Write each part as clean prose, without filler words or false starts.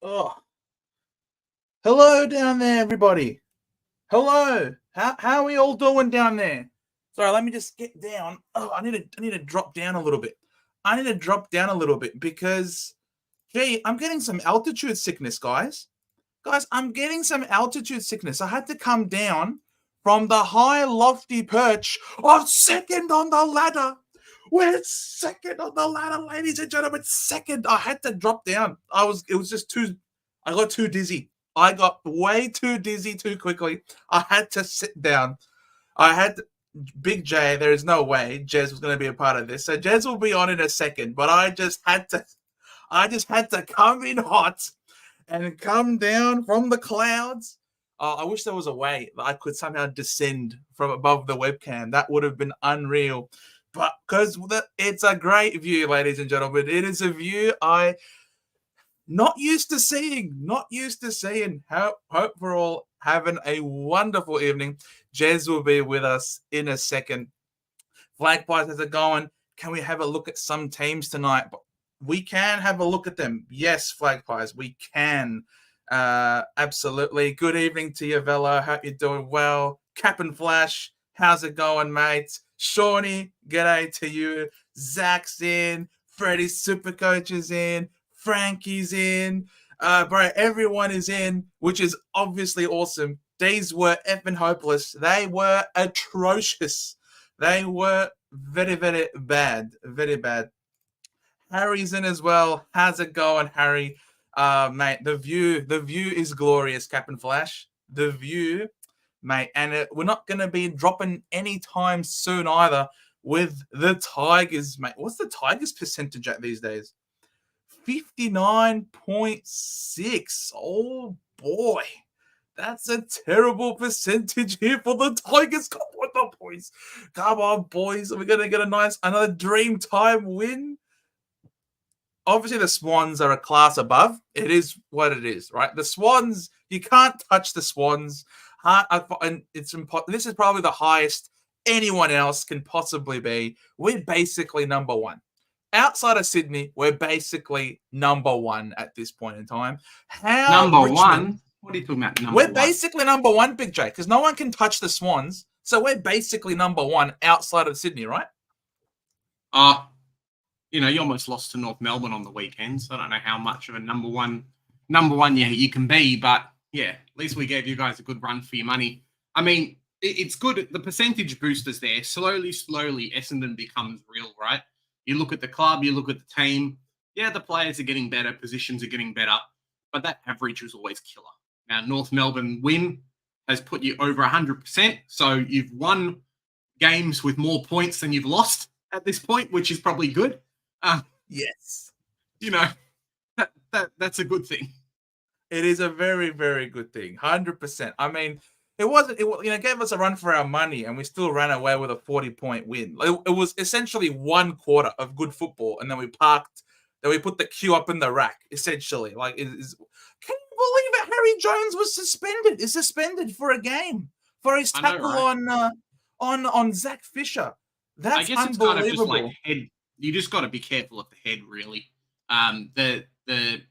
Oh, hello down there, everybody. Hello. How are we all doing down there? Sorry, let me just get down. Oh, I need to drop down a little bit. I need to drop down a little bit because, gee, I'm getting some altitude sickness, guys. Guys, I'm getting some altitude sickness. I had to come down from the high, lofty perch of second on the ladder. We're second on the ladder, ladies and gentlemen. Second. I had to drop down. It was just too, I got too dizzy. I got way too dizzy too quickly. I had to sit down. I had to, Big J, there is no way Jez was going to be a part of this. So Jez will be on in a second, but I just had to come in hot and come down from the clouds. I wish there was a way that I could somehow descend from above the webcam. That would have been unreal. But because it's a great view, ladies and gentlemen. It is a view I not used to seeing. Hope we're all having a wonderful evening. Jez will be with us in a second. Flag Pies, how's it going? Can we have a look at some teams tonight? We can have a look at them. Yes, Flag Pies, we can. Absolutely. Good evening to you, Velo. Hope you're doing well. Cap and Flash, how's it going, mates? Shawnee, g'day to you. Zach's in. Freddie's Supercoach is in. Frankie's in. Bro, everyone is in, which is obviously awesome. These were effing hopeless. They were atrocious. They were very, very bad. Very bad. Harry's in as well. How's it going, Harry? Mate, the view is glorious, Captain Flash. The view, mate, and we're not going to be dropping anytime soon either with the Tigers, mate. What's the Tigers percentage at these days? 59.6. Oh boy, that's a terrible percentage here for the Tigers. Come on, the boys. Come on, boys. Are we going to get another dream time win? Obviously, the Swans are a class above. It is what it is, right? The Swans, you can't touch the Swans. And this is probably the highest anyone else can possibly be. We're basically number one. Outside of Sydney, we're basically number one at this point in time. Number one? What are you talking about? We're basically number one, Big J, because no one can touch the Swans. So we're basically number one outside of Sydney, right? You almost lost to North Melbourne on the weekends. I don't know how much of a number one you can be, but yeah, at least we gave you guys a good run for your money. I mean, it's good. The percentage boosters there. Slowly, Essendon becomes real, right? You look at the club, you look at the team. Yeah, the players are getting better, positions are getting better, but that average was always killer. Now, North Melbourne win has put you over 100%. So you've won games with more points than you've lost at this point, which is probably good. Yes. That's a good thing. It is a very, very good thing. 100%. I mean, it gave us a run for our money and we still ran away with a 40-point win. It was essentially one quarter of good football and then we put the queue up in the rack, essentially. Can you believe it? Harry Jones was suspended for a game for his tackle on Zach Fisher. That's unbelievable. Kind of just like head. You just got to be careful of the head, really. The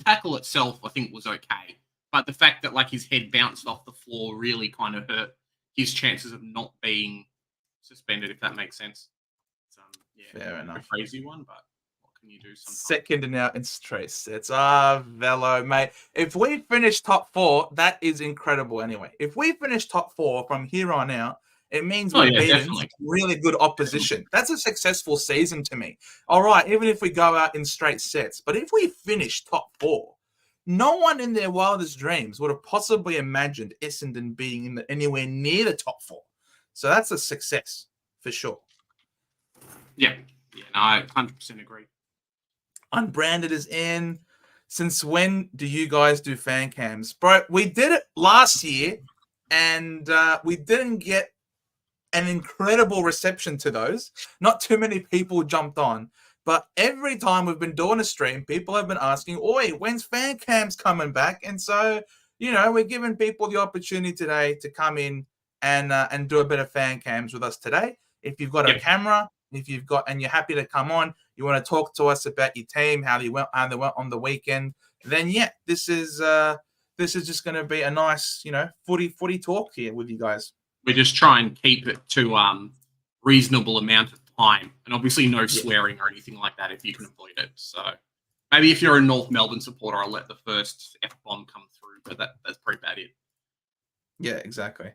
tackle itself, I think, was okay, but the fact that his head bounced off the floor really kind of hurt his chances of not being suspended, if that makes sense. Fair enough. A crazy one, but what can you do? Sometimes? Second and out in straight sets. Velo, mate. If we finish top four, that is incredible. Anyway, if we finish top four from here on out, it means we're beating really good opposition. That's a successful season to me. All right, even if we go out in straight sets. But if we finish top four, no one in their wildest dreams would have possibly imagined Essendon being anywhere near the top four. So that's a success for sure. Yeah, no, I 100% agree. Unbranded is in. Since when do you guys do fan cams? Bro, we did it last year, and we didn't get an incredible reception to those. Not too many people jumped on, but every time we've been doing a stream, people have been asking, "Oi, when's fan cams coming back?" And so, we're giving people the opportunity today to come in and do a bit of fan cams with us today. If you've got a camera, if you've got and you're happy to come on, you want to talk to us about your team, how they went on the weekend, then yeah, this is just going to be a nice, footy talk here with you guys. We just try and keep it to reasonable amount of time, and obviously no swearing or anything like that if you can avoid it. So maybe if you're a North Melbourne supporter, I'll let the first F-bomb come through, but that's pretty bad it. Yeah, exactly.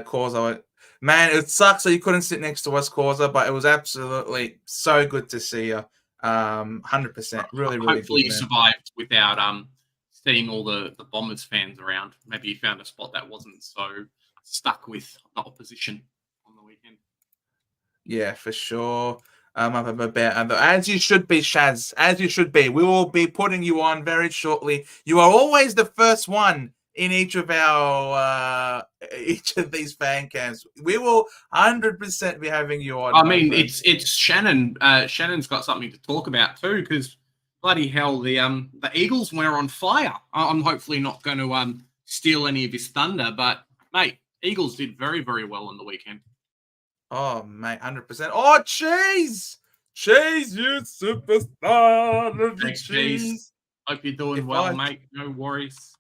Causa, man, it sucks that you couldn't sit next to us, Causa, but it was absolutely so good to see you. 100%. Really, really Hopefully good, you man. survived without seeing all the Bombers fans around. Maybe you found a spot that wasn't so stuck with the opposition on the weekend. Yeah, for sure. As you should be, Shaz. As you should be. We will be putting you on very shortly. You are always the first one in each of these fan camps. We will 100% be having you on. I mean, it's Shannon. Shannon's got something to talk about too, because bloody hell, the Eagles were on fire. I'm hopefully not going to steal any of his thunder, but mate, Eagles did very, very well on the weekend. Oh, mate, 100%. Oh, Cheese! Cheese, you superstar. Love you, Cheese. Hope you're doing well, mate. No worries.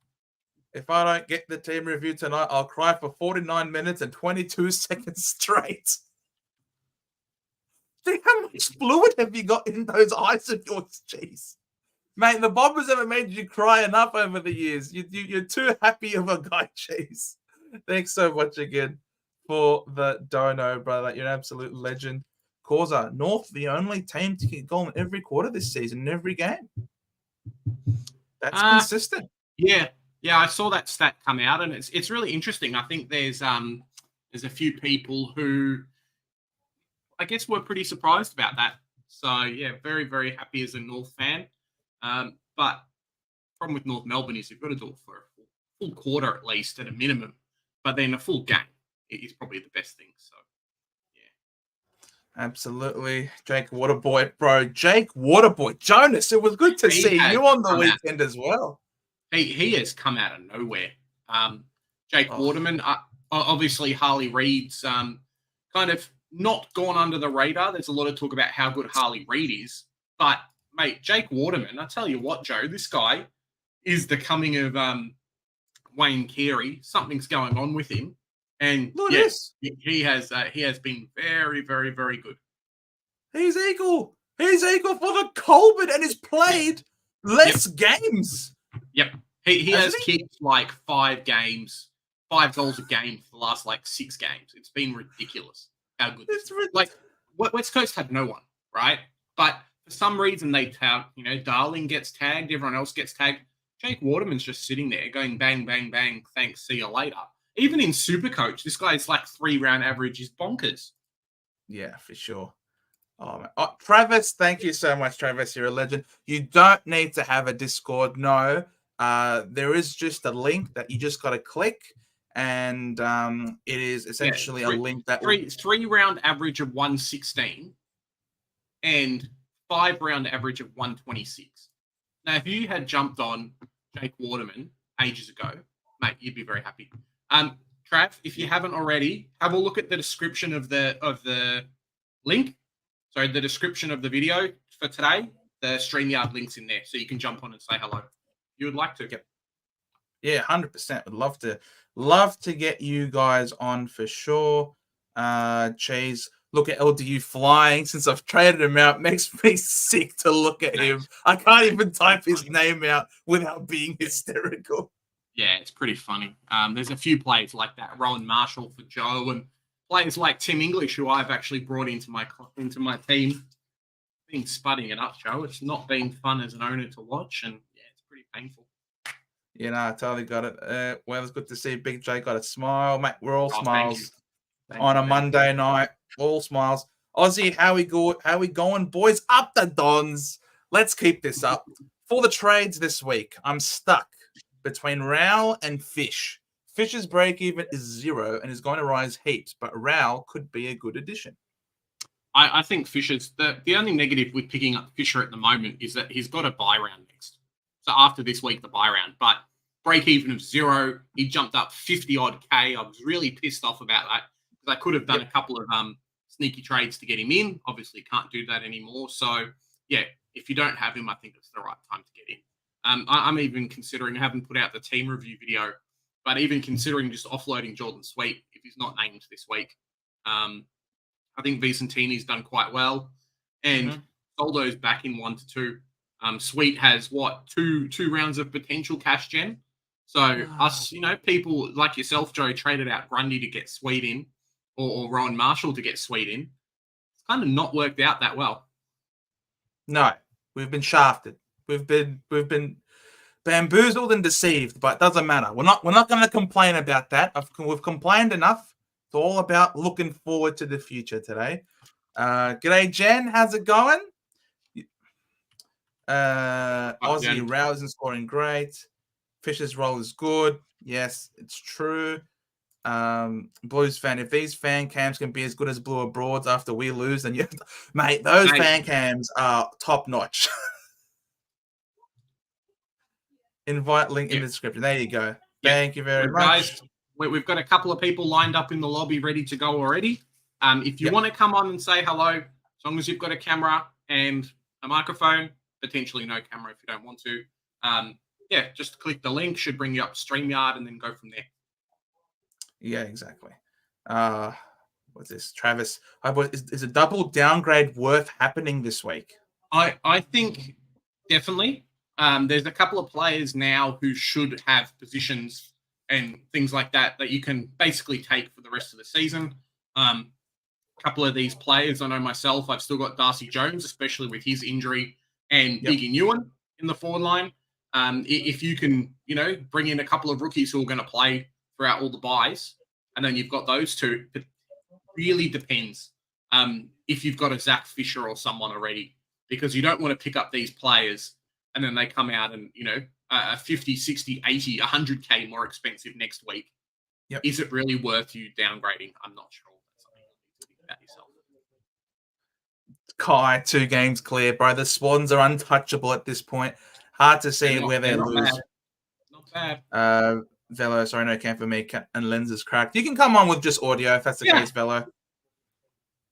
If I don't get the team review tonight, I'll cry for 49 minutes and 22 seconds straight. See how much fluid have you got in those eyes of yours, Cheese? Mate, the Bombers haven't made you cry enough over the years. You're too happy of a guy, Cheese. Thanks so much again for the dono, brother. You're an absolute legend. Causa, North, the only team to get goal in every quarter this season, in every game. That's consistent. Yeah, I saw that stat come out, and it's really interesting. I think there's a few people who I guess were pretty surprised about that. So yeah, very, very happy as a North fan. But problem with North Melbourne is you've got to do it for a full quarter at least at a minimum, but then a full game is probably the best thing. So yeah, absolutely, Jake Waterboy, bro. Jake Waterboy, Jonas. It was good to see you on the weekend as well. He has come out of nowhere. Jake Waterman, obviously Harley Reid's kind of not gone under the radar. There's a lot of talk about how good Harley Reid is, but mate, Jake Waterman, I tell you what, Joe, this guy is the coming of Wayne Carey. Something's going on with him, and yes, he has been very, very, very good. He's equal. He's equal for the Colbert, and he's played less games. Yep, he has kicked like 5 goals a game for the last like 6 games. It's been ridiculous how good. Like West Coast had no one, right? But for some reason they tag, Darling gets tagged, everyone else gets tagged. Jake Waterman's just sitting there going bang, bang, bang, thanks, see you later. Even in Supercoach, this guy's like 3-round average is bonkers. Yeah, for sure. Oh, man. Travis, thank you so much, Travis. You're a legend. You don't need to have a Discord. No, there is just a link that you just got to click. And it is essentially a link that... 3-round average of 116 and 5-round average of 126. Now, if you had jumped on Jake Waterman ages ago, mate, you'd be very happy. Trav, if you haven't already, have a look at the description of the link. So the description of the video for today, the StreamYard link's in there, so you can jump on and say hello. You would like to? Yeah, 100%. Would love to get you guys on for sure. Cheese. Look at LDU flying since I've traded him out. Makes me sick to look at him. I can't even type his name out without being hysterical. Yeah, it's pretty funny. There's a few players like that. Rowan Marshall for Joe, and players like Tim English, who I've actually brought into my team. Been spudding it up, Joe. It's not been fun as an owner to watch, and yeah, it's pretty painful. Yeah, no, I totally got it. Well, it's good to see Big J got a smile, mate. We're all smiles on a Monday night. All smiles. Aussie, how we going, boys? Up the Dons. Let's keep this up. For the trades this week, I'm stuck between Rao and Fish. Fish's break even is 0 and is going to rise heaps, but Rao could be a good addition. I think Fisher's the only negative with picking up Fisher at the moment is that he's got a bye round next. So after this week, the bye round, but break even of 0, he jumped up 50 odd K. I was really pissed off about that because I could have done a couple of sneaky trades to get him in. Obviously, can't do that anymore. So, yeah, if you don't have him, I think it's the right time to get in. I'm even considering, I haven't put out the team review video, but even considering just offloading Jordan Sweet if he's not named this week. I think Vicentini's done quite well. And Soldo's back in 1 to 2. Sweet has two rounds of potential cash gen. So us, people like yourself, Joe, traded out Grundy to get Sweet in, or Rowan Marshall to get Sweet in. It's kind of not worked out that well. No, we've been shafted. We've been bamboozled and deceived, but it doesn't matter. We're not going to complain about that. We've complained enough. It's all about looking forward to the future today. G'day, Jen. How's it going? Aussie Rousing scoring great. Fisher's role is good. Yes, it's true. Blues fan, if these fan cams can be as good as Blue Abroads after we lose, then mate, those fan cams are top notch. Invite link in the description. There you go. Thank you very much. Guys, we've got a couple of people lined up in the lobby ready to go already. If you want to come on and say hello, as long as you've got a camera and a microphone, potentially no camera if you don't want to. Just click the link, should bring you up StreamYard, and then go from there. Yeah, exactly. What's this? Travis, is a double downgrade worth happening this week? I think definitely. There's a couple of players now who should have positions and things like that you can basically take for the rest of the season. A couple of these players, I know myself, I've still got Darcy Jones, especially with his injury, and Biggie Newen in the forward line. If you can, bring in a couple of rookies who are going to play throughout all the buys, and then you've got those two, it really depends if you've got a Zach Fisher or someone already, because you don't want to pick up these players and then they come out and, a 50, 60, 80, 100K more expensive next week. Yep. Is it really worth you downgrading? I'm not sure. That's something you need to think about yourself. Kai, 2 games clear, bro. The Swans are untouchable at this point. Hard to see where they lose. Not bad. Velo, sorry, no camp for me, and lens is cracked. You can come on with just audio if that's the case, Velo.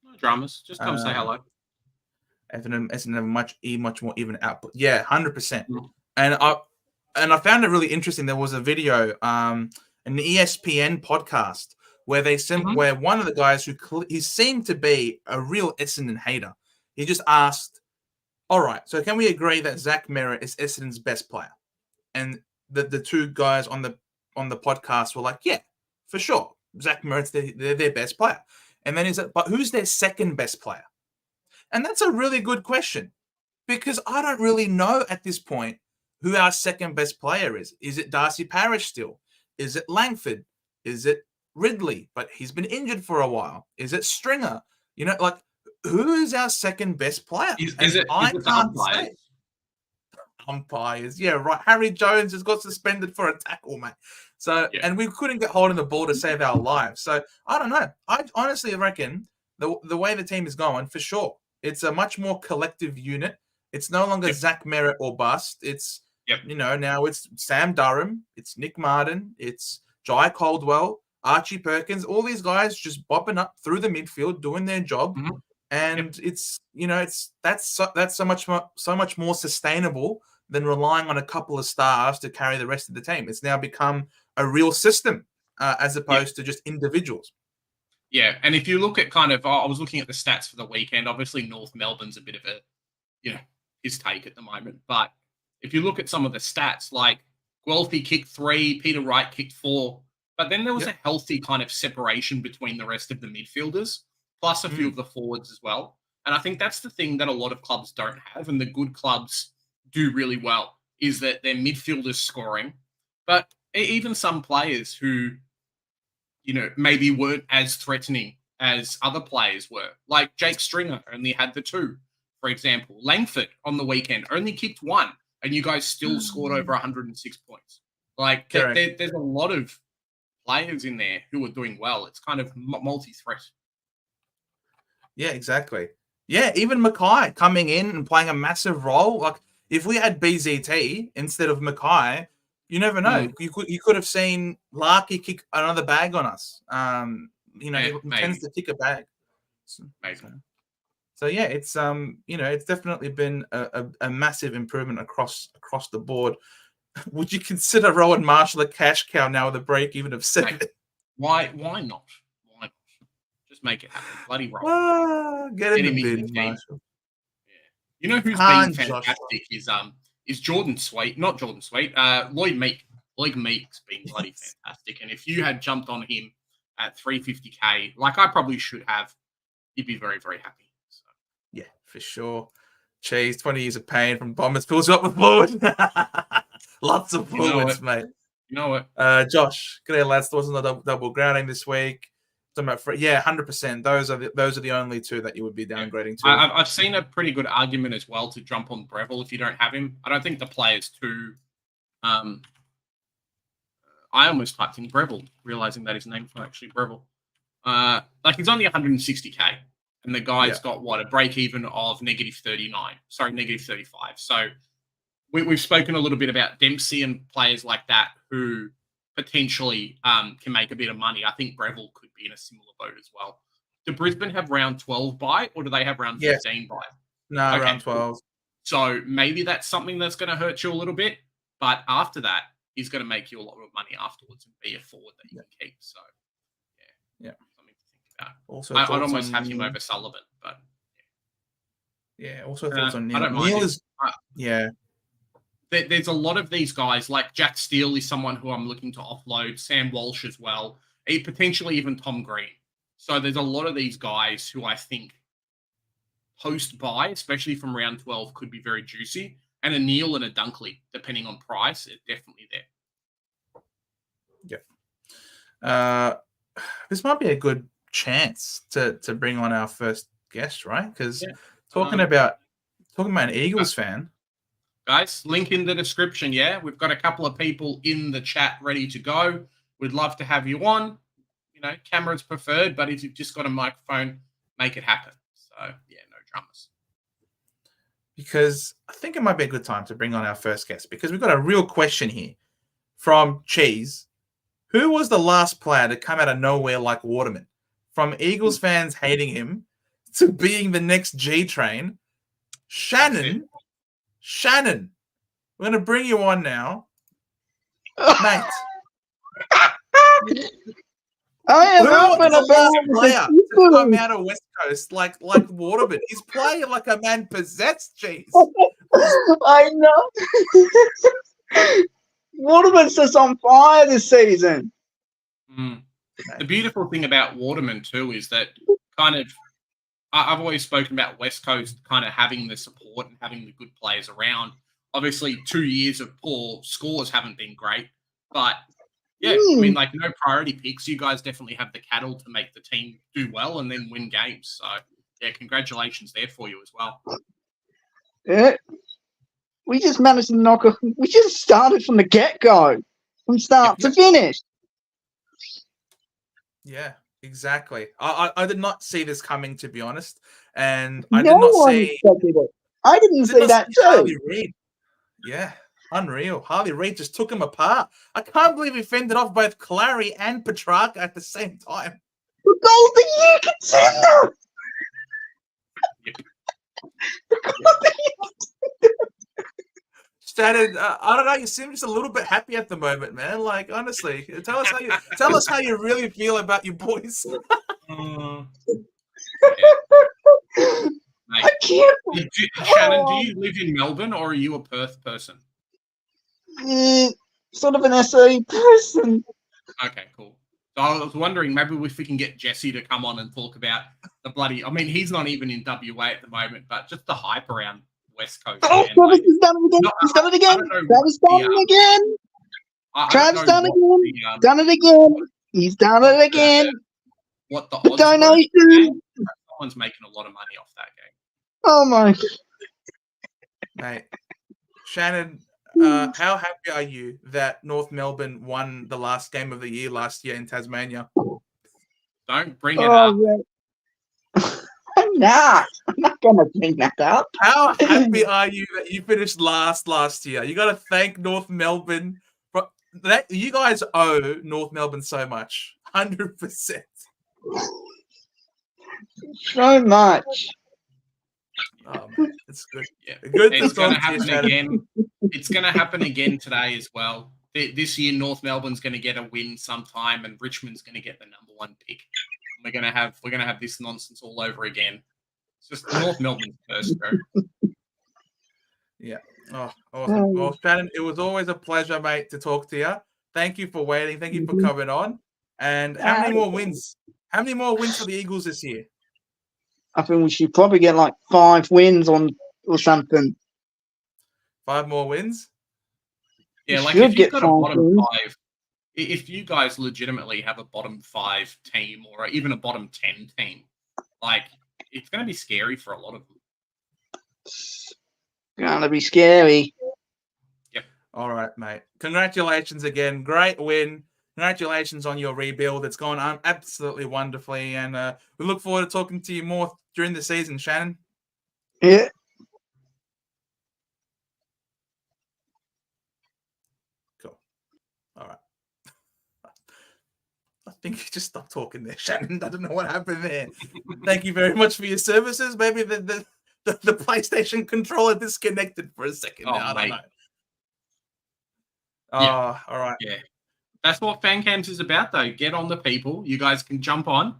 No dramas. Just come say hello. S&M much more even output. Yeah, 100%. And I found it really interesting. There was a video, an ESPN podcast where they sent where one of the guys he seemed to be a real Essendon hater. He just asked, "All right, so can we agree that Zach Merritt is Essendon's best player?" And the two guys on the podcast were like, "Yeah, for sure. Zach Merritt's their best player." And then he said, "But who's their second best player?" And that's a really good question, because I don't really know at this point who our second best player is. Is it Darcy Parish still? Is it Langford? Is it Ridley? But he's been injured for a while. Is it Stringer? Who is our second best player? I can't say. Umpires. Yeah, right. Harry Jones has got suspended for a tackle, mate. So, and we couldn't get hold of the ball to save our lives. So, I don't know. I honestly reckon the way the team is going, for sure, it's a much more collective unit. It's no longer Zach Merritt or bust. It's, now it's Sam Durham, it's Nick Martin, it's Jai Caldwell, Archie Perkins, all these guys just bopping up through the midfield, doing their job. And it's, that's so much more sustainable than relying on a couple of stars to carry the rest of the team. It's now become a real system as opposed to just individuals. Yeah, and if you look at I was looking at the stats for the weekend. Obviously, North Melbourne's a bit of a, his take at the moment. But if you look at some of the stats, like Guelphy kicked 3, Peter Wright kicked 4, but then there was a healthy kind of separation between the rest of the midfielders, plus a few of the forwards as well. And I think that's the thing that a lot of clubs don't have, and the good clubs do really well, is that their midfielders scoring, but even some players who, maybe weren't as threatening as other players were. Like Jake Stringer only had the 2, for example. Langford on the weekend only kicked 1, and you guys still scored over 106 points. Like, there's a lot of players in there who are doing well. It's kind of multi-threat. Yeah, exactly. Yeah, even Mackay coming in and playing a massive role. Like, if we had BZT instead of Mackay, you never know. You could have seen Larky kick another bag on us. He tends to kick a bag. Amazing. So yeah, it's it's definitely been a massive improvement across the board. Would you consider Rowan Marshall a cash cow now with a break even of 7? Why not? Why not? Just make it happen. Bloody Rowan. Get in him the in bin, team. Marshall. Yeah. You know who's Come been on, fantastic is Jordan Sweet, not Jordan Sweet. Lloyd Meek. Lloyd Meek's been bloody fantastic. And if you had jumped on him at 350k, like I probably should have, you'd be very, very happy. So. Yeah, for sure. Cheese, 20 years of pain from Bombers fills you up with fluid. Lots of fluids, mate. You know what? Josh, good day, lads. There wasn't a double grounding this week. Talking about 100%. Those are the only two that you would be downgrading to. I've seen a pretty good argument as well to jump on Breville if you don't have him. I don't think the player's too. I almost typed in Breville, realizing that his name's not actually Breville. Like he's only 160k, and the guy's got what, a break even of -39. Sorry, -35. So we've spoken a little bit about Dempsey and players like that who potentially can make a bit of money. I think Breville could be in a similar boat as well. Do Brisbane have round 12 bye, or do they have round 15 bye? No, okay, round 12. So maybe that's something that's going to hurt you a little bit, but after that, he's going to make you a lot of money afterwards and be a forward that you can keep. So, yeah, something to think about. Also, I'd almost have him over Sullivan, but also thoughts on Neil. I don't mind. Neil is, There's a lot of these guys, like Jack Steele is someone who I'm looking to offload, Sam Walsh as well, potentially even Tom Green. So there's a lot of these guys who I think post-buy, especially from round 12, could be very juicy. And a Neil and a Dunkley, depending on price, it's definitely there. Yeah. This might be a good chance to bring on our first guest, right? Because talking about an Eagles fan. Guys, link in the description, yeah? We've got a couple of people in the chat ready to go. We'd love to have you on. You know, cameras preferred, but if you've just got a microphone, make it happen. So, yeah, no dramas. Because I think it might be a good time to bring on our first guest, because we've got a real question here from Cheese. Who was the last player to come out of nowhere like Waterman? From Eagles fans hating him to being the next G train. Shannon, we're going to bring you on now. Mate. I am up and about player to come out of West Coast like Waterman. He's playing like a man possessed, jeez. I know. Waterman's just on fire this season. The beautiful thing about Waterman too is that kind of I've always spoken about West Coast kind of having the support and having the good players around. Obviously, 2 years of poor scores haven't been great, but yeah, I mean, like no priority picks. You guys definitely have the cattle to make the team do well and then win games. So yeah, congratulations there for you as well. Yeah, we just managed to knock off. We just started from the get-go, from start to finish. Yeah, exactly. I did not see this coming, to be honest, and I did not see. I didn't see that too. Harley Reid. Yeah, unreal. Harley Reid just took him apart. I can't believe he fended off both Clary and Petrarca at the same time. The goal of the year contender. Shannon, I don't know. You seem just a little bit happy at the moment, man. Like, honestly, tell us how you really feel about your boys. Mate, I can't. Shannon, do you live in Melbourne or are you a Perth person? Sort of an SA person. Okay, cool. So I was wondering maybe if we can get Jesse to come on and talk about the bloody. I mean, he's not even in WA at the moment, but just the hype around West Coast. Oh, Travis has done it again. He's done it again. Travis done it again. Travis done it again. Done it again. He's done it again. What the donation? Someone's making a lot of money off that game. Oh my! Mate, Shannon, how happy are you that North Melbourne won the last game of the year last year in Tasmania? Don't bring it up. I'm not going to bring that up. How happy are you that you finished last year? You got to thank North Melbourne. For that. You guys owe North Melbourne so much. 100%. So much. Oh, man, it's good. Yeah, Good. it's going to happen again. It's going to happen again today as well. This year, North Melbourne's going to get a win sometime, and Richmond's going to get the #1 pick. We're going to have this nonsense all over again. It's just North Melbourne's first, bro. Yeah. Oh, awesome. Well, Shannon, it was always a pleasure, mate, to talk to you. Thank you for waiting. Thank you for coming on. And how many more wins? How many more wins for the Eagles this year? I think we should probably get like 5 wins or something. 5 more wins? Yeah, like if you've got a bottom 5, if you guys legitimately have a bottom 5 team or even a bottom 10 team, like it's going to be scary for a lot of them. Gonna be scary. Yep. All right, mate. Congratulations again. Great win. Congratulations on your rebuild. It's gone absolutely wonderfully. And we look forward to talking to you more during the season, Shannon. Yeah. Cool. All right. I think you just stopped talking there, Shannon. I don't know what happened there. Thank you very much for your services. Maybe the PlayStation controller disconnected for a second. I don't know. Yeah. All right. Yeah. That's what FanCamps is about, though. Get on the people. You guys can jump on,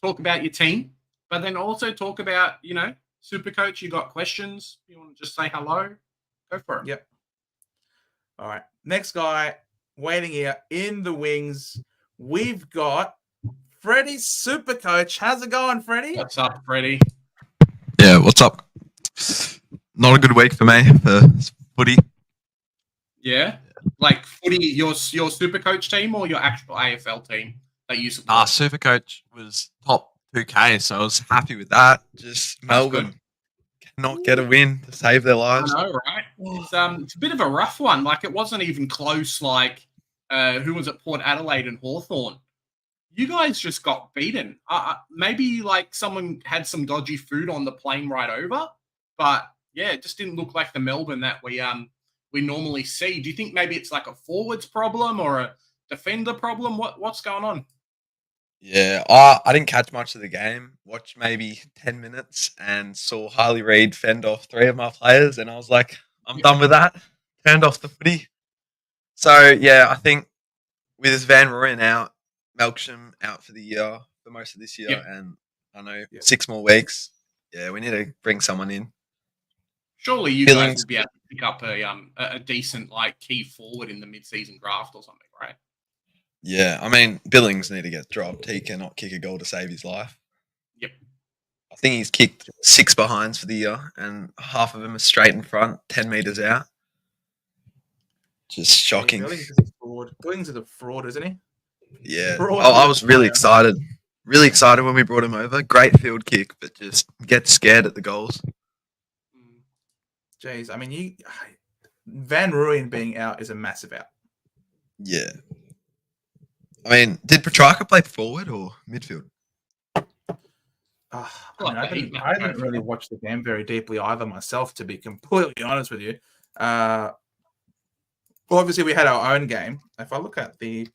talk about your team, but then also talk about, Supercoach. You got questions? You want to just say hello? Go for it. Yep. All right. Next guy waiting here in the wings. We've got Freddie Supercoach. How's it going, Freddie? What's up, Freddie? Yeah, what's up? Not a good week for me for footy. Yeah, like footy, your Supercoach team or your actual AFL team that you support? Supercoach was top 2K, so I was happy with that. Just Melbourne cannot get a win to save their lives. I know, right? It's a bit of a rough one. Like it wasn't even close. Like who was it? Port Adelaide and Hawthorn. You guys just got beaten. Maybe like someone had some dodgy food on the plane right over, but yeah, it just didn't look like the Melbourne that we normally see. Do you think maybe it's like a forwards problem or a defender problem? What's going on? Yeah, I didn't catch much of the game. Watched maybe 10 minutes and saw Harley Reid fend off 3 of my players, and I was like, I'm done with that. Turned off the footy. So yeah, I think with Van Rooyen out, Melksham out for the year, for most of this year, and I know 6 more weeks. Yeah, we need to bring someone in. Surely you guys will be able to pick up a decent like key forward in the mid-season draft or something, right? Yeah, I mean Billings need to get dropped. He cannot kick a goal to save his life. Yep. I think he's kicked 6 behinds for the year, and half of them are straight in front, 10 meters out. Just shocking. Billings is a fraud. Billings is a fraud, isn't he? Yeah. I was really excited. Really excited when we brought him over. Great field kick, but just gets scared at the goals. Jeez, I mean, Van Rooyen being out is a massive out. Yeah. I mean, did Petrarca play forward or midfield? I didn't really watch the game very deeply either myself, to be completely honest with you. Obviously, we had our own game. If I look at the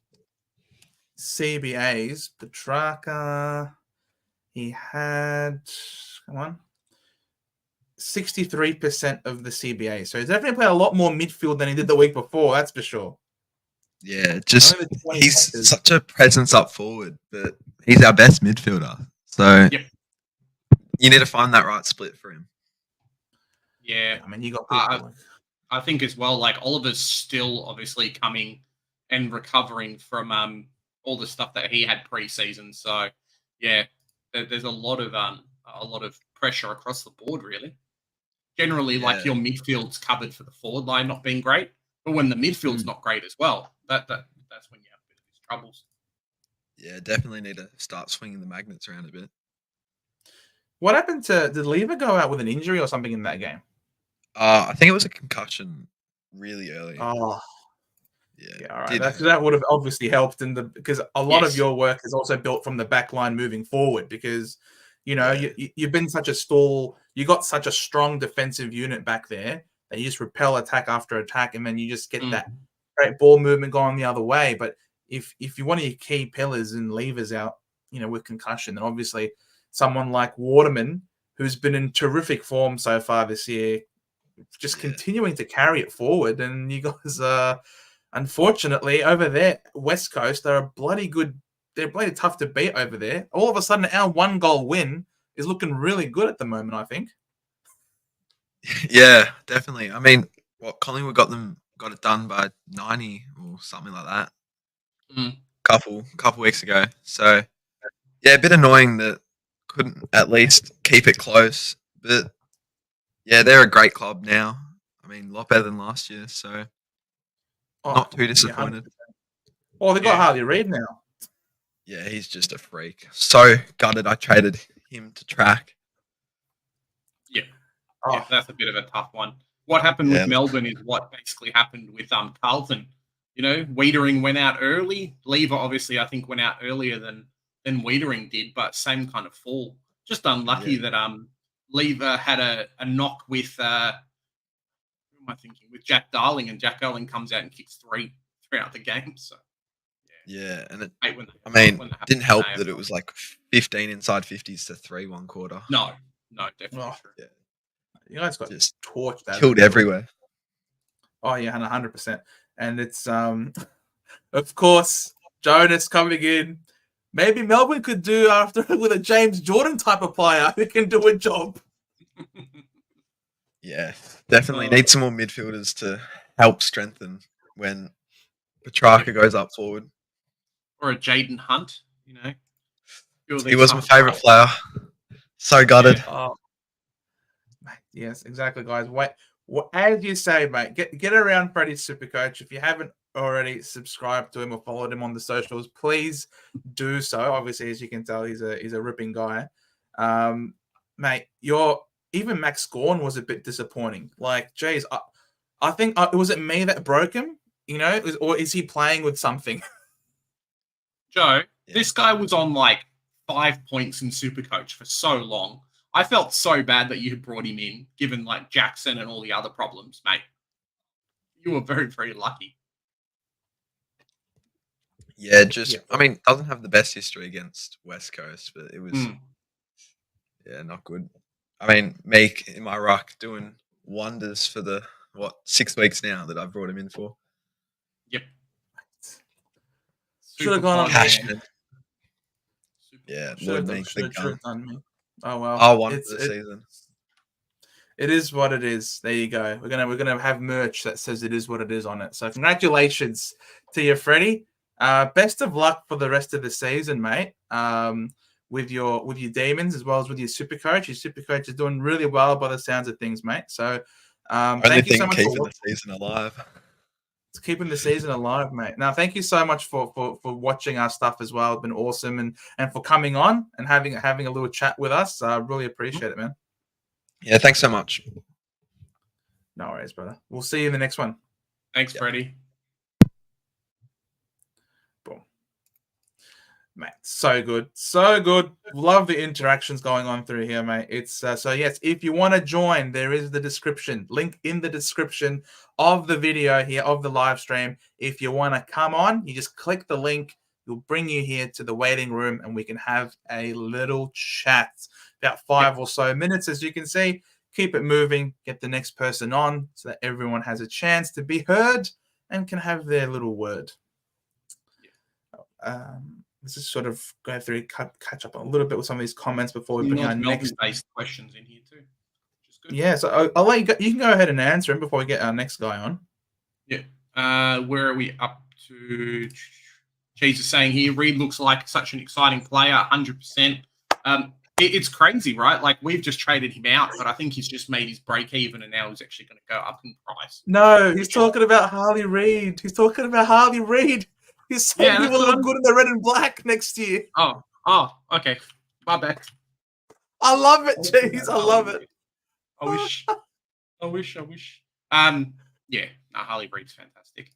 CBAs, Petrarca, he had 63% of the CBA. So he's definitely played a lot more midfield than he did the week before, that's for sure. Yeah, just he's such a presence up forward, but he's our best midfielder. So you need to find that right split for him. Yeah, I mean, you got. I think as well. Like Oliver's still obviously coming and recovering from all the stuff that he had pre-season. So yeah, there's a lot of pressure across the board, really. Generally, like your midfield's covered for the forward line not being great, but when the midfield's not great as well, that's when you have a bit of these troubles. Yeah, definitely need to start swinging the magnets around a bit. What happened did Lever go out with an injury or something in that game? I think it was a concussion really early. Oh, yeah. All right. That would have obviously helped because a lot of your work is also built from the back line moving forward because, you've been such a stall. You got such a strong defensive unit back there that you just repel attack after attack, and then you just get that great ball movement going the other way. But if you one of your key pillars and levers out, with concussion, then obviously someone like Waterman, who's been in terrific form so far this year, just continuing to carry it forward. And you guys, unfortunately, over there, West Coast, they're a bloody good. They're bloody tough to beat over there. All of a sudden, our 1-goal win is looking really good at the moment, I think. Yeah, definitely. I mean, Collingwood got it done by 90 or something like that. Couple weeks ago. So yeah, a bit annoying that couldn't at least keep it close. But yeah, they're a great club now. I mean, a lot better than last year. So not too disappointed. Oh, they got Harley Reid now. Yeah, he's just a freak. So gutted I traded him to track. Yeah. Yeah, that's a bit of a tough one. What happened with Melbourne is what basically happened with Carlton. You know, Wiedering went out early. Lever obviously I think went out earlier than Wiedering did, but same kind of fall. Just unlucky that Lever had a knock with who am I thinking? With Jack Darling, and Jack Darling comes out and kicks three throughout the game. So yeah, and it when didn't help that it was like 15 inside 50s to 3 1 quarter. No, definitely true. Yeah. You guys got just torched, killed everywhere. Oh yeah, 100%. And it's of course Jonas coming in. Maybe Melbourne could do after with a James Jordan type of player who can do a job. Yeah, definitely need some more midfielders to help strengthen when Petrarca goes up forward. Or a Jaden Hunt, you know. He was my favourite player. So gutted. Yeah. Yes, exactly, guys. Wait, as you say, mate, get around Freddie's Supercoach. If you haven't already subscribed to him or followed him on the socials, please do so. Obviously, as you can tell, he's a ripping guy. Mate, even Max Gorn was a bit disappointing. Like, geez, I think was it me that broke him? You know, or is he playing with something? Joe, this guy was on like 5 points in Supercoach for so long. I felt so bad that you had brought him in, given like Jackson and all the other problems, mate. You were very, very lucky. Yeah, I mean, doesn't have the best history against West Coast, but it was, not good. I mean, Meek in my ruck doing wonders for the 6 weeks now that I've brought him in for. Yep. Should have gone on passionate. Yeah, should have done me. Oh well. I won for the season. It is what it is. There you go. We're gonna have merch that says it is what it is on it. So congratulations to you, Freddie. Best of luck for the rest of the season, mate. With your demons as well as with your Supercoach. Your Supercoach is doing really well by the sounds of things, mate. So thank you so much for keeping the season alive. It's keeping the season alive, mate. Now, thank you so much for watching our stuff as well. It's been awesome, and for coming on and having a little chat with us. I really appreciate it, man. Yeah, thanks so much. No worries, brother. We'll see you in the next one. Thanks, Freddie. Boom. Mate, so good. So good. Love the interactions going on through here, mate. It's so yes, if you want to join, there is the link in the description of the video here, of the live stream. If you want to come on, you just click the link. It'll bring you here to the waiting room and we can have a little chat. About 5 or so minutes, as you can see. Keep it moving. Get the next person on so that everyone has a chance to be heard and can have their little word. Let's just sort of go through, catch up a little bit with some of these comments before we bring our next based questions in here too. Which is good. Yeah, so I'll let you go. You can go ahead and answer him before we get our next guy on. Yeah. Where are we up to? Cheese is saying here, Reid looks like such an exciting player, 100%. It's crazy, right? Like, we've just traded him out, but I think he's just made his break even and now he's actually going to go up in price. No, he's talking about Harley Reid. He's talking about Harley Reid. He's saying he will look good in the red and black next year. Oh, okay. My bad. I love it, jeez. I love it. I wish. Yeah, Harley Reid's fantastic.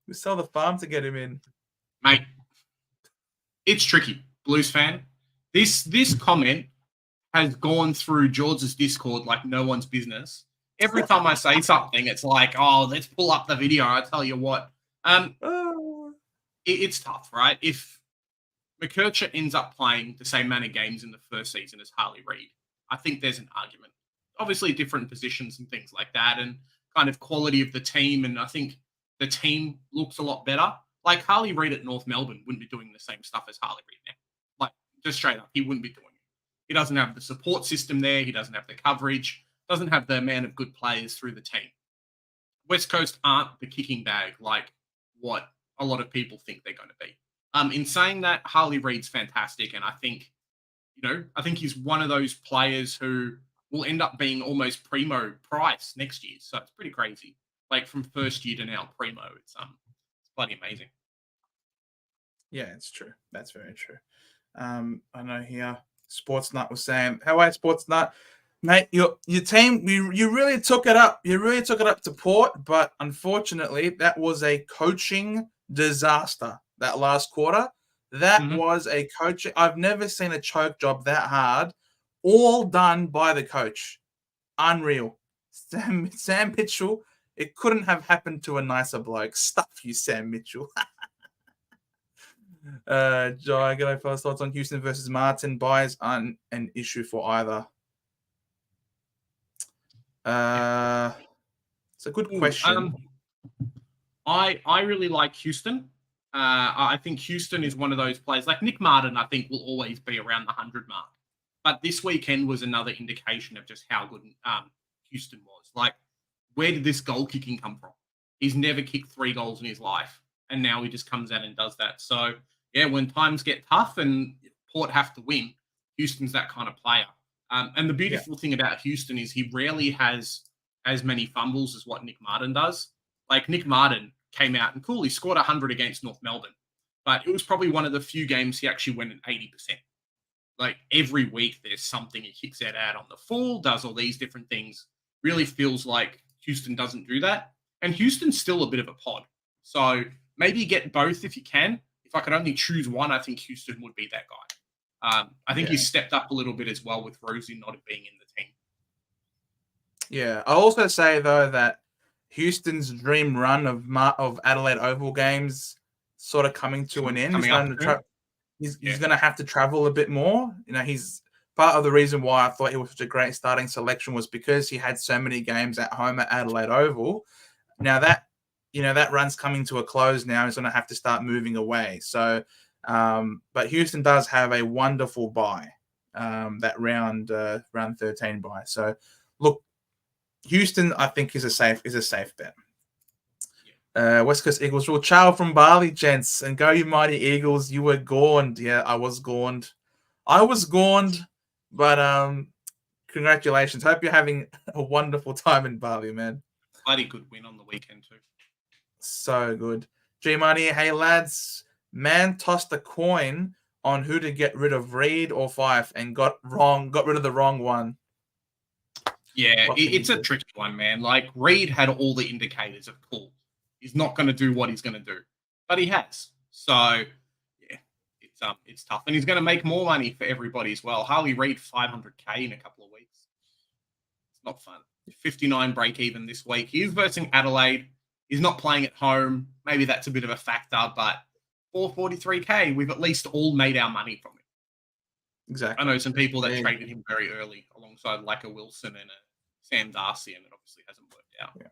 We sell the farm to get him in. Mate, it's tricky, Blues fan. This comment has gone through George's Discord like no one's business. Every time I say something, it's like, oh, let's pull up the video. I tell you what. It's tough, right? If McKercher ends up playing the same amount of games in the first season as Harley Reid, I think there's an argument. Obviously, different positions and things like that, and kind of quality of the team. And I think the team looks a lot better. Like Harley Reid at North Melbourne wouldn't be doing the same stuff as Harley Reid now. Like, just straight up, he wouldn't be doing it. He doesn't have the support system there. He doesn't have the coverage. Doesn't have the amount of good players through the team. West Coast aren't the kicking bag like what a lot of people think they're going to be. In saying that, Harley Reid's fantastic, and I think he's one of those players who will end up being almost primo price next year. So it's pretty crazy. Like from first year to now primo, it's bloody amazing. Yeah, it's true. That's very true. I know here Sportsnut was saying, "How are Sportsnut, mate? Your team, you really took it up. You really took it up to Port, but unfortunately, that was a coaching disaster. That last quarter, that was a coach. I've never seen a choke job that hard, all done by the coach. Unreal. Sam Mitchell. It couldn't have happened to a nicer bloke. Stuff you, Sam Mitchell." Joe, I got first thoughts on Houston versus Martin. Buys aren't an issue for either. It's a good question. I really like Houston. I think Houston is one of those players. Like Nick Martin, I think will always be around the 100 mark. But this weekend was another indication of just how good Houston was. Like, where did this goal kicking come from? He's never kicked 3 goals in his life, and now he just comes out and does that. So, yeah, when times get tough and Port have to win, Houston's that kind of player. And the beautiful thing about Houston is he rarely has as many fumbles as what Nick Martin does. Like, Nick Martin came out and cool, he scored 100 against North Melbourne, but it was probably one of the few games he actually went at 80%. Like every week there's something he kicks out on the full, does all these different things. Really feels like Houston doesn't do that. And Houston's still a bit of a pod. So maybe get both if you can. If I could only choose one, I think Houston would be that guy. I think he's stepped up a little bit as well with Rosie not being in the team. Yeah. I'll also say, though, that Houston's dream run of Adelaide Oval games sort of coming to an end. He's going to have to travel a bit more. He's part of the reason why I thought he was such a great starting selection was because he had so many games at home at Adelaide Oval. Now that run's coming to a close now. He's going to have to start moving away. So, but Houston does have a wonderful bye, that round 13 bye. So, look, Houston, I think, is a safe bet. West Coast Eagles rule. Ciao from Bali, gents, and go you mighty Eagles. You were gorned. Yeah, I was gorned. But congratulations. Hope you're having a wonderful time in Bali, man. Bloody good win on the weekend too. So good. G Money, hey lads, man tossed a coin on who to get rid of, Reid or Fife, and got rid of the wrong one. Yeah, it's a tricky one, man. Like, Reid had all the indicators of cool. He's not going to do what he's going to do, but he has. So, yeah, it's tough. And he's going to make more money for everybody as well. Harley Reid, $500K in a couple of weeks. It's not fun. 59 break even this week. He's versus Adelaide. He's not playing at home. Maybe that's a bit of a factor, but 443K, we've at least all made our money from it. Exactly. I know some people that traded him very early alongside like a Wilson and a Sam Darcy, and it obviously hasn't worked out. Yeah.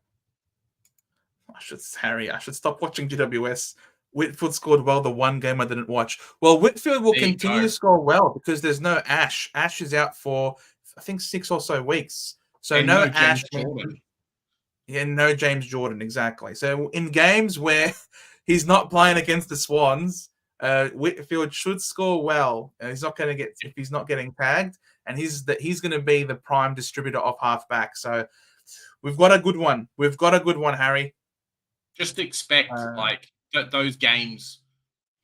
I should stop watching GWS. Whitfield scored well the one game I didn't watch. Well, Whitfield will continue to score well because there's no Ash. Ash is out for, I think, 6 or so weeks. So and no Ash. Yeah, no James Jordan, exactly. So in games where he's not playing against the Swans, Whitfield should score well. He's not going to get, if he's not getting tagged, and he's going to be the prime distributor of halfback. So we've got a good one. Harry. Just expect those games.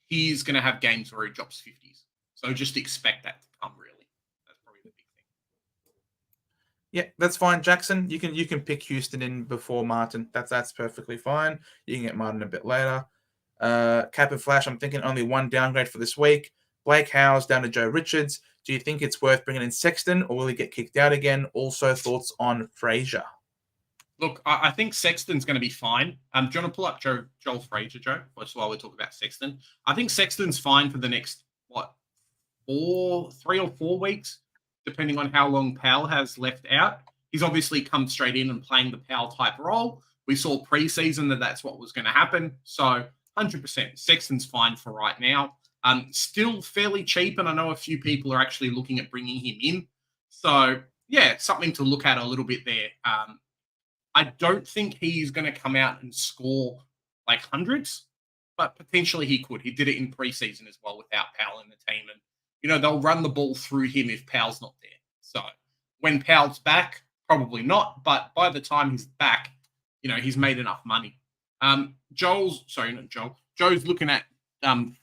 He's going to have games where he drops 50s. So just expect that to come. Really, that's probably the big thing. Yeah, that's fine, Jackson. You can pick Houston in before Martin. That's perfectly fine. You can get Martin a bit later. Cap and Flash, I'm thinking only one downgrade for this week. Blake Howes down to Joe Richards. Do you think it's worth bringing in Sexton, or will he get kicked out again? Also, thoughts on Fraser. Look, I think Sexton's going to be fine. Do you want to pull up Joel Fraser, Joe? Just while we talk about Sexton. I think Sexton's fine for the next what, 3 or 4 weeks, depending on how long Powell has left out. He's obviously come straight in and playing the Powell type role. We saw preseason that that's what was going to happen. So 100%, Sexton's fine for right now. Still fairly cheap, and I know a few people are actually looking at bringing him in. So yeah, something to look at a little bit there. I don't think he's going to come out and score like hundreds, but potentially he could. He did it in preseason as well without Powell in the team. And, you know, they'll run the ball through him if Powell's not there. So when Powell's back, probably not. But by the time he's back, you know, he's made enough money. Joe's looking at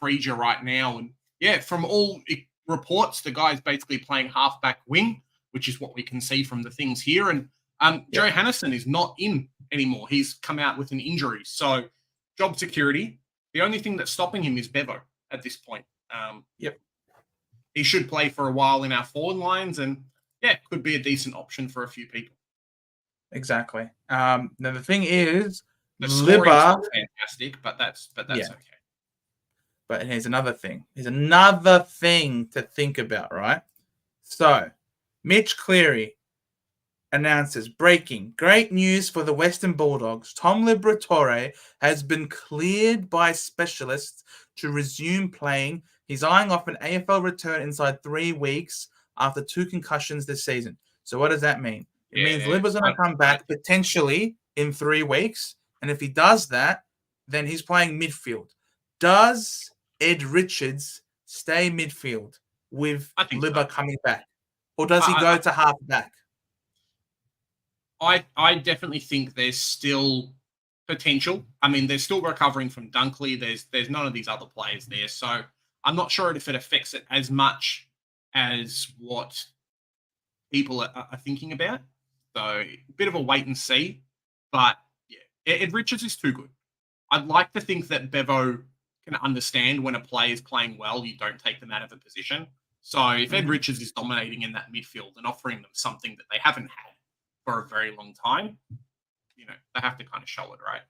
Frazier right now. And yeah, from all reports, the guy's basically playing halfback wing, which is what we can see from the things here. And Joe Hannison is not in anymore. He's come out with an injury. So job security, the only thing that's stopping him is Bevo at this point. He should play for a while in our forward lines and, yeah, could be a decent option for a few people. Exactly. Now, the thing is, the scoring's not fantastic, but that's okay. But here's another thing. Here's another thing to think about, right? So, Mitch Cleary announces, breaking, great news for the Western Bulldogs. Tom Liberatore has been cleared by specialists to resume playing. He's eyeing off an AFL return inside 3 weeks after 2 concussions this season. So what does that mean? It means Libba's going to come back potentially in 3 weeks. And if he does that, then he's playing midfield. Does Ed Richards stay midfield with Libba coming back? Or does he go to half-back? I definitely think there's still potential. I mean, they're still recovering from Dunkley. There's none of these other players there. So I'm not sure if it affects it as much as what people are thinking about. So a bit of a wait and see. But yeah, Ed Richards is too good. I'd like to think that Bevo can understand when a player is playing well, you don't take them out of a position. So if Ed Richards is dominating in that midfield and offering them something that they haven't had for a very long time, you know, they have to kind of show it, right?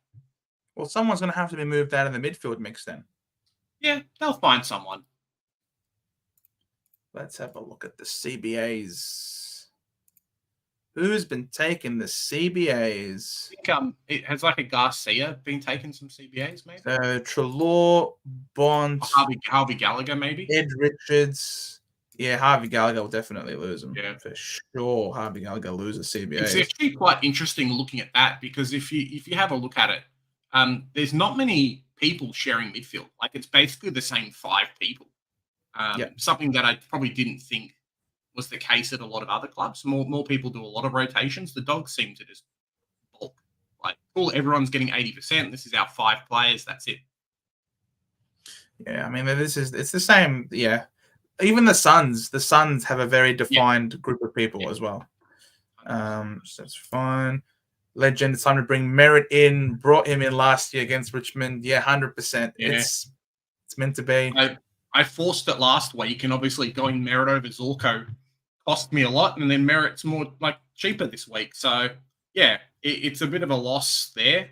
Well, someone's going to have to be moved out of the midfield mix then. Yeah, they'll find someone. Let's have a look at the CBAs. Who's been taking the CBAs? I think it has like a Garcia been taking some CBAs, maybe. So Treloar, Bond, Harvey Gallagher, maybe. Ed Richards. Yeah, Harvey Gallagher will definitely lose him. Yeah, for sure. Harvey Gallagher loses CBAs. It's actually quite interesting looking at that because if you have a look at it, there's not many people sharing midfield. Like it's basically the same 5 people. Something that I probably didn't think was the case at a lot of other clubs. More people do a lot of rotations. The Dogs seem to just bulk. Like, cool, everyone's getting 80%. This is our 5 players. That's it. Yeah, I mean, it's the same. Yeah, even the Suns have a very defined group of people as well. So that's fine. Legend, it's time to bring Merritt in. Brought him in last year against Richmond. Yeah, 100%. Yeah. It's meant to be. I forced it last week, and obviously going Merritt over Zorko cost me a lot, and then Merritt's more like cheaper this week. So yeah, it's a bit of a loss there.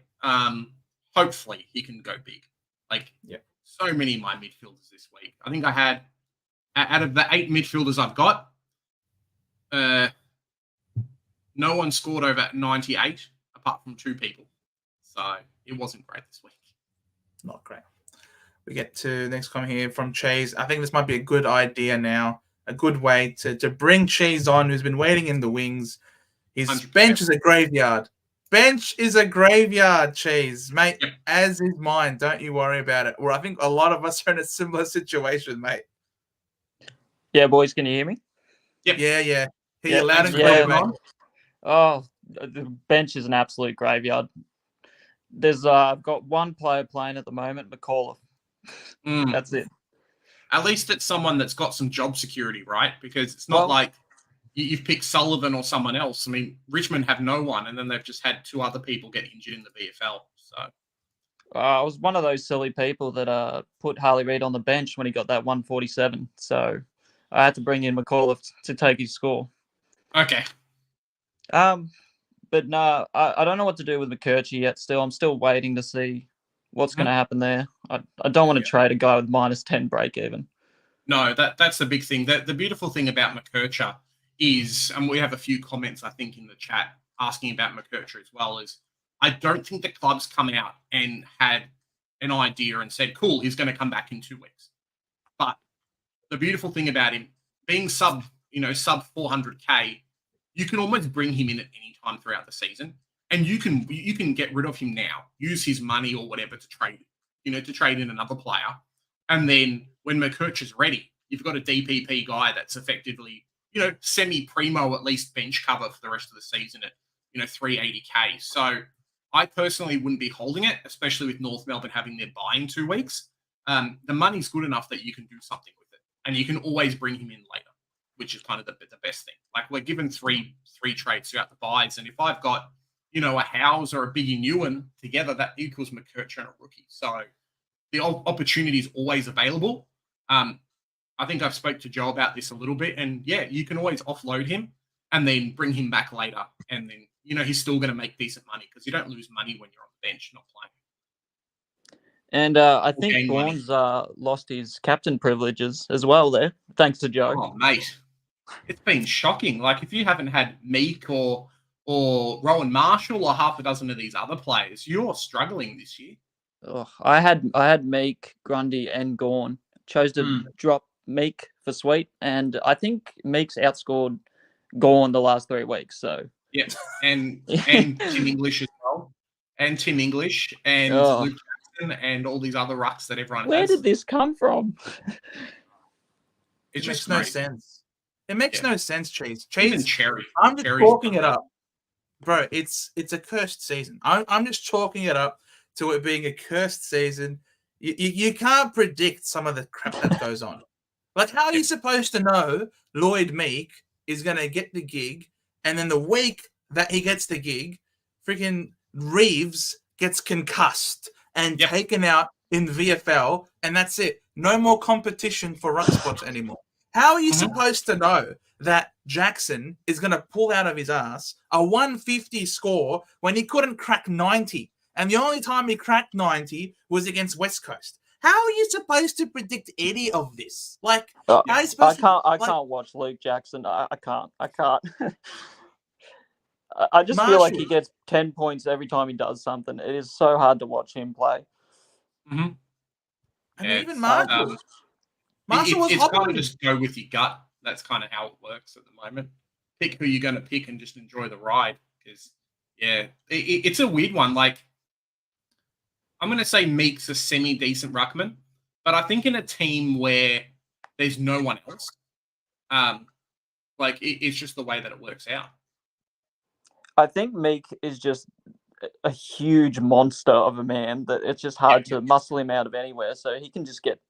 Hopefully he can go big. Like so many of my midfielders this week. I think I had out of the 8 midfielders I've got, no one scored over 98 apart from 2 people. So it wasn't great this week. Not great. We get to the next comment here from Chase. I think this might be a good idea now, a good way to bring Chase on, who's been waiting in the wings. His 100%. Bench is a graveyard. Bench is a graveyard, Chase. Mate, as is mine. Don't you worry about it. Or I think a lot of us are in a similar situation, mate. Yeah, boys, can you hear me? Yep. Yeah. Hear you loud and clear, mate. Oh, the bench is an absolute graveyard. There's I've got one player playing at the moment, McAuliffe. That's it. At least it's someone that's got some job security, right? Because it's not like you've picked Sullivan or someone else. I mean, Richmond have no one, and then they've just had 2 other people get injured in the VFL. So I was one of those silly people that put Harley Reid on the bench when he got that 147. So I had to bring in McAuliffe to take his score. Okay. But no, I don't know what to do with McKerchie yet. I'm still waiting to see what's going to happen there. I don't want to trade a guy with -10 break even. No, that's the big thing. The beautiful thing about McKercher is, and we have a few comments, I think, in the chat asking about McKercher as well, is I don't think the club's come out and had an idea and said, cool, he's going to come back in 2 weeks. But the beautiful thing about him being sub 400K, you can almost bring him in at any time throughout the season, and you can get rid of him now, use his money or whatever to trade, to trade in another player. And then when McKercher's ready, you've got a DPP guy that's effectively, semi-primo, at least bench cover for the rest of the season at, 380K. So I personally wouldn't be holding it, especially with North Melbourne having their buy in 2 weeks. The money's good enough that you can do something with it. And you can always bring him in later, which is kind of the best thing. Like, we're given three trades throughout the buys. And if I've got, a Howes or a Biggie Newen together, that equals McKercher and a rookie. So the opportunity is always available. I think I've spoke to Joe about this a little bit, and yeah, you can always offload him and then bring him back later, and then he's still going to make decent money because you don't lose money when you're on the bench not playing. And I think Bourne's lost his captain privileges as well there, thanks to Joe. Oh mate, it's been shocking. Like, if you haven't had Meek or Rowan Marshall or half a dozen of these other players, you're struggling this year. Oh, I had Meek, Grundy, and Gawn. Chose to drop Meek for Sweet, and I think Meek's outscored Gawn the last 3 weeks. So yeah, and Tim English as well, and Tim English and Luke Jackson and all these other rucks that everyone. Where did this come from? It makes no sense. It makes no sense, Cheese. Even Cherry. I'm just talking it up, bro. It's a cursed season. I'm just chalking it up to it being a cursed season. You can't predict some of the crap that goes on. Like, how are you supposed to know Lloyd Meek is going to get the gig, and then the week that he gets the gig, freaking Reeves gets concussed and taken out in VFL, and that's it. No more competition for ruck spots anymore. How are you supposed to know that Jackson is going to pull out of his ass a 150 score when he couldn't crack 90? And the only time he cracked 90 was against West Coast. How are you supposed to predict any of this? Like, how are you supposed I can't watch Luke Jackson. I can't. I just feel like he gets 10 points every time he does something. It is so hard to watch him play. Mm-hmm. And even Marshall. It's kind of just go with your gut. That's kind of how it works at the moment. Pick who you're going to pick and just enjoy the ride. Because, it's a weird one. Like, I'm going to say Meek's a semi-decent ruckman, but I think in a team where there's no one else, it's just the way that it works out. I think Meek is just a huge monster of a man that it's just hard to muscle him out of anywhere. So he can just get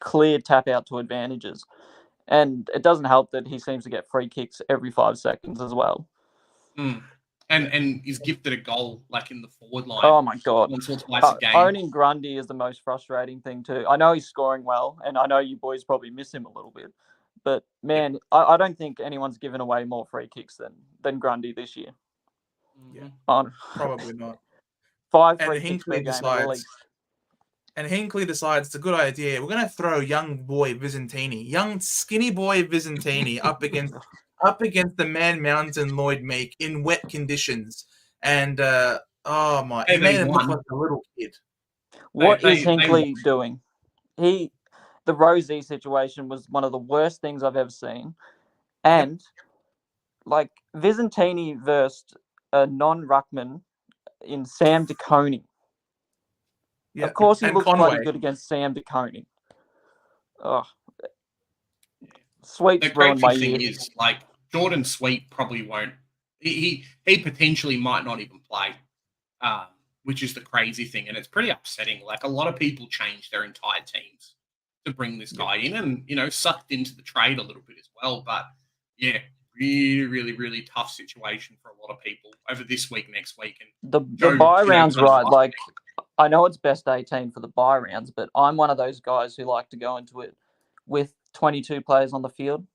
clear tap out to advantages. And it doesn't help that he seems to get free kicks every 5 seconds as well. And he's gifted a goal like in the forward line. Oh my god! Once or twice a game. Owning Grundy is the most frustrating thing too. I know he's scoring well, and I know you boys probably miss him a little bit. But man, I don't think anyone's given away more free kicks than Grundy this year. Yeah, probably not. 5 free kicks per game at least. And Hinkley decides it's a good idea. We're going to throw young skinny boy Vizentini up against the Man Mountain Lloyd Meek in wet conditions. And, he made him look like a little kid. What is Hinkley doing? The Rosie situation was one of the worst things I've ever seen. And, like, Vizentini versed a non-ruckman in Sam DeConey. Yeah, of course, he looked bloody good against Sam DeConey. Oh, Sweet's ruined my year. Is, like, Jordan Sweet probably won't. He potentially might not even play, which is the crazy thing, and it's pretty upsetting. Like, a lot of people changed their entire teams to bring this guy in, and sucked into the trade a little bit as well. But yeah, really, really, really tough situation for a lot of people over this week, next week, and the bye rounds, right? Like, I know it's best 18 for the bye rounds, but I'm one of those guys who like to go into it with 22 players on the field.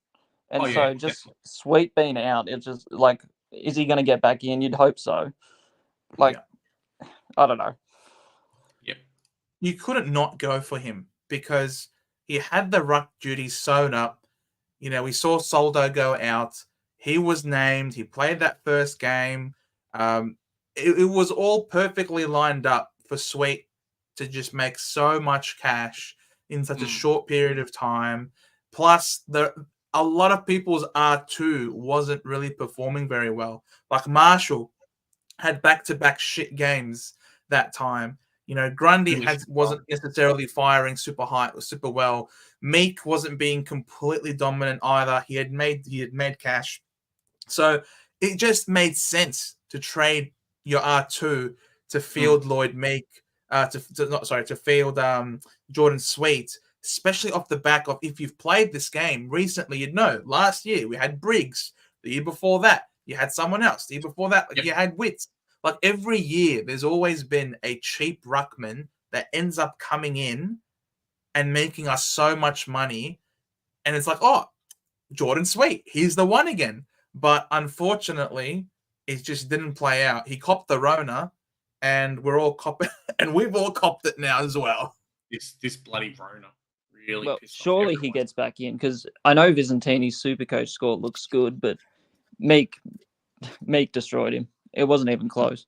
And just Sweet being out, it's just like, is he going to get back in? You'd hope so. Like, I don't know. Yep. You couldn't not go for him because He had the ruck duties sewn up. You know, we saw Soldo go out. He was named. He played that first game. It was all perfectly lined up for Sweet to just make so much cash in such a short period of time. Plus, a lot of people's R2 wasn't really performing very well. Like Marshall had back-to-back shit games that time. You know, Grundy wasn't necessarily firing super high or super well. Meek wasn't being completely dominant either. He had made cash. So it just made sense to trade your R2 to field Lloyd Meek, to field Jordan Sweet, especially off the back of, if you've played this game recently, you'd know last year we had Briggs. The year before that, you had someone else. The year before that, you had Witts. Like every year, there's always been a cheap ruckman that ends up coming in and making us so much money. And it's like, oh, Jordan Sweet, he's the one again. But unfortunately, it just didn't play out. He copped the Rona, and we're all copping, and we've all copped it now as well. This bloody Rona really. Well, surely he gets back in, because I know Visentini's Supercoach score looks good, but Meek destroyed him. It wasn't even close.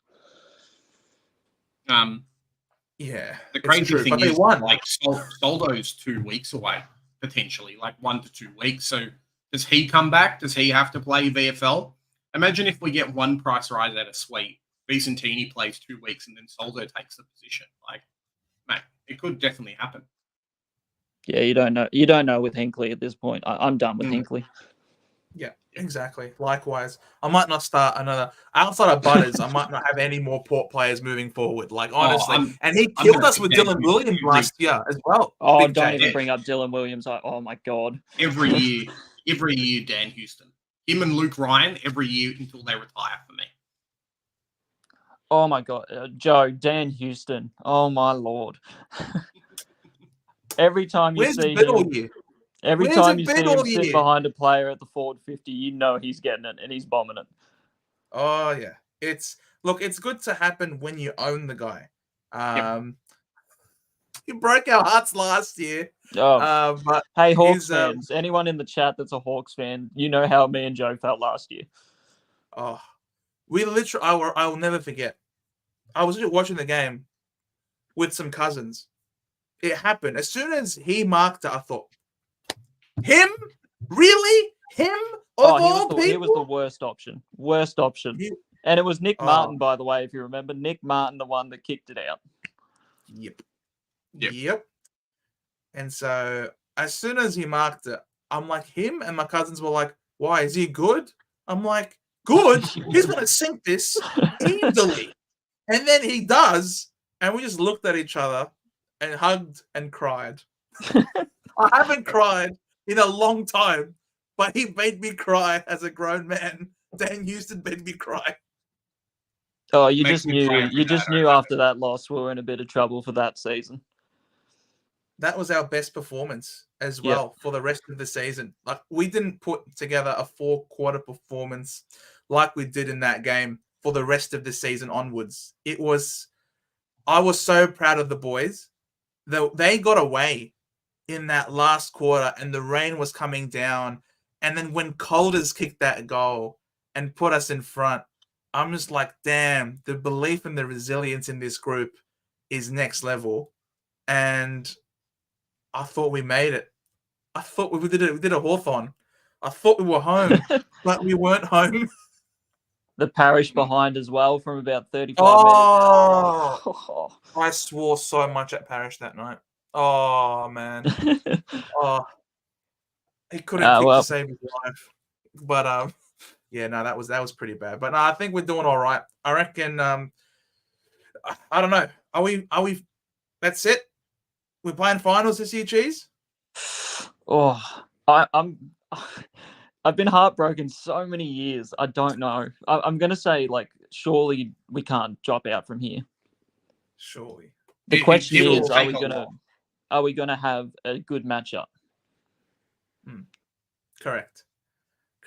Yeah. The crazy thing is, like, Soldo's 2 weeks away, potentially, like 1 to 2 weeks. So does he come back? Does he have to play VFL? Imagine if we get one price rise out of Sweet, Vicentini plays 2 weeks, and then Soldo takes the position. Like, mate, it could definitely happen. Yeah, you don't know. You don't know with Hinkley at this point. I'm done with Hinkley. Yeah, exactly. Likewise, I might not start another outside of Butters. I might not have any more Port players moving forward. Like, honestly, and he killed us with Dylan Williams last year as well. Oh, don't even bring up Dylan Williams. Oh my god! Every year, Dan Houston, him and Luke Ryan, every year until they retire for me. Oh my god, Joe, Dan Houston. Oh my lord! Every time you see him. Every time you see him sit behind a player at the forward 50, you know he's getting it and he's bombing it. Oh yeah, it's good to happen when you own the guy. You broke our hearts last year. But hey, Hawks fans, anyone in the chat that's a Hawks fan, you know how me and Joe felt last year. Oh, we literally, I will never forget. I was watching the game with some cousins. It happened as soon as he marked it. I thought, him? Really? Him? He was the worst option. And it was Nick Martin, by the way, if you remember. Nick Martin, the one that kicked it out. Yep. And so as soon as he marked it, I'm like, him? And my cousins were like, why? Is he good? I'm like, good? He's going to sink this easily. And then he does. And we just looked at each other and hugged and cried. I haven't cried in a long time, but he made me cry as a grown man. Dan Houston made me cry. Oh, you just knew after that loss we were in a bit of trouble for that season. That was our best performance as well for the rest of the season. Like, we didn't put together a 4-quarter performance like we did in that game for the rest of the season onwards. I was so proud of the boys. They got away in that last quarter, and the rain was coming down. And then when Colders kicked that goal and put us in front, I'm just like, damn, the belief and the resilience in this group is next level. And I thought we made it. I thought we did a Hawthorn. I thought we were home, but we weren't home. The parish behind as well from about 35 minutes. I swore so much at Parish that night. Oh, man. He couldn't kick to save his life. But, that was pretty bad. But I think we're doing all right. I reckon, I don't know. Are we, that's it? We're playing finals this year, Cheese? Oh, I've been heartbroken so many years. I don't know. I'm going to say, like, surely we can't drop out from here. Surely. The question is, are we going to have a good matchup? Correct.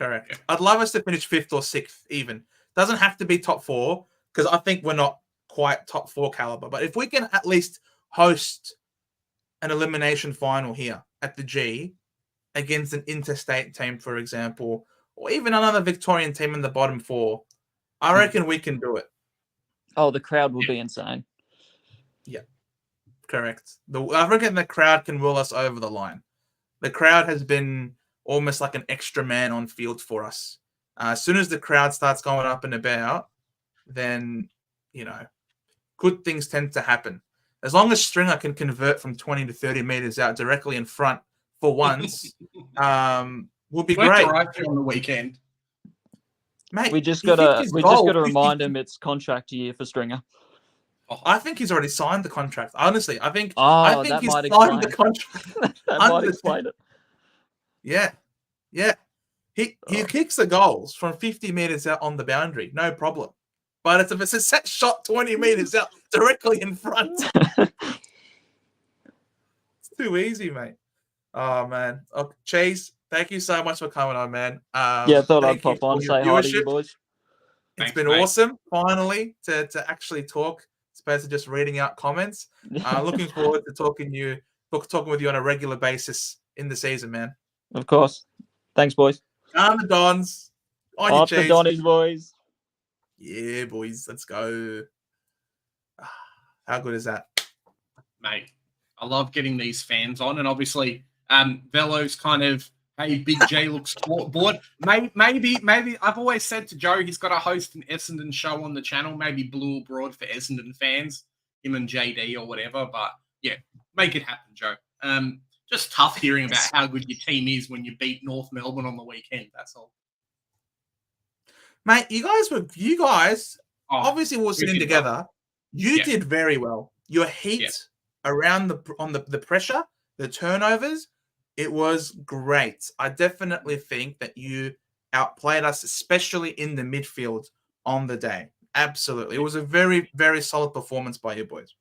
I'd love us to finish 5th or 6th even. Doesn't have to be top 4, because I think we're not quite top 4 caliber. But if we can at least host an elimination final here at the G against an interstate team, for example, or even another Victorian team in the bottom 4, I reckon we can do it. Oh, the crowd will be insane. Yeah, correct. I reckon the crowd can roll us over the line. The crowd has been almost like an extra man on field for us. As soon as the crowd starts going up and about, then, good things tend to happen. As long as Stringer can convert from 20 to 30 meters out directly in front for once, will be great. On the weekend. Mate, we just gotta remind him it's contract year for Stringer. I think he's already signed the contract. Honestly, I think that he's might signed the explain. contract. That might explain it. Yeah. He kicks the goals from 50 meters out on the boundary, no problem. But if it's a set shot 20 meters out directly in front, it's too easy, mate. Oh man, Chase, thank you so much for coming on, man. I thought I'd pop on, say hi to you boys. It's been awesome, finally, to actually talk, as opposed to just reading out comments. Looking forward to talking with you on a regular basis in the season, man. Of course. Thanks, boys. On the Dons. Off the Donnies, boys. Yeah, boys. Let's go. How good is that? Mate, I love getting these fans on. And obviously, Velo's kind of, hey, Big J looks bored. Maybe I've always said to Joe, he's got to host an Essendon show on the channel, maybe Blue or Broad for Essendon fans, him and JD or whatever. But yeah, make it happen, Joe. Just tough hearing about how good your team is when you beat North Melbourne on the weekend. That's all. Mate, you guys obviously were sitting together. Well. You did very well. Your heat around the pressure, the turnovers, it was great. I definitely think that you outplayed us, especially in the midfield on the day. Absolutely. It was a very, very solid performance by you boys.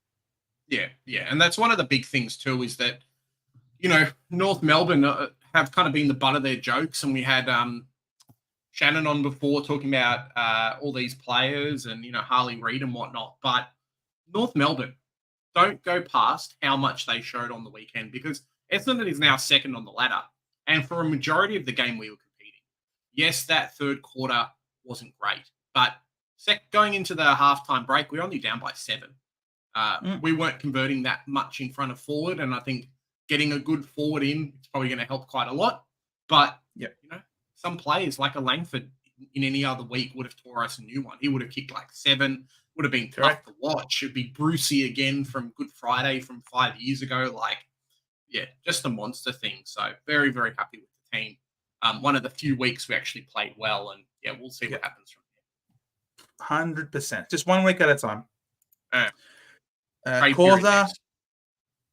Yeah. And that's one of the big things too, is that, North Melbourne have kind of been the butt of their jokes. And we had Shannon on before talking about all these players and, Harley Reid and whatnot. But North Melbourne, don't go past how much they showed on the weekend, because Essendon is now second on the ladder. And for a majority of the game, we were competing. Yes, that third quarter wasn't great. But going into the halftime break, we were only down by 7. We weren't converting that much in front of forward. And I think getting a good forward in is probably going to help quite a lot. But, some players like a Langford in any other week would have tore us a new one. He would have kicked like 7, would have been tough to watch. It'd be Brucey again from Good Friday from 5 years ago. Just a monster thing. So very, very happy with the team. One of the few weeks we actually played well, and we'll see what happens from here. 100%. Just 1 week at a time. Quarter.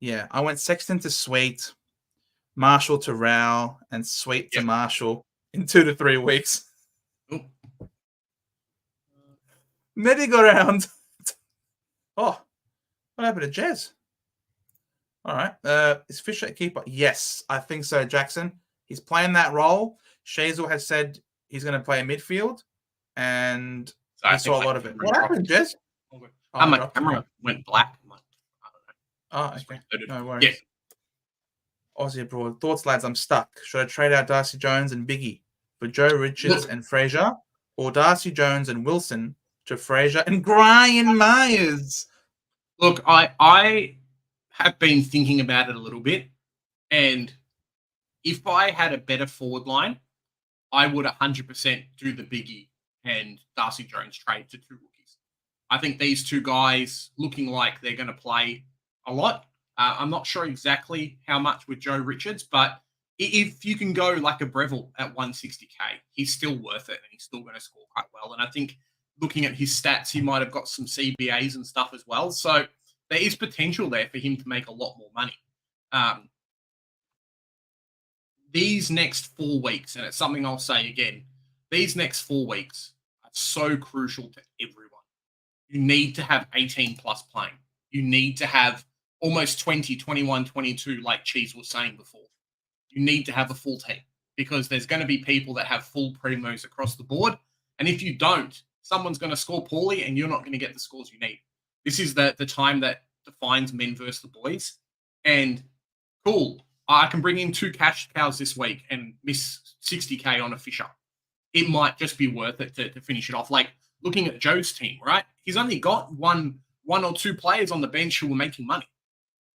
Yeah, I went Sexton to Sweet, Marshall to Rao, and Sweet to Marshall in 2 to 3 weeks. Merry-go-round. What happened to Jez? All right. Is Fisher a keeper? Yes, I think so, Jackson. He's playing that role. Shazel has said he's going to play midfield, and I saw a lot of it. What happened, Jez? My camera went black. Oh, okay. No worries. Yeah. Aussie Abroad. Thoughts, lads? I'm stuck. Should I trade out Darcy Jones and Biggie for Joe Richards and Fraser, or Darcy Jones and Wilson to Fraser and Brian Myers? Look, I have been thinking about it a little bit, and if I had a better forward line, I would 100% do the Biggie and Darcy Jones trade to 2 rookies. I think these 2 guys looking like they're going to play a lot. I'm not sure exactly how much with Joe Richards, but if you can go like a Breville at 160k, he's still worth it, and he's still going to score quite well. And I think looking at his stats, he might have got some CBAs and stuff as well. So there is potential there for him to make a lot more money. These next 4 weeks, and it's something I'll say again, these next 4 weeks are so crucial to everyone. You need to have 18 plus playing. You need to have almost 20, 21, 22, like Cheese was saying before. You need to have a full team, because there's going to be people that have full primos across the board. And if you don't, someone's going to score poorly and you're not going to get the scores you need. This is the time that defines men versus the boys. And cool. I can bring in 2 cash cows this week and miss 60K on a Fisher. It might just be worth it to finish it off. Like looking at Joe's team, right? He's only got one or two players on the bench who are making money.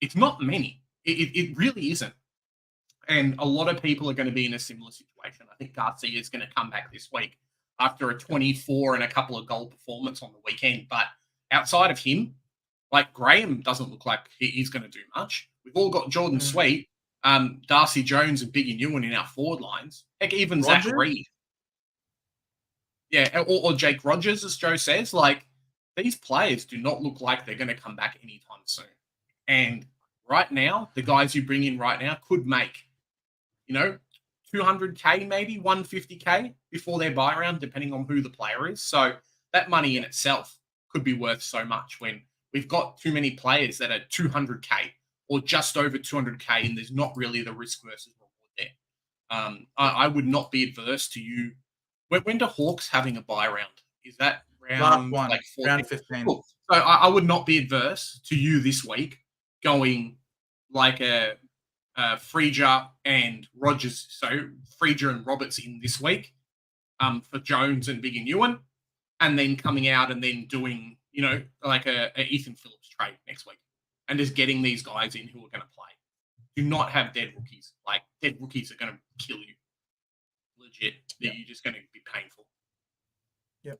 It's not many. It really isn't. And a lot of people are going to be in a similar situation. I think Garcia is going to come back this week after a 24 and a couple of goal performance on the weekend. But outside of him, like Graham doesn't look like he's going to do much. We've all got Jordan Sweet, Darcy Jones and Biggie Newen in our forward lines. Heck, even Rogers? Zach Reed. Yeah, or Jake Rogers, as Joe says. Like, these players do not look like they're going to come back anytime soon. And right now, the guys you bring in right now could make, 200K maybe, 150K before their buy round, depending on who the player is. So that money in itself could be worth so much when we've got too many players that are 200K or just over 200K, and there's not really the risk versus reward there. I would not be adverse to you. When do Hawks having a buy round? Is that round one, like 14? round 15? Cool. So I would not be adverse to you this week going like a Freeger and Rogers. So Freeger and Roberts in this week for Jones and Biggie Newen, and then coming out and then doing, like a Ethan Phillips trade next week and just getting these guys in who are going to play. Do not have dead rookies. Like, dead rookies are going to kill you. Legit. You're just going to be painful. Yep.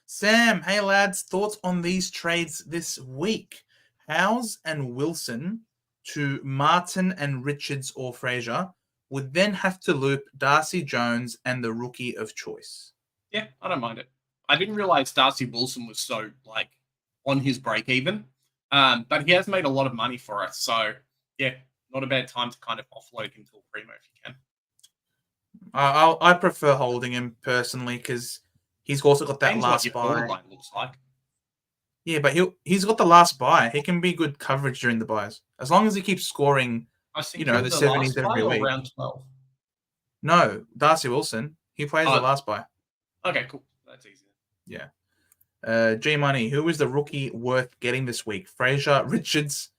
Sam, hey lads, thoughts on these trades this week? Howes and Wilson to Martin and Richards or Fraser would then have to loop Darcy Jones and the rookie of choice. Yeah, I don't mind it. I didn't realize Darcy Wilson was so on his break even, but he has made a lot of money for us. So yeah, not a bad time to kind of offload him to a primo if you can. I prefer holding him personally because he's also got that Depends last what your buy. forward line looks like. Yeah, but he's got the last buy. He can be good coverage during the buys as long as he keeps scoring. The 70s every week. Round 12. No, Darcy Wilson. He plays the last buy. Okay, cool. That's easy. Yeah. G Money. Who is the rookie worth getting this week? Fraser, Richards.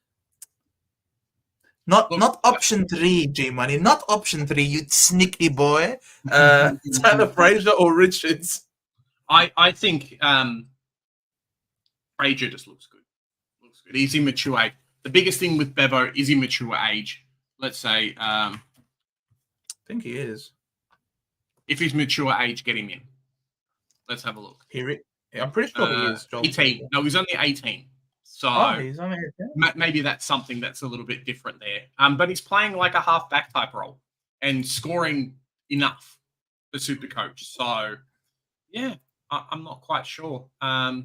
Not option 3, G Money. Not option 3. You sneaky boy. Tyler Fraser or Richards. I think Fraser just looks good. He's immature age. The biggest thing with Bevo is immature age. Let's say. I think he is. If he's mature age, get him in. Let's have a look. I'm pretty sure he is. 18. No, he's only 18. So he's only 18. Maybe that's something that's a little bit different there. But he's playing like a half-back type role and scoring enough for Supercoach. So, yeah, I'm not quite sure. I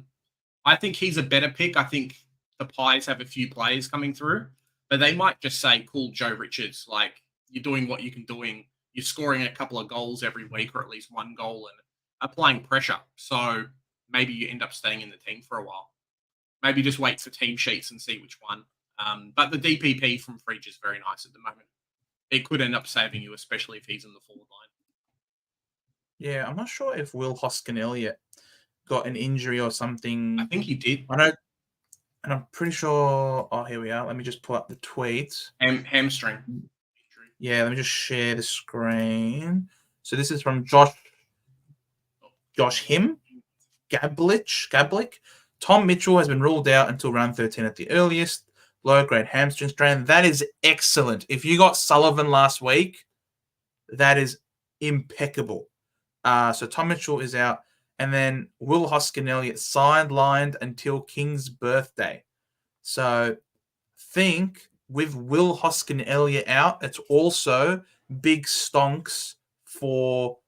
think he's a better pick. I think the Pies have a few players coming through, but they might just say, cool, Joe Richards, you're doing what you can doing. You're scoring a couple of goals every week or at least one goal and applying pressure. So maybe you end up staying in the team for a while. Maybe just wait for team sheets and see which one. But the DPP from Fridge is very nice at the moment. It could end up saving you, especially if he's in the forward line. Yeah, I'm not sure if Will Hoskin-Elliott got an injury or something. I think he did. I know, and I'm pretty sure. Oh, here we are. Let me just pull up the tweets. Hamstring. Yeah, let me just share the screen. So this is from Josh Gablick. Tom Mitchell has been ruled out until round 13 at the earliest. Low-grade hamstring strain. That is excellent. If you got Sullivan last week, that is impeccable. So Tom Mitchell is out. And then Will Hoskin-Elliott sidelined until King's birthday. So think with Will Hoskin-Elliott out, it's also big stonks for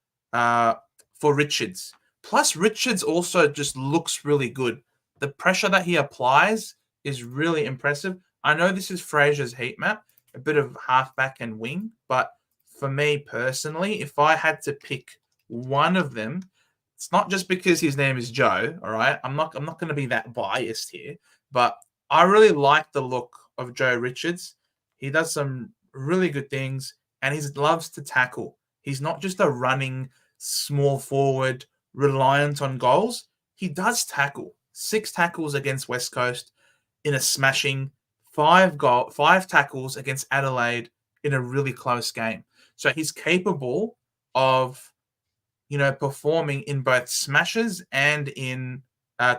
Richards. Plus, Richards also just looks really good. The pressure that he applies is really impressive. I know this is Fraser's heat map, a bit of halfback and wing, but for me personally, if I had to pick one of them, it's not just because his name is Joe, all right? I'm not going to be that biased here, but I really like the look of Joe Richards. He does some really good things, and he loves to tackle. He's not just a running small forward reliant on goals. He does tackle. 6 tackles against West Coast in a smashing 5 tackles against Adelaide in a really close game. So he's capable of, performing in both smashes and in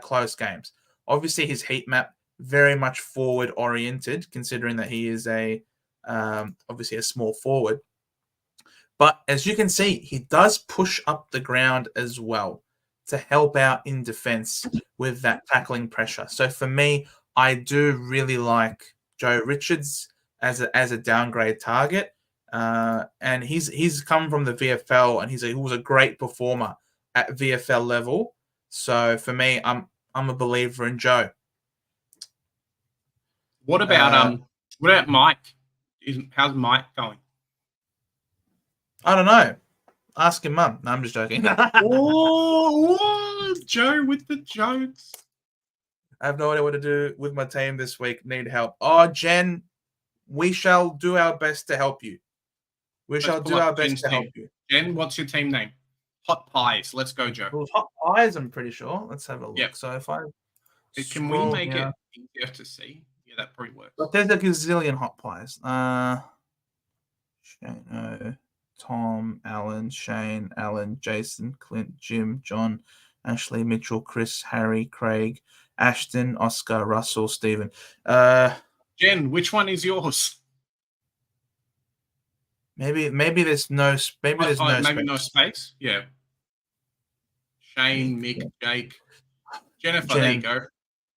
close games. Obviously, his heat map very much forward oriented, considering that he is obviously a small forward. But as you can see, he does push up the ground as well to help out in defense with that tackling pressure. So for me, I do really like Joe Richards as a downgrade target. And he's come from the VFL, and he was a great performer at VFL level. So for me, I'm a believer in Joe. What about Mike? How's Mike going? I don't know. Ask him, Mum. No, I'm just joking. Oh, Joe with the jokes. I have no idea what to do with my team this week. Need help. Oh, Jen, we shall do our best to help you. We shall do our best to help you. Jen, what's your team name? Hot Pies. Let's go, Joe. Well, Hot Pies, I'm pretty sure. Let's have a look. Yep. So if I can we make it easier to see? Yeah, that probably works. But there's a gazillion Hot Pies. Tom, Alan, Shane, Alan, Jason, Clint, Jim, John, Ashley, Mitchell, Chris, Harry, Craig, Ashton, Oscar, Russell, Stephen. Jen, which one is yours? Maybe there's no no space. Yeah. Shane, Mick, Jake, Jennifer. There you go.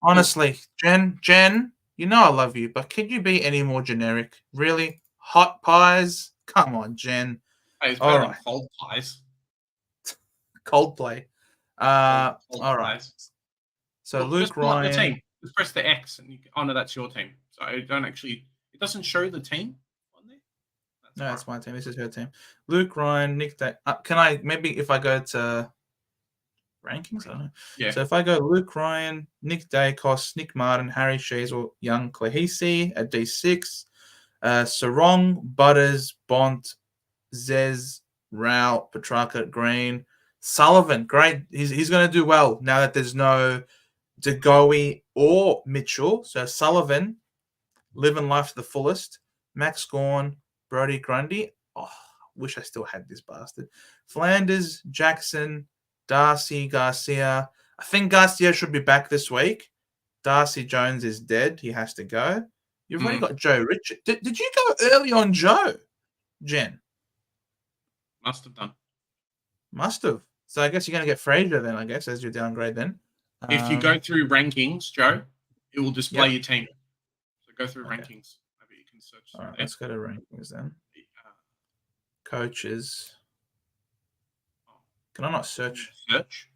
Honestly, Jen, I love you, but could you be any more generic? Really? Hot Pies? Come on, Jen. Hey, it's better than Cold Pies. Coldplay. All right. So Luke Ryan. The team. Just press the X, and that's your team. So it doesn't show the team on there. No, it's my team. This is her team. Luke Ryan, Nick Day. Can I maybe if I go to rankings? I don't know. Yeah. So if I go Luke Ryan, Nick Dacos, Nick Martin, Harry Sheasel, Young Klahisi at D6, Sarong, Butters, Bont, Zez, Rao, Petrarca, Green, Sullivan. Great. He's going to do well now that there's no DeGoey or Mitchell. So Sullivan, living life to the fullest. Max Gorn, Brody Grundy. Oh, wish I still had this bastard. Flanders, Jackson, Darcy, Garcia. I think Garcia should be back this week. Darcy Jones is dead. He has to go. You've already got Joe Richard. Did you go early on Joe, Jen? Must have done. Must have. So I guess you're going to get Fraser then, I guess, as your downgrade then. If you go through rankings, Joe, it will display your team. So go through rankings. Maybe you can search. All right, let's go to rankings then. Coaches. Can I not search? Search?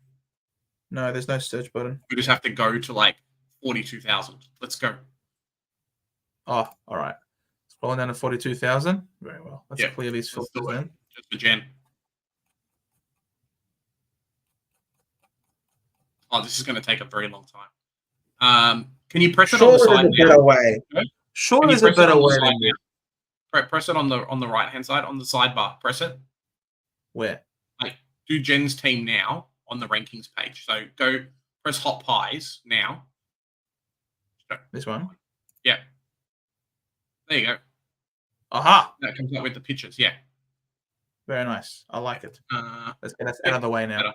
No, there's no search button. We just have to go to like 42,000. Let's go. Oh, all right. Scrolling down to 42,000. Very well. Let's clear these filters then. Just for Jen. Oh, this is going to take a very long time. Can you press it on the side now? Better way. Sure, there's a better way. Press it on the right hand side on the sidebar. Press it. Where? Like do Jen's team now on the rankings page. So go press Hot Pies now. This one. Yeah. There you go. Aha! That comes out with the pictures. Yeah. Very nice. I like it. Let's get us out of the way now. Better.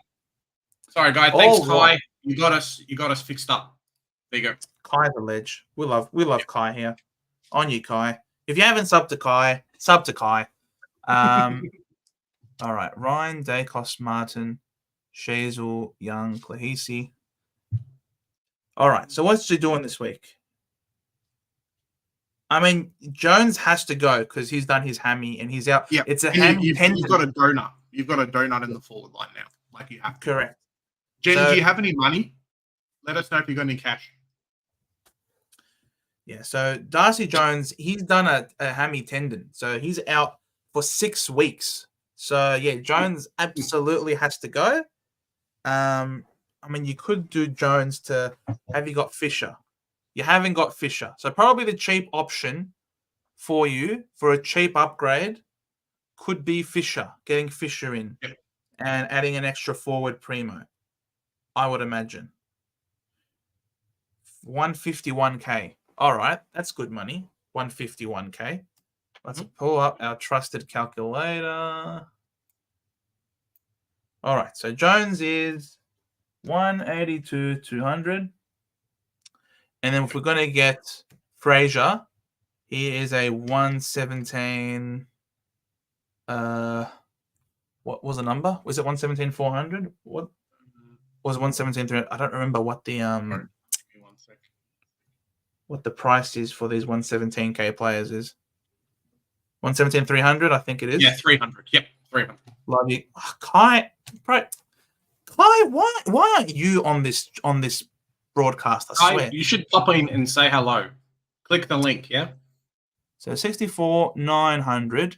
Sorry, guys. Thanks, Kai. You got us fixed up. There you go. Kai's a ledge. We love Kai here. On you, Kai. If you haven't subbed to Kai, sub to Kai. All right. Ryan, Dacos, Martin, Shazel, Young, Klahisi. All right. So what's she doing this week? I mean, Jones has to go because he's done his hammy and he's out. Yeah, it's a hammy. You've got a donut. You've got a donut in the forward line now. Like you have to. Correct. Jen, do you have any money? Let us know if you got any cash. Yeah, so Darcy Jones, he's done a hammy tendon. So he's out for 6 weeks. So, yeah, Jones absolutely has to go. I mean, you could do Jones to have you got Fisher. You haven't got Fisher. So probably the cheap option for you for a cheap upgrade could be Fisher, getting Fisher in and adding an extra forward primo, I would imagine. 151K. All right, that's good money. 151K. Let's pull up our trusted calculator. All right, so Jones is 182,200. And then if we're going to get Fraser, he is a 117. What was the number? Was it 117,400? What was it 117,300? I don't remember what the what the price is for these 117K players is. 117,300, I think it is. Yeah, 300. Yep, 300. Love you, Kai. Bro, Kai, why aren't you on this broadcast? I swear. You should pop in and say hello. Click the link, yeah? So 64,900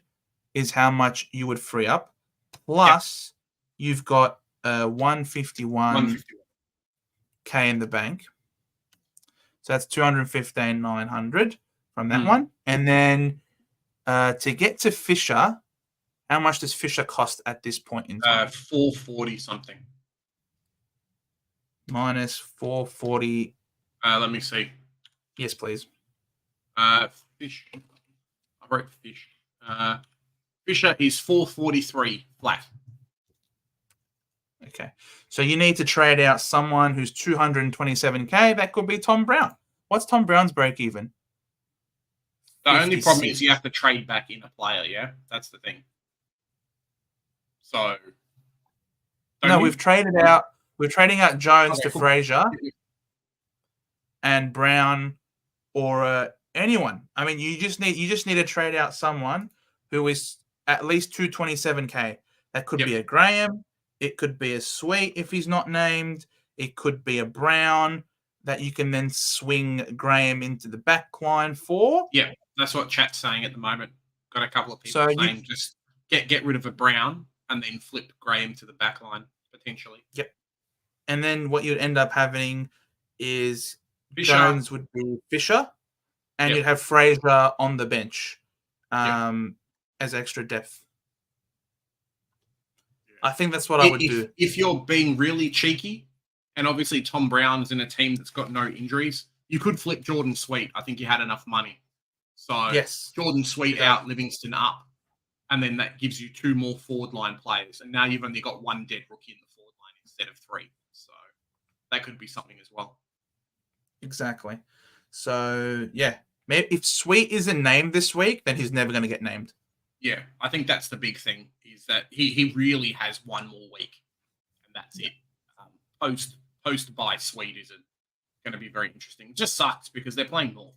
is how much you would free up. Plus, you've got 151K in the bank. So that's 215,900 from that one. And then to get to Fisher, how much does Fisher cost at this point in time? 440 something. Minus 440. Let me see. Yes, please. Fish. I wrote Fish. Fisher is 443 flat. Okay. So you need to trade out someone who's 227K. That could be Tom Brown. What's Tom Brown's break even? The only problem is you have to trade back in a player, yeah? That's the thing. So no, we're trading out Jones to Fraser and Brown or anyone. I mean, you just need to trade out someone who is at least 227K. That could be a Graham. It could be a Sweet if he's not named. It could be a Brown that you can then swing Graham into the back line for. Yeah, that's what chat's saying at the moment. Got a couple of people saying just get rid of a Brown and then flip Graham to the back line potentially. Yep. And then what you'd end up having is Fisher. Jones would be Fisher, and you'd have Fraser on the bench as extra depth. I think that's what I would do. If you're being really cheeky, and obviously Tom Brown's in a team that's got no injuries, you could flip Jordan Sweet. I think you had enough money. So Jordan Sweet out, Livingston up, and then that gives you two more forward line players. And now you've only got one dead rookie in the forward line instead of three. So that could be something as well. Exactly. So, yeah. Maybe if Sweet isn't named this week, then he's never going to get named. Yeah, I think that's the big thing, is that he really has one more week, and that's it. Post by Sweet isn't going to be very interesting. It just sucks because they're playing North.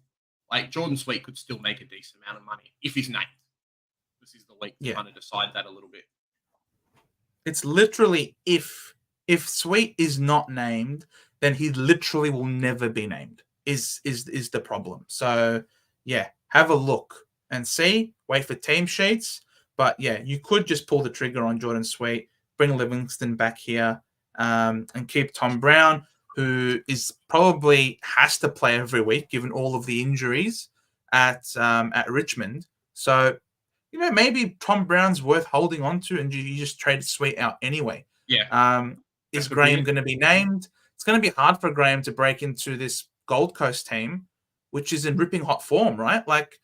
Like, Jordan Sweet could still make a decent amount of money if he's named. This is the week to kind of decide that a little bit. It's literally if Sweet is not named, then he literally will never be named. Is the problem. So yeah, have a look and see. Wait for team sheets. But yeah, you could just pull the trigger on Jordan Sweet, bring Livingston back here, and keep Tom Brown, who is probably has to play every week given all of the injuries at Richmond. So maybe Tom Brown's worth holding on to, and you just trade Sweet out anyway. Yeah. Is Graham going to be named? It's going to be hard for Graham to break into this Gold Coast team, which is in ripping hot form, right? Like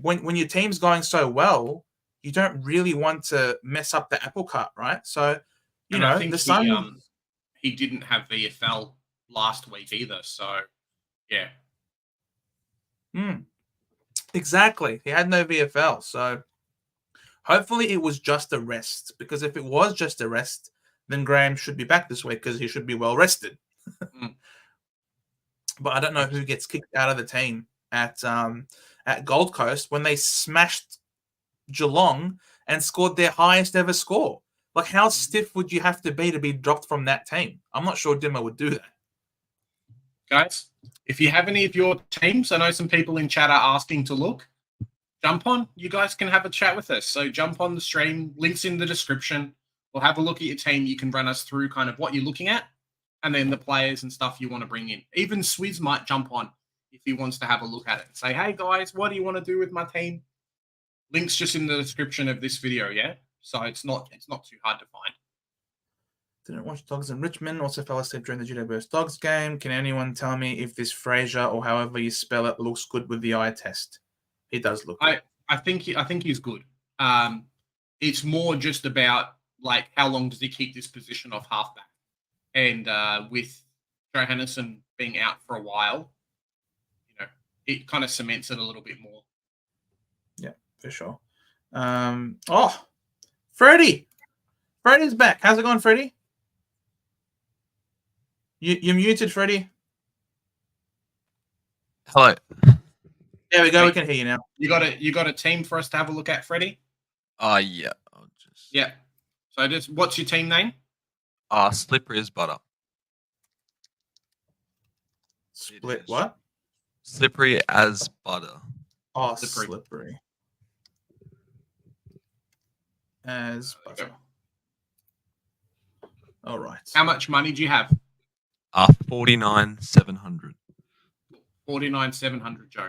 when your team's going so well, you don't really want to mess up the apple cart, right? So, I think the Sun. He didn't have VFL last week either, so yeah. Exactly. He had no VFL, so hopefully it was just a rest. Because if it was just a rest, then Graham should be back this week because he should be well rested. But I don't know who gets kicked out of the team at Gold Coast when they smashed Geelong and scored their highest ever score. Like, how stiff would you have to be dropped from that team? I'm not sure Dimmer would do that. Guys, if you have any of your teams, I know some people in chat are asking to look, jump on. You guys can have a chat with us. So jump on the stream. Links in the description. We'll have a look at your team. You can run us through kind of what you're looking at, and then the players and stuff you want to bring in. Even Swizz might jump on if he wants to have a look at it and say, hey, guys, what do you want to do with my team? Link's just in the description of this video, yeah? So it's not too hard to find. Didn't watch Dogs in Richmond. Also fell asleep during the Judo vs Dogs game. Can anyone tell me if this Fraser or however you spell it looks good with the eye test? He does look good. I think he's good. It's more just about like how long does he keep this position of halfback, and with Johannesson being out for a while, it kind of cements it a little bit more. Yeah, for sure. Freddie. Freddie's back. How's it going, Freddie? You're muted, Freddie. Hello. There we go. We can hear you now. You got a team for us to have a look at, Freddie? Yeah. Yeah. So what's your team name? Slippery as butter. Split what? Slippery as butter. Oh, slippery. As butter. All right. How much money do you have? 49,700. 49,700, Joe.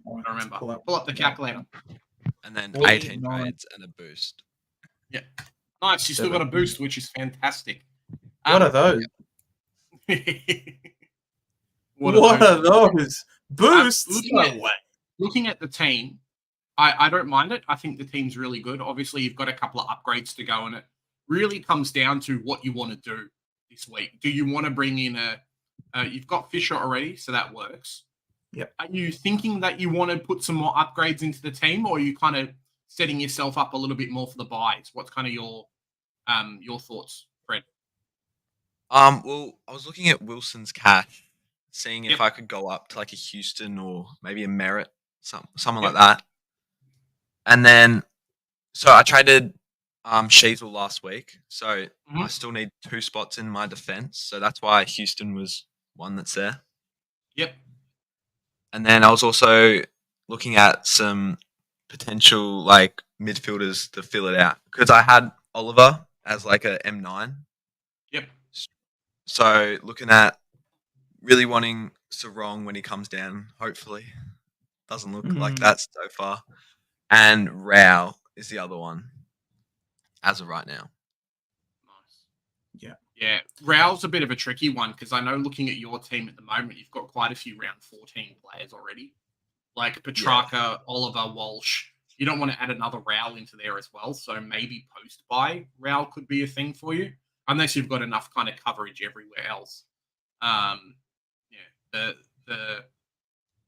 I remember. Pull up the calculator. And then 49. 18 trades and a boost. Yeah. Nice. You still got a boost, which is fantastic. What are those? What are those? Boosts? Looking at the team, I don't mind it. I think the team's really good. Obviously, you've got a couple of upgrades to go, and it really comes down to what you want to do this week. Do you want to bring in you've got Fisher already, so that works. Yep. Are you thinking that you want to put some more upgrades into the team, or are you kind of setting yourself up a little bit more for the buys? What's kind of your thoughts, Fred? Well, I was looking at Wilson's cash, seeing if I could go up to like a Houston or maybe a Merritt, someone like that. And then, so I traded Sheasel last week, so I still need 2 spots in my defense. So that's why Houston was one that's there. Yep. And then I was also looking at some potential like midfielders to fill it out because I had Oliver as like a M9. Yep. So looking at really wanting Sarong when he comes down, hopefully. Doesn't look like that so far. And Rao is the other one as of right now. Nice. Yeah. Rao's a bit of a tricky one because I know looking at your team at the moment, you've got quite a few round 14 players already. Like Petrarca, Oliver, Walsh. You don't want to add another Rao into there as well. So maybe post-buy Rao could be a thing for you, unless you've got enough kind of coverage everywhere else. The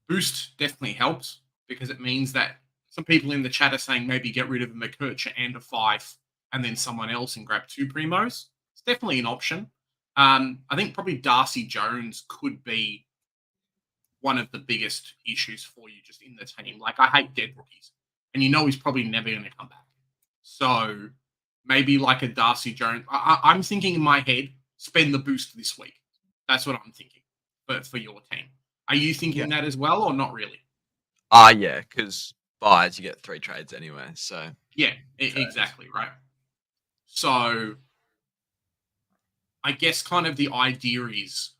boost definitely helps because it means that some people in the chat are saying maybe get rid of a McKercher and a 5 and then someone else and grab 2 primos. It's definitely an option. I think probably Darcy Jones could be one of the biggest issues for you just in the team. Like, I hate dead rookies. And you know he's probably never going to come back. So maybe like a Darcy Jones. I'm thinking in my head, spend the boost this week. That's what I'm thinking for your team. Are you thinking that as well or not really? Yeah, because buys, you get 3 trades anyway. So yeah, exactly, right. So I guess kind of the idea is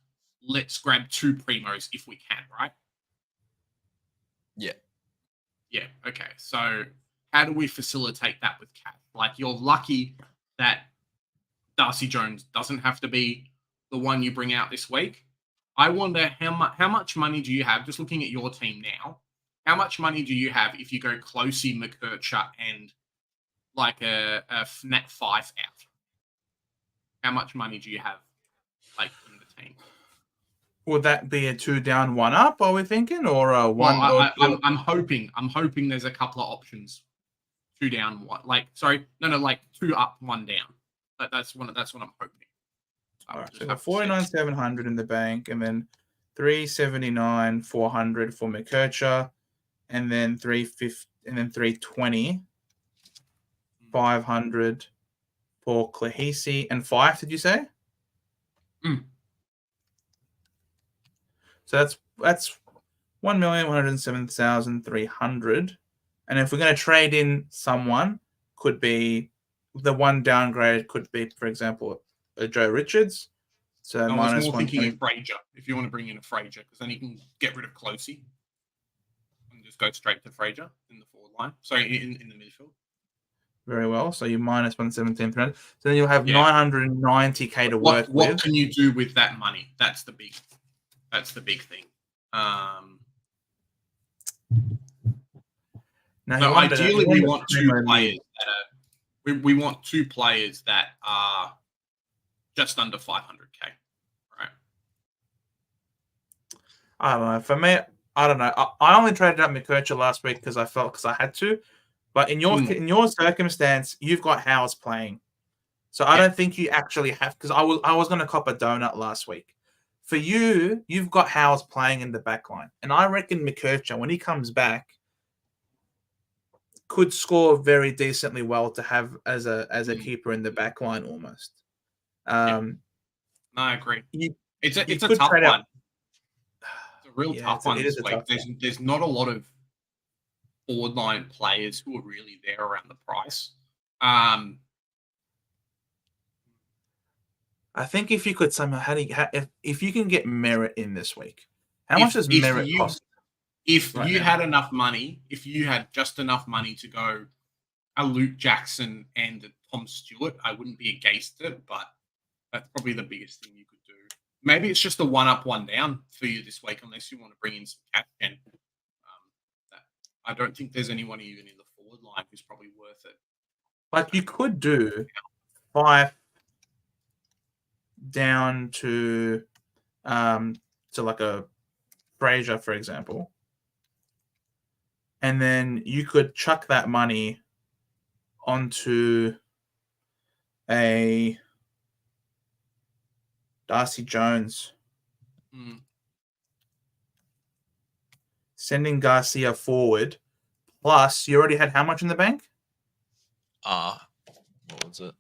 let's grab 2 primos if we can, right? Yeah. Yeah, okay. So how do we facilitate that with Cat? Like, you're lucky that Darcy Jones doesn't have to be the one you bring out this week. I wonder how much money do you have, just looking at your team now, how much money do you have if you go Closey, McKercher, and like a Nat 5 out? How much money do you have like in the team? Would that be a 2 down, 1 up, are we thinking? Or a 1 well, I'm hoping there's a couple of options. 2 down, 1. Like 2 up, 1 down. That's what I'm hoping. All right, so 49,700 in the bank, and then 379,400 for McKercher, and then 350, and then 320, 500 for Klahisi, and 5. Did you say? So that's 1,107,300, and if we're going to trade in someone, could be the 1 downgrade. Could be, for example, a Joe Richards. So I was more thinking -120. of Fraser, if you want to bring in a Fraser, because then you can get rid of Closey and just go straight to Fraser in the forward line. Sorry, in the midfield. Very well. So you minus 117. So then you'll have Yeah. 990k to work with. What can you do with that money? That's the big thing. Now, so ideally, we want two players that are. We want two players that are just under 500k, right? I don't know. For me, I don't know. I only traded up Mikocha last week because I had to. But in your circumstance, you've got Howes playing, so I don't think you actually have. Because I was going to cop a donut last week. For you, you've got Howes playing in the back line, and I reckon Mikocha, when he comes back, could score very decently well to have as a keeper in the back line almost. No, I agree. It's a tough one. It's a real tough one this week. There's not a lot of forward line players who are really there around the price. I think if you could somehow, if you can get Merritt in this week, how much does Merritt cost? If you had enough money, if you had just enough money to go a Luke Jackson and a Tom Stewart, I wouldn't be against it, but that's probably the biggest thing you could do. Maybe it's just a one up, one down for you this week, unless you want to bring in some cash. And I don't think there's anyone even in the forward line who's probably worth it. Like you could do 5 down to like a Fraser, for example, and then you could chuck that money onto a Darcy Jones, sending Garcia forward. Plus, you already had how much in the bank? What was it?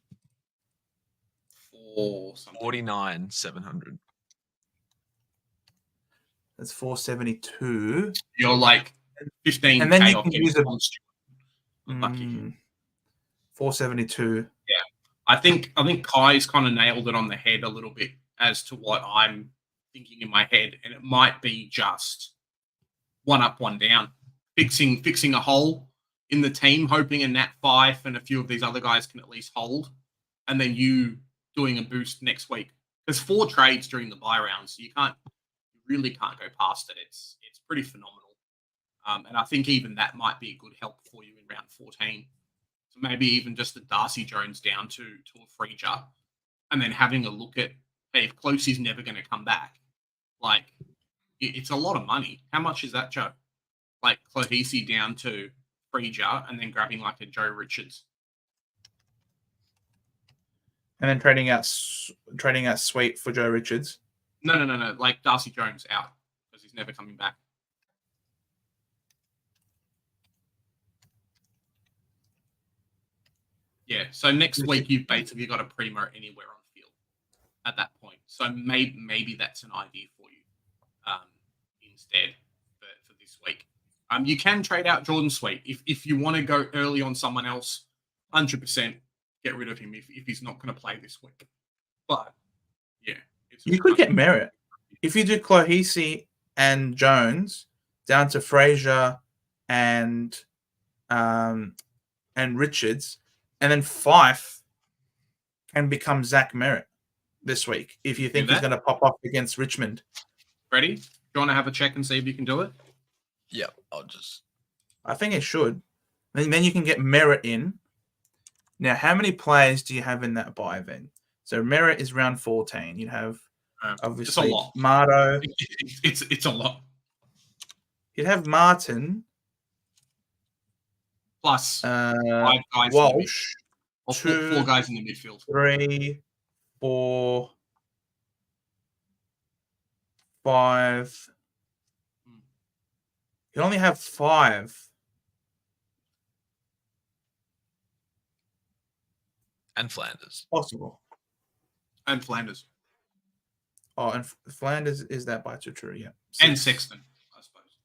49,700. That's 472. You're like 15. And then you can use a 472. Yeah, I think Kai's kind of nailed it on the head a little bit as to what I'm thinking in my head, and it might be just one up, one down, fixing a hole in the team, hoping a Nat Fife and a few of these other guys can at least hold, and then you doing a boost next week. There's 4 trades during the buy round, so you really can't go past it. It's pretty phenomenal, and I think even that might be a good help for you in round 14. So maybe even just the Darcy Jones down to a Freezer, and then having a look at, hey, if Closey's never going to come back, like it's a lot of money. How much is that, Joe? Like Clohisi down to Freezer, and then grabbing like a Joe Richards, and then trading out Sweet for Joe Richards. No. Like Darcy Jones out because he's never coming back. Yeah. So next week you've basically got a primo anywhere on the field at that point. So maybe that's an idea for you instead for this week. You can trade out Jordan Sweet if you want to go early on someone else. 100% get rid of him if he's not going to play this week. But yeah, you could get Merritt if you do Clohisi and Jones down to Fraser and Richards, and then Fife can become Zach Merritt this week if you think he's going to pop off against Richmond. Ready? Do you want to have a check and see if you can do it? Yeah, I think it should. And then you can get Merritt in. Now, how many players do you have in that buy then? So Merritt is round 14. You have obviously Marto. It's a lot. You'd have Martin plus 5 guys. Walsh. 4 guys in the midfield. 3, 4, 5. You only have 5. And Flanders. Possible. And Flanders. Oh, and Flanders is that by true, yeah. 6. And Sexton, I suppose.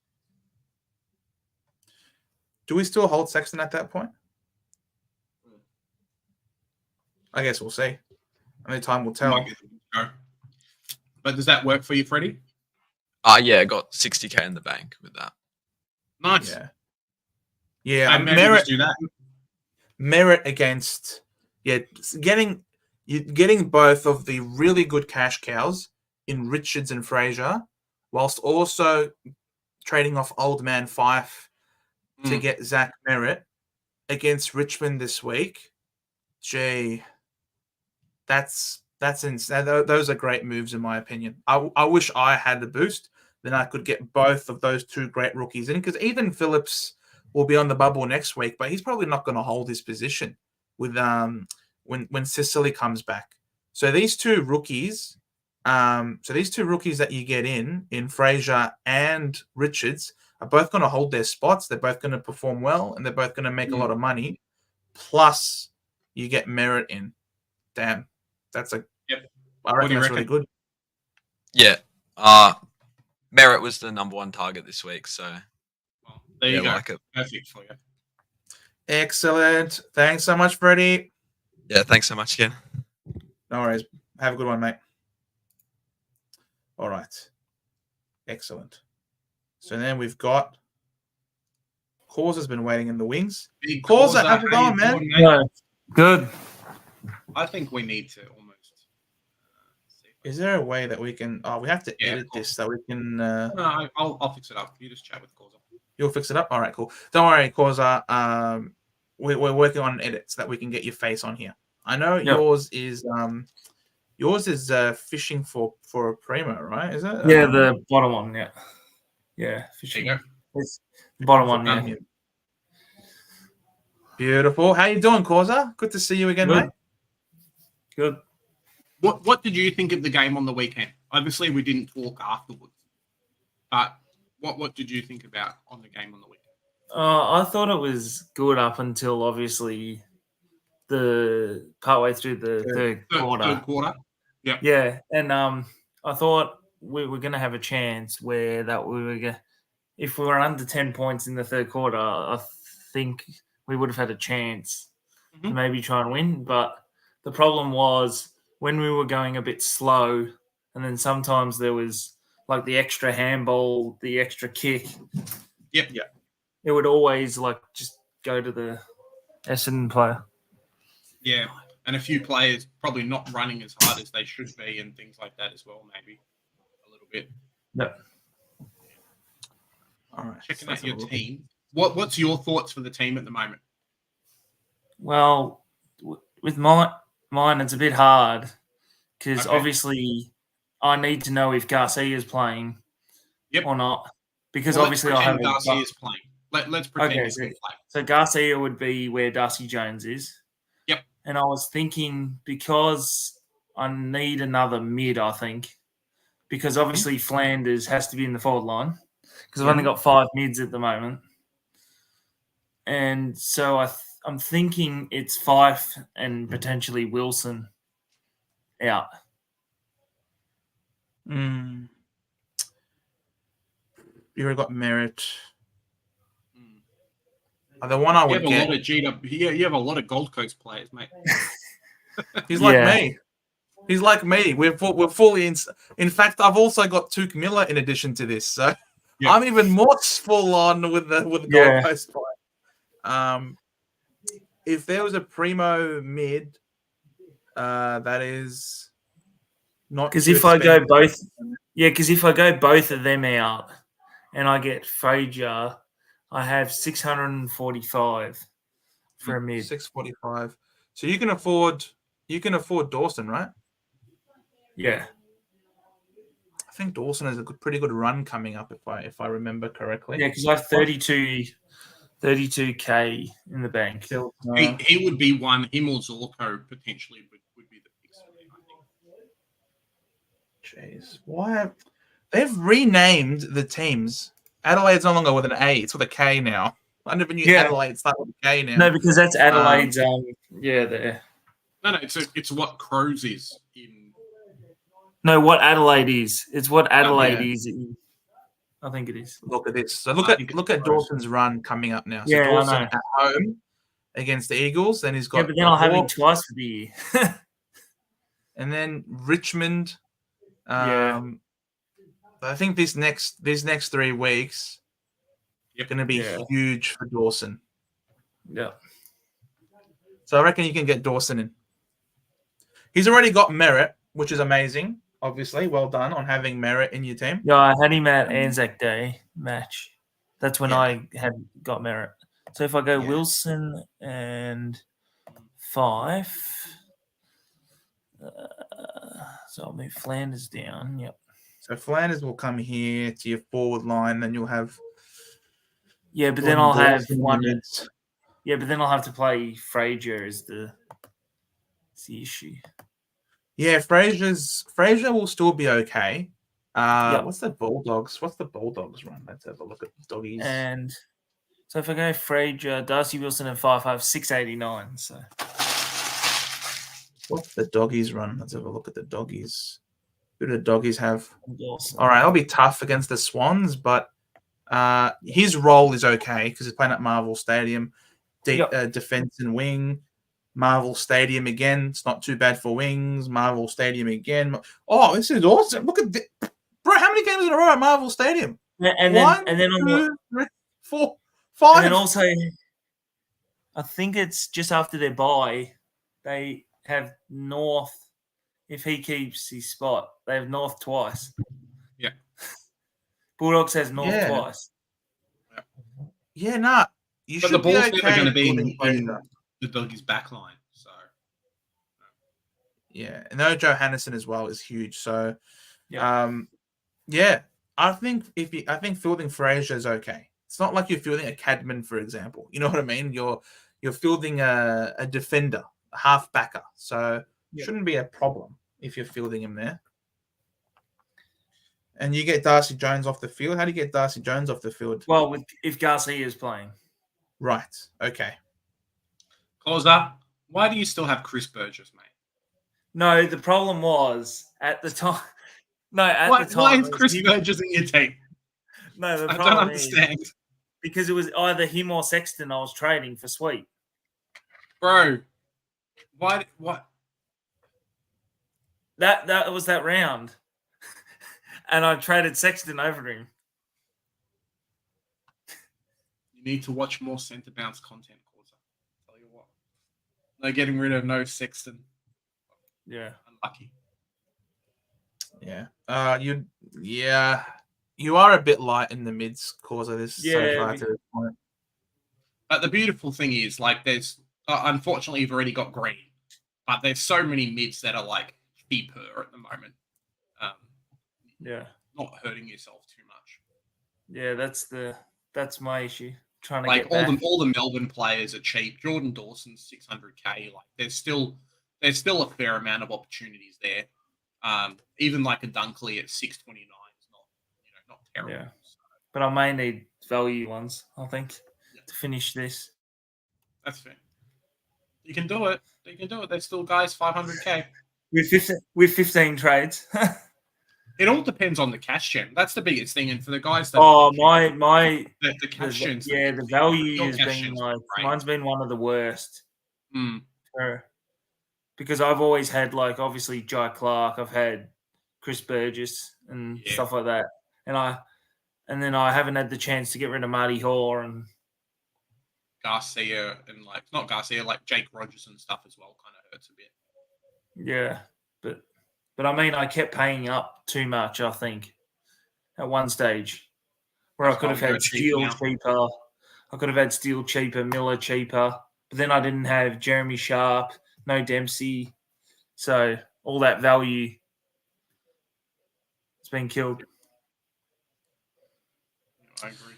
Do we still hold Sexton at that point? I guess we'll see. Only time will tell. But does that work for you, Freddie? Yeah, I got 60k in the bank with that. Nice. Yeah. Merritt, do that. Merritt against getting both of the really good cash cows in Richards and Fraser, whilst also trading off old man Fife to get Zach Merritt against Richmond this week. Gee, that's insane. Those are great moves in my opinion. I wish I had the boost, then I could get both of those two great rookies in, because even Phillips will be on the bubble next week, but he's probably not going to hold his position with when Sicily comes back. So these two rookies, that you get in Fraser and Richards are both going to hold their spots. They're both going to perform well, and they're both going to make a lot of money. Plus, you get Merritt in. Damn, that's I reckon that's really good. Yeah, Merritt was the number one target this week, so there you go. Like it. Perfect for you. Excellent. Thanks so much, Freddie. Yeah, thanks so much again. No worries. Have a good one, mate. All right. Excellent. So then we've got Causa's been waiting in the wings. Causa, how's it going, man? Yeah, good. I think we need to almost. Is there a way that we can? Oh, we have to edit this so we can. No, I'll fix it up. You just chat with Causa. You'll fix it up. All right, cool. Don't worry, Causa. We're working on an edit so that we can get your face on here. I know yours is fishing for a primo, right? Is it? Yeah, the bottom one. Yeah, fishing. It's the bottom one. Yeah. Beautiful. How you doing, Causa? Good to see you again, mate. Good. What did you think of the game on the weekend? Obviously, we didn't talk afterwards, but what did you think about on the game on the weekend? I thought it was good up until obviously the partway through the third quarter. Third quarter. Yeah. Yeah, and I thought we were going to have a chance where that we were going. If we were under 10 points in the third quarter, I think we would have had a chance to maybe try and win. But the problem was when we were going a bit slow, and then sometimes there was like the extra handball, the extra kick. Yep. Yeah. It would always just go to the Essendon player. Yeah, and a few players probably not running as hard as they should be and things like that as well, maybe a little bit. Yep. All right. Checking out your team. What's your thoughts for the team at the moment? Well, with mine, it's a bit hard because obviously I need to know if Garcia's playing or not. Because obviously I have Garcia's playing. Let's pretend he's playing. So Garcia would be where Darcy Jones is. Yep. And I was thinking because I need another mid, I think, because obviously Flanders has to be in the forward line because I've only got 5 mids at the moment. And so I'm thinking it's Fife and potentially Wilson out. You already got Merritt. The one I would get. You have a lot of Gold Coast players, mate. He's like me. He's like me. We're fully in. In fact, I've also got Tuke Miller in addition to this, so I'm even more full on with the Gold Coast play. If there was a primo mid, that is not because if I go both, because if I go both of them out, and I get Fraser, I have 645 for a mid. 645. So you can afford Dawson, right? Yeah. I think Dawson has a pretty good run coming up if I remember correctly. Yeah, because I have 32K in the bank. He would be one. Him or Zorko potentially would be the picks for me, I think. Jeez, why? They've renamed the teams. Adelaide's no longer with an A; it's with a K now. I never knew Adelaide started with a K now. No, because that's Adelaide's. There. No, it's what Crows is in. No, what Adelaide is. It's what Adelaide is. I think it is. Look at this. So look at Dawson's run coming up now. So Dawson at home against the Eagles, then he's got. Yeah, but then I'll have him twice for the year. And then Richmond. I think these next 3 weeks are going to be huge for Dawson. Yeah. So I reckon you can get Dawson in. He's already got merit, which is amazing. Obviously, well done on having merit in your team. Yeah, I had him at Anzac Day match. That's when Yeah. I had got merit. So if I go Yeah. Wilson and Fife, so I'll move Flanders down. Yep. So Flanders will come here to your forward line. Then you'll have but then I'll have one. mids. Yeah, but then I'll have to play Frazier as the issue. Yeah, Frazier will still be okay. Yep. What's the Bulldogs? What's the Bulldogs run? Let's have a look at doggies. And so if I go Frazier, Darcy Wilson and Fife, I have 689. So what's the doggies run? Let's have a look at the doggies. Who do the doggies have? Awesome. All right, that'll be tough against the Swans, but his role is okay because he's playing at Marvel Stadium. Defense and wing. Marvel Stadium again. It's not too bad for wings. Marvel Stadium again. Oh, this is awesome. Look at this. Bro, how many games in a row at Marvel Stadium? And One, then on 2, 3, 4, 5. And then also, I think it's just after their bye, they have North. If he keeps his spot, they have North twice. Yeah. Bulldogs has North twice. Yeah, nah. You but should the ball's be okay never going to be in the doggies' backline. So yeah, and no Johannesson as well is huge. So I think I think fielding Frazier is okay. It's not like you're fielding a Cadman, for example. You know what I mean? You're fielding a defender, a half backer. So it shouldn't be a problem if you're fielding him there. And you get Darcy Jones off the field. How do you get Darcy Jones off the field? Well, if Garcia is playing. Right. Okay. Causa, why do you still have Chris Burgess, mate? No, the problem was at the time. No, the time. Why is Chris Burgess in your team? No, the I problem don't understand. is because it was either him or Sexton I was trading for Sweet. Bro, why? What? That was that round. And I traded Sexton over him. You need to watch more centre bounce content, Causa. Tell you what. They're getting rid of no Sexton. Yeah. Unlucky. Yeah. You are a bit light in the mids, Causa. This so far to this point. But the beautiful thing is, like, there's unfortunately you've already got Green, but there's so many mids that are like cheaper at the moment. Not hurting yourself too much. Yeah, that's my issue. Trying to like get back. all the Melbourne players are cheap. Jordan Dawson's $600K. Like there's still a fair amount of opportunities there. Even like a Dunkley at $629 is not terrible. Yeah. But I may need value ones, I think, to finish this. That's fair. You can do it. There's still guys 500K. With 15 trades. It all depends on the cash gem. That's the biggest thing. And for the guys that the cash gems, the value has been like mine's been one of the worst. Because I've always had like obviously Jai Clark, I've had Chris Burgess and stuff like that, and then I haven't had the chance to get rid of Marty Hall and Garcia and like not Garcia, like Jake Rogers and stuff as well. Kind of hurts a bit. Yeah, but I mean, I kept paying up too much, I think, at one stage, where I could have had Steele cheaper. I could have had Steele cheaper, Miller cheaper, but then I didn't have Jeremy Sharp, no Dempsey. So all that value has been killed. I agree.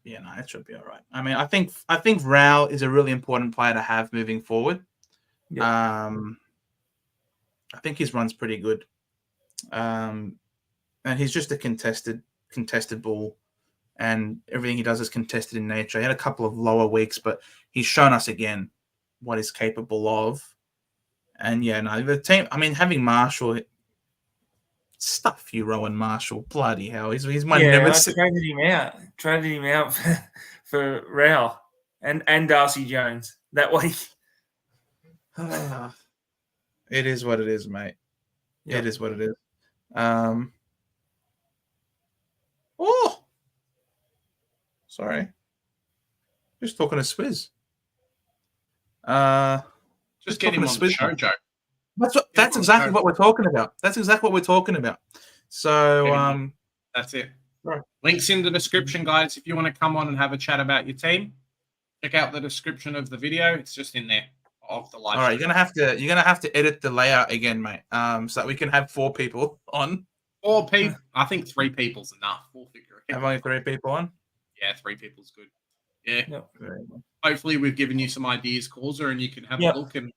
It should be all right. I mean, I think Rao is a really important player to have moving forward. Yep. I think his run's pretty good. And he's just a contested ball, and everything he does is contested in nature. He had a couple of lower weeks, but he's shown us again what he's capable of. And the team, I mean, having Marshall, stuff you, Rowan Marshall, bloody hell. He's my nemesis. I traded him out for Rao and Darcy Jones that week. It is what it is, mate. Yep. It is what it is. Sorry. Just talking to Swizz. Just get him on the show, Joe. That's exactly what we're talking about. That's exactly what we're talking about. So that's it. Right. Links in the description, guys. If you want to come on and have a chat about your team, check out the description of the video. It's just in there of the live. All right, you're gonna have to edit the layout again, mate. So that we can have 4 people on. 4 people. I think 3 people's enough. We'll figure it out. Have only 3 people on. Yeah, 3 people's good. Yeah. Yep. Hopefully, we've given you some ideas, Causer, and you can have a look and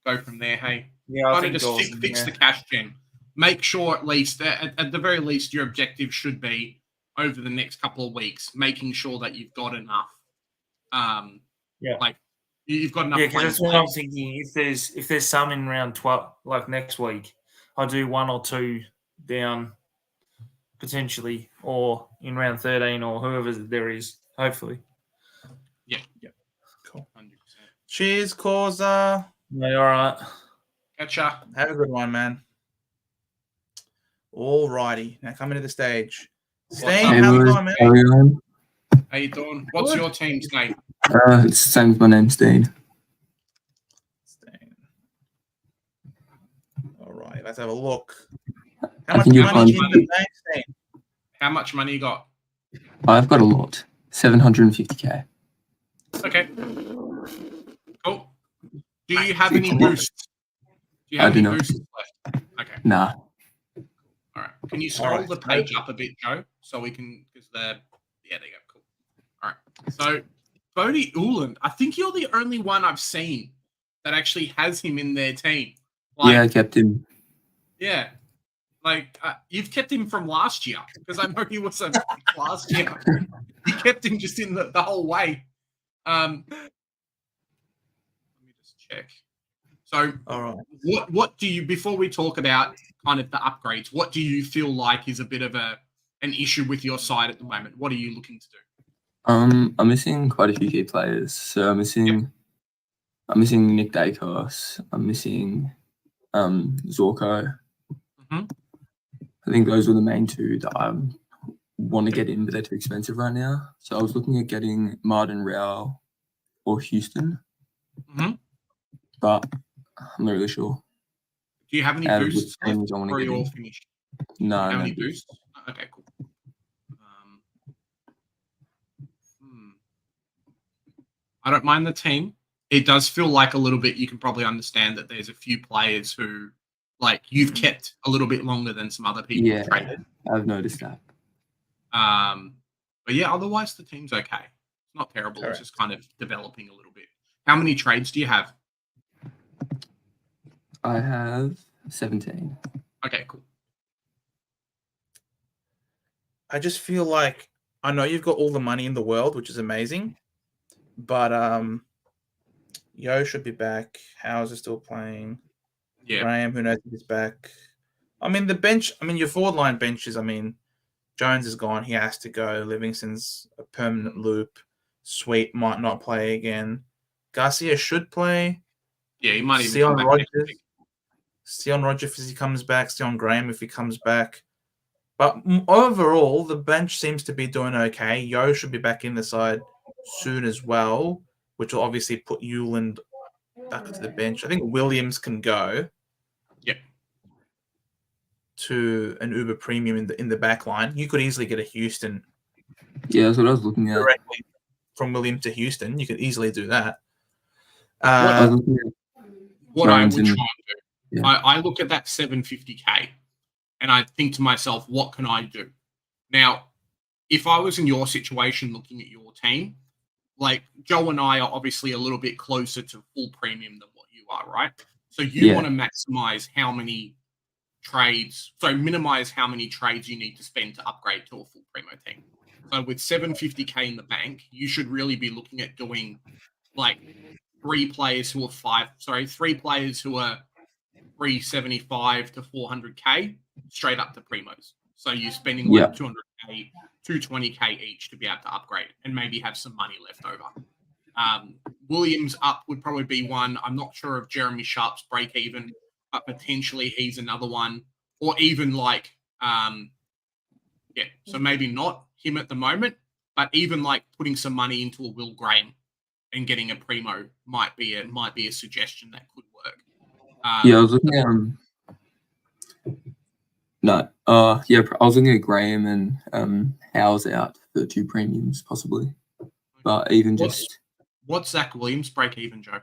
go from there. Hey, yeah, I think just fix the cash gen. Make sure at least, at the very least, your objective should be over the next couple of weeks, making sure that you've got enough. Like you've got enough. Yeah, because that's what I'm thinking. If there's some in round 12, like next week, I'll do 1 or 2 down potentially, or in round 13, or whoever there is. Hopefully. Yeah. Cool. 100%. Cheers, Causer. No, all right. Catcha. Have a good one, man. All righty. Now coming to the stage. Stain, how's it going, man? How you doing? What's your team's name? It's the same as my name, Stain. All right, let's have a look. How much money in the bank, Stain? How much money you got? I've got a lot. 750k. Okay. Cool. Do you have any boosts? Do you have any boosts left? Okay. Nah. All right. Can you scroll the page up a bit, Joe, so we can there you go. Cool. All right. So Bodie Uland, I think you're the only one I've seen that actually has him in their team. Yeah, I kept him. Yeah. Like, you've kept him from last year, because I know he was a last year. You kept him just in the whole way. Let me just check. So, all right. What do you, before we talk about kind of the upgrades, what do you feel like is a bit of an issue with your side at the moment? What are you looking to do? I'm missing quite a few key players. So I'm missing Nick Dacos. I'm missing Zorko. Mm-hmm. I think those were the main 2 that I want to get in, but they're too expensive right now. So I was looking at getting Martin Rao or Houston. Mm-hmm. But I'm not really sure. Do you have any boosts? Or are you all finished? No. How many boosts? Okay, cool. I don't mind the team. It does feel like a little bit, you can probably understand that there's a few players who, like, you've kept a little bit longer than some other people have traded. I've noticed that. But yeah, otherwise the team's okay. It's not terrible. Correct. It's just kind of developing a little bit. How many trades do you have? I have 17. Okay, cool. I just feel like, I know you've got all the money in the world, which is amazing, but Yo should be back. Howes is still playing. Yeah. Graham, who knows if he's back. I mean, the bench, your forward line benches, Jones is gone. He has to go. Livingston's a permanent loop. Sweet might not play again. Garcia should play. Yeah, he might even Sion come Rogers. back. Sion Rogers if he comes back. Sion Graham if he comes back. But overall, the bench seems to be doing okay. Yo should be back in the side soon as well, which will obviously put Euland back to the bench. I think Williams can go. Yep. To an Uber Premium in the back line. You could easily get a Houston. Yeah, that's what I was looking at. Directly from Williams to Houston. You could easily do that. What I would try and do, I look at that 750k and I think to myself, what can I do? Now, if I was in your situation looking at your team, like Joe and I are obviously a little bit closer to full premium than what you are, right? So you want to maximize how many trades, so minimize how many trades you need to spend to upgrade to a full primo team. So with 750k in the bank, you should really be looking at doing like 3 players who are 375 to 400k straight up to primos. So you're spending like 200k, 220k each to be able to upgrade and maybe have some money left over. Williams up would probably be one. I'm not sure if Jeremy Sharp's break even, but potentially he's another one. Or even like, so maybe not him at the moment, but even like putting some money into a Will Graham and getting a primo might be a suggestion that could work. Yeah, I was looking at I was looking at Graham and Howe's out for 2 premiums possibly, but even what's Zach Williams break even, Joe?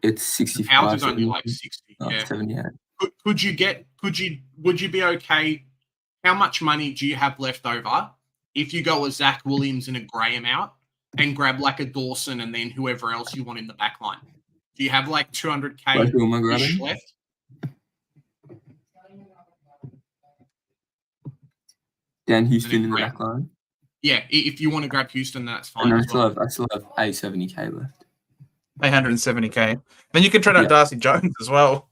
It's 65. Howe's is only like 60. Yeah. 78. Would you be okay? How much money do you have left over if you go a Zach Williams and a Graham out and grab like a Dawson and then whoever else you want in the back line? Do you have like 200K left? Dan Houston in the back line? Yeah, if you want to grab Houston, that's fine. And I still have 870K left. 870K. Then you can trade out Darcy Jones as well.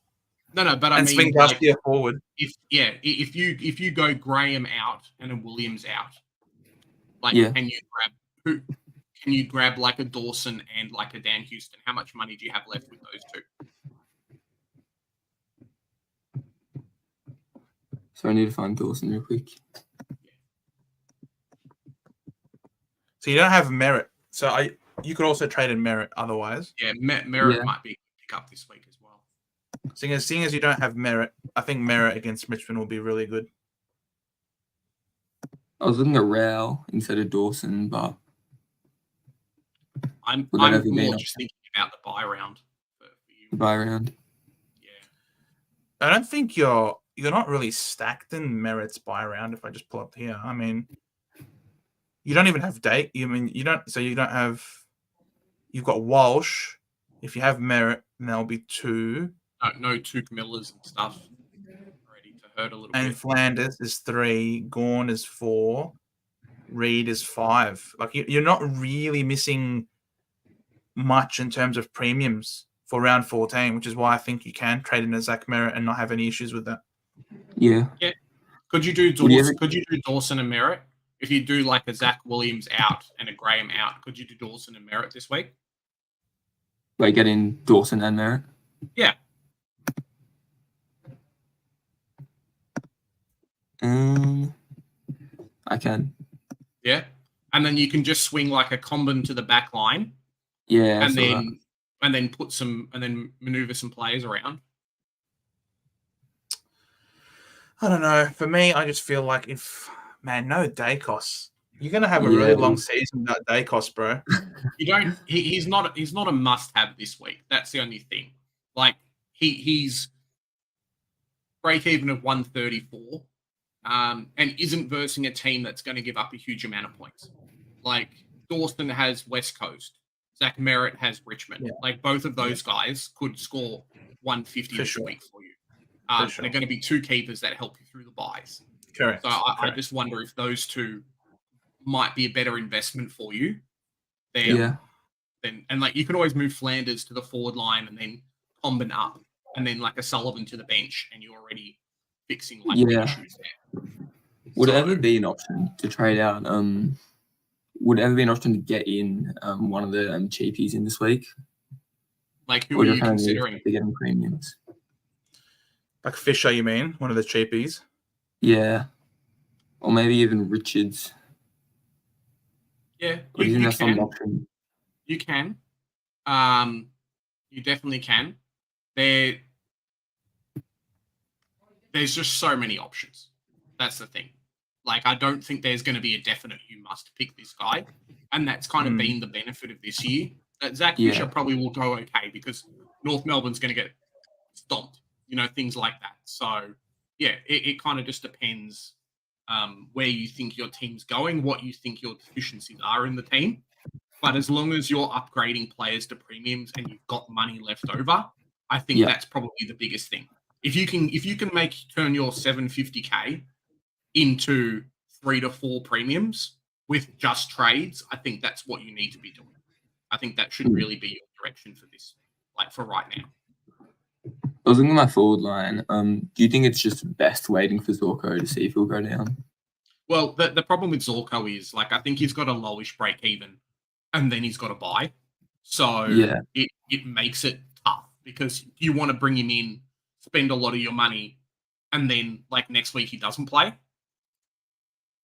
No, but I mean, swing Darcy forward. If you go Graham out and a Williams out, can you grab like a Dawson and like a Dan Houston? How much money do you have left with those two? So I need to find Dawson real quick. So you don't have Merritt. So you could also trade in Merritt otherwise. Yeah, Merritt might be pick up this week as well. Seeing as you don't have Merritt, I think Merritt against Richmond will be really good. I was looking at Rao instead of Dawson, but I'm more just thinking about the buy round for you. The buy round. Yeah. I don't think you're not really stacked in Merritt's buy round. If I just pull up here, I mean, you don't even have date. You don't have. You've got Walsh. If you have Merritt, then there'll be 2. No, 2 Camillas and stuff. Ready to hurt a little bit. And Flanders is 3. Gawn is 4. Reed is 5. Like you're not really missing much in terms of premiums for round 14, which is why I think you can trade in a Zach Merritt and not have any issues with that. Yeah. Yeah. Could you do Dawson? Could you do Dawson and Merritt? If you do like a Zach Williams out and a Graham out, could you do Dawson and Merritt this week? Like get in Dawson and Merritt? Yeah. I can. Yeah. And then you can just swing like a combin to the back line. Yeah. And then maneuver some players around. I don't know. For me, I just feel like no Dacos. You're gonna have a really long season without Dacos, bro. You don't. He's not a must-have this week. That's the only thing. Like he's break even of 134, and isn't versing a team that's going to give up a huge amount of points. Like Dawson has West Coast, Zach Merritt has Richmond. Yeah. Like both of those guys could score 150 this week for you. And they're going to be 2 keepers that help you through the buys. Correct. So I just wonder if those 2 might be a better investment for you. And like you can always move Flanders to the forward line and then combine up, and then like a Sullivan to the bench, and you're already fixing like the issues there. Would it ever be an option to trade out? Would it ever be an option to get in one of the cheapies in this week? Like who are you considering? To getting premiums. Like Fisher, you mean? One of the cheapies? Yeah. Or maybe even Richards. Yeah, you can. Option? You can. You definitely can. There's just so many options. That's the thing. Like, I don't think there's going to be a definite you must pick this guy. And that's kind of been the benefit of this year. That Zach Fisher probably will go okay because North Melbourne's going to get stomped. Things like that. So, yeah, it kind of just depends where you think your team's going, what you think your deficiencies are in the team. But as long as you're upgrading players to premiums and you've got money left over, I think that's probably the biggest thing. If you can turn your 750K into 3 to 4 premiums with just trades, I think that's what you need to be doing. I think that should really be your direction for this, like for right now. I was looking at my forward line. Do you think it's just best waiting for Zorko to see if he'll go down? Well, the problem with Zorko is, like, I think he's got a lowish break even, and then he's got to buy. So it makes it tough because you want to bring him in, spend a lot of your money, and then, like, next week he doesn't play.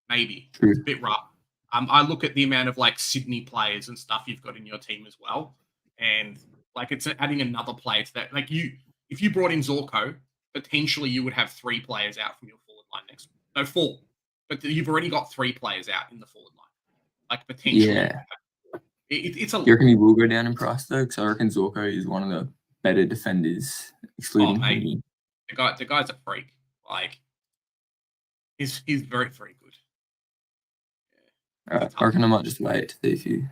Maybe. True. It's a bit rough. I look at the amount of like Sydney players and stuff you've got in your team as well, and like it's adding another player to that. Like if you brought in Zorko, potentially you would have 3 players out from your forward line next. No, 4, but you've already got 3 players out in the forward line. Like potentially, Yeah. It's a. You reckon he will go down in price though? Because I reckon Zorko is one of the better defenders, excluding Heaney. The guy's a freak. Like he's very, very good. All right, I reckon I might just wait to see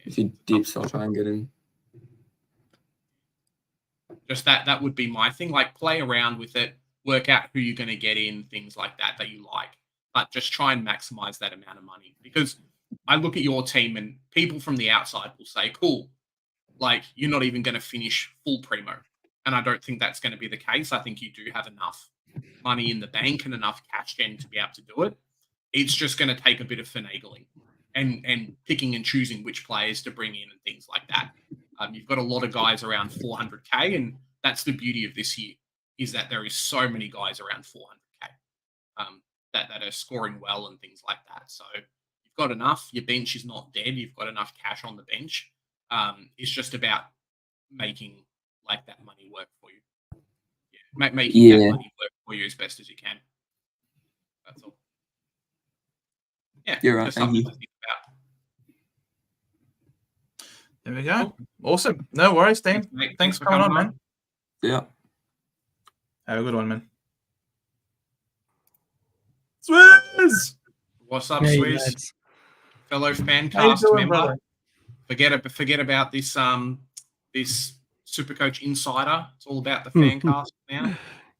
if he dips. I'll try and get him. Just that would be my thing. Like play around with it, work out who you're going to get in, things like that you like. But just try and maximize that amount of money, because I look at your team and people from the outside will say, "Cool, like you're not even going to finish full primo," and I don't think that's going to be the case. I think you do have enough money in the bank and enough cash gen to be able to do it. It's just going to take a bit of finagling and picking and choosing which players to bring in and things like that. You've got a lot of guys around 400k, and that's the beauty of this year, is that there is so many guys around 400k that are scoring well and things like that. So you've got enough. Your bench is not dead. You've got enough cash on the bench. It's just about making like that money work for you. Yeah, making that money work for you as best as you can. That's all. Yeah, you're right. Just Thank something you. to think about. There we go. Awesome. No worries, Dean. Thanks for coming on, man. Yeah. Have a good one, man. Swizz! What's up, Hey, Swizz? lads. Fellow How you FANCAMS doing, member. brother? Forget about this this Supercoach Insider. It's all about the FANCAST now.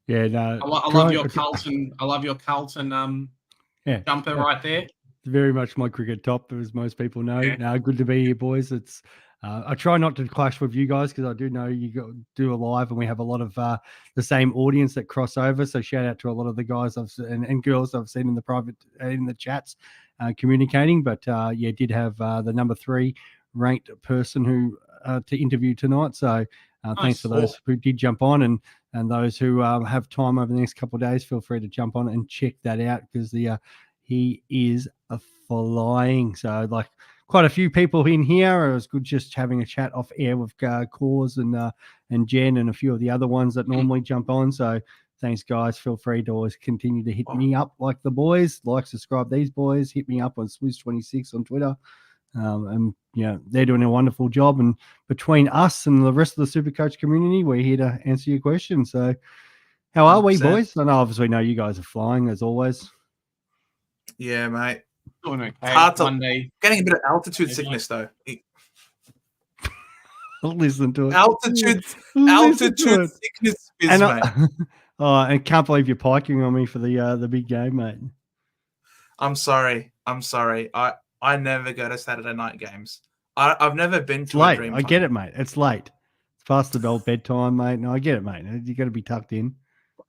Yeah, no. I love your Carlton. I love your Carlton jumper right there. It's very much my cricket top, as most people know. Yeah. No, good to be here, boys. It's I try not to clash with you guys because I do know you do a live, and we have a lot of the same audience that cross over. So shout out to a lot of the guys and girls I've seen in the private in the chats communicating. But did have the number 3 ranked person who to interview tonight. So thanks for those who did jump on, and those who have time over the next couple of days, feel free to jump on and check that out, because he is a flying. So like quite a few people in here. It was good just having a chat off air with Cause and Jen and a few of the other ones that normally jump on. So thanks, guys. Feel free to always continue to hit me up like the boys. Like, subscribe these boys. Hit me up on Swizz26 on Twitter. And they're doing a wonderful job. And between us and the rest of the Supercoach community, we're here to answer your questions. So how are we, boys? I know obviously you guys are flying as always. Yeah, mate. Doing okay. It's hard to Monday. getting a bit of altitude sickness though. Listen to it. Altitude sickness is, and mate. I can't believe you're piking on me for the big game, mate. I'm sorry. I never go to Saturday night games. I've never been to late. a dream. I get it, mate. It's late. It's past the bell bedtime, mate. No, I get it, mate. You got to be tucked in.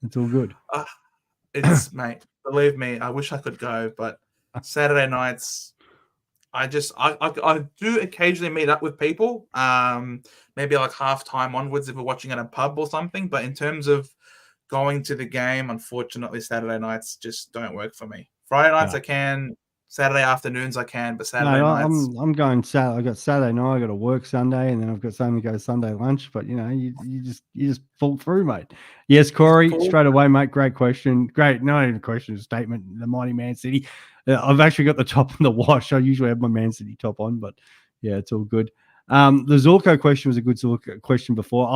It's all good. It's mate. Believe me, I wish I could go, but Saturday nights, I do occasionally meet up with people. Maybe like halftime onwards if we're watching at a pub or something. But in terms of going to the game, unfortunately, Saturday nights just don't work for me. Friday nights I can. Saturday afternoons I can, but Saturday nights I'm going Saturday. I got Saturday night. I got to work Sunday, and then I've got something to go Sunday lunch. But you just fall through, mate. Yes, Corey, straight away, mate. Great question. Great, not even a question, a statement. The mighty Man City. I've actually got the top in the wash. I usually have my Man City top on, but yeah, it's all good. The Zorko question was a good Zorko question before.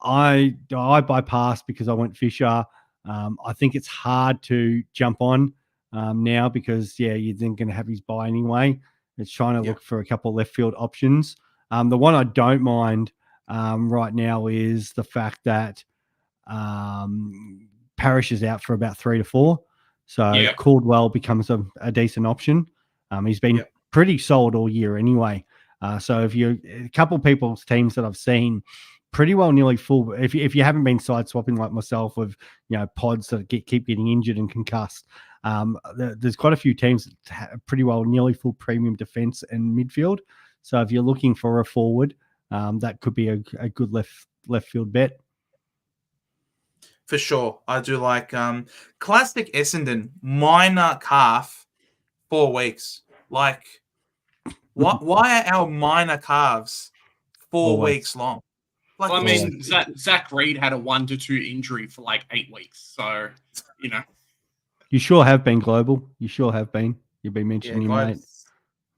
I bypassed because I went Fisher. I think it's hard to jump on now because you're then going to have his buy anyway. It's trying to look for a couple of left field options. The one I don't mind right now is the fact that Parrish is out for about 3 to 4. So Caldwell becomes a decent option. He's been pretty solid all year anyway. So if you're a couple of people's teams that I've seen pretty well nearly full, if you haven't been side swapping like myself with pods that keep getting injured and concussed, there's quite a few teams that have pretty well nearly full premium defense and midfield. So if you're looking for a forward, that could be a good left field bet. For sure. I do like classic Essendon, minor calf, 4 weeks. Like, why are our minor calves 4 Always. weeks long? Like, Well, I it's mean, Zach Reed had a 1 to 2 injury for like 8 weeks. So, you know. You sure have been global. You sure have been. You've been mentioning your mate.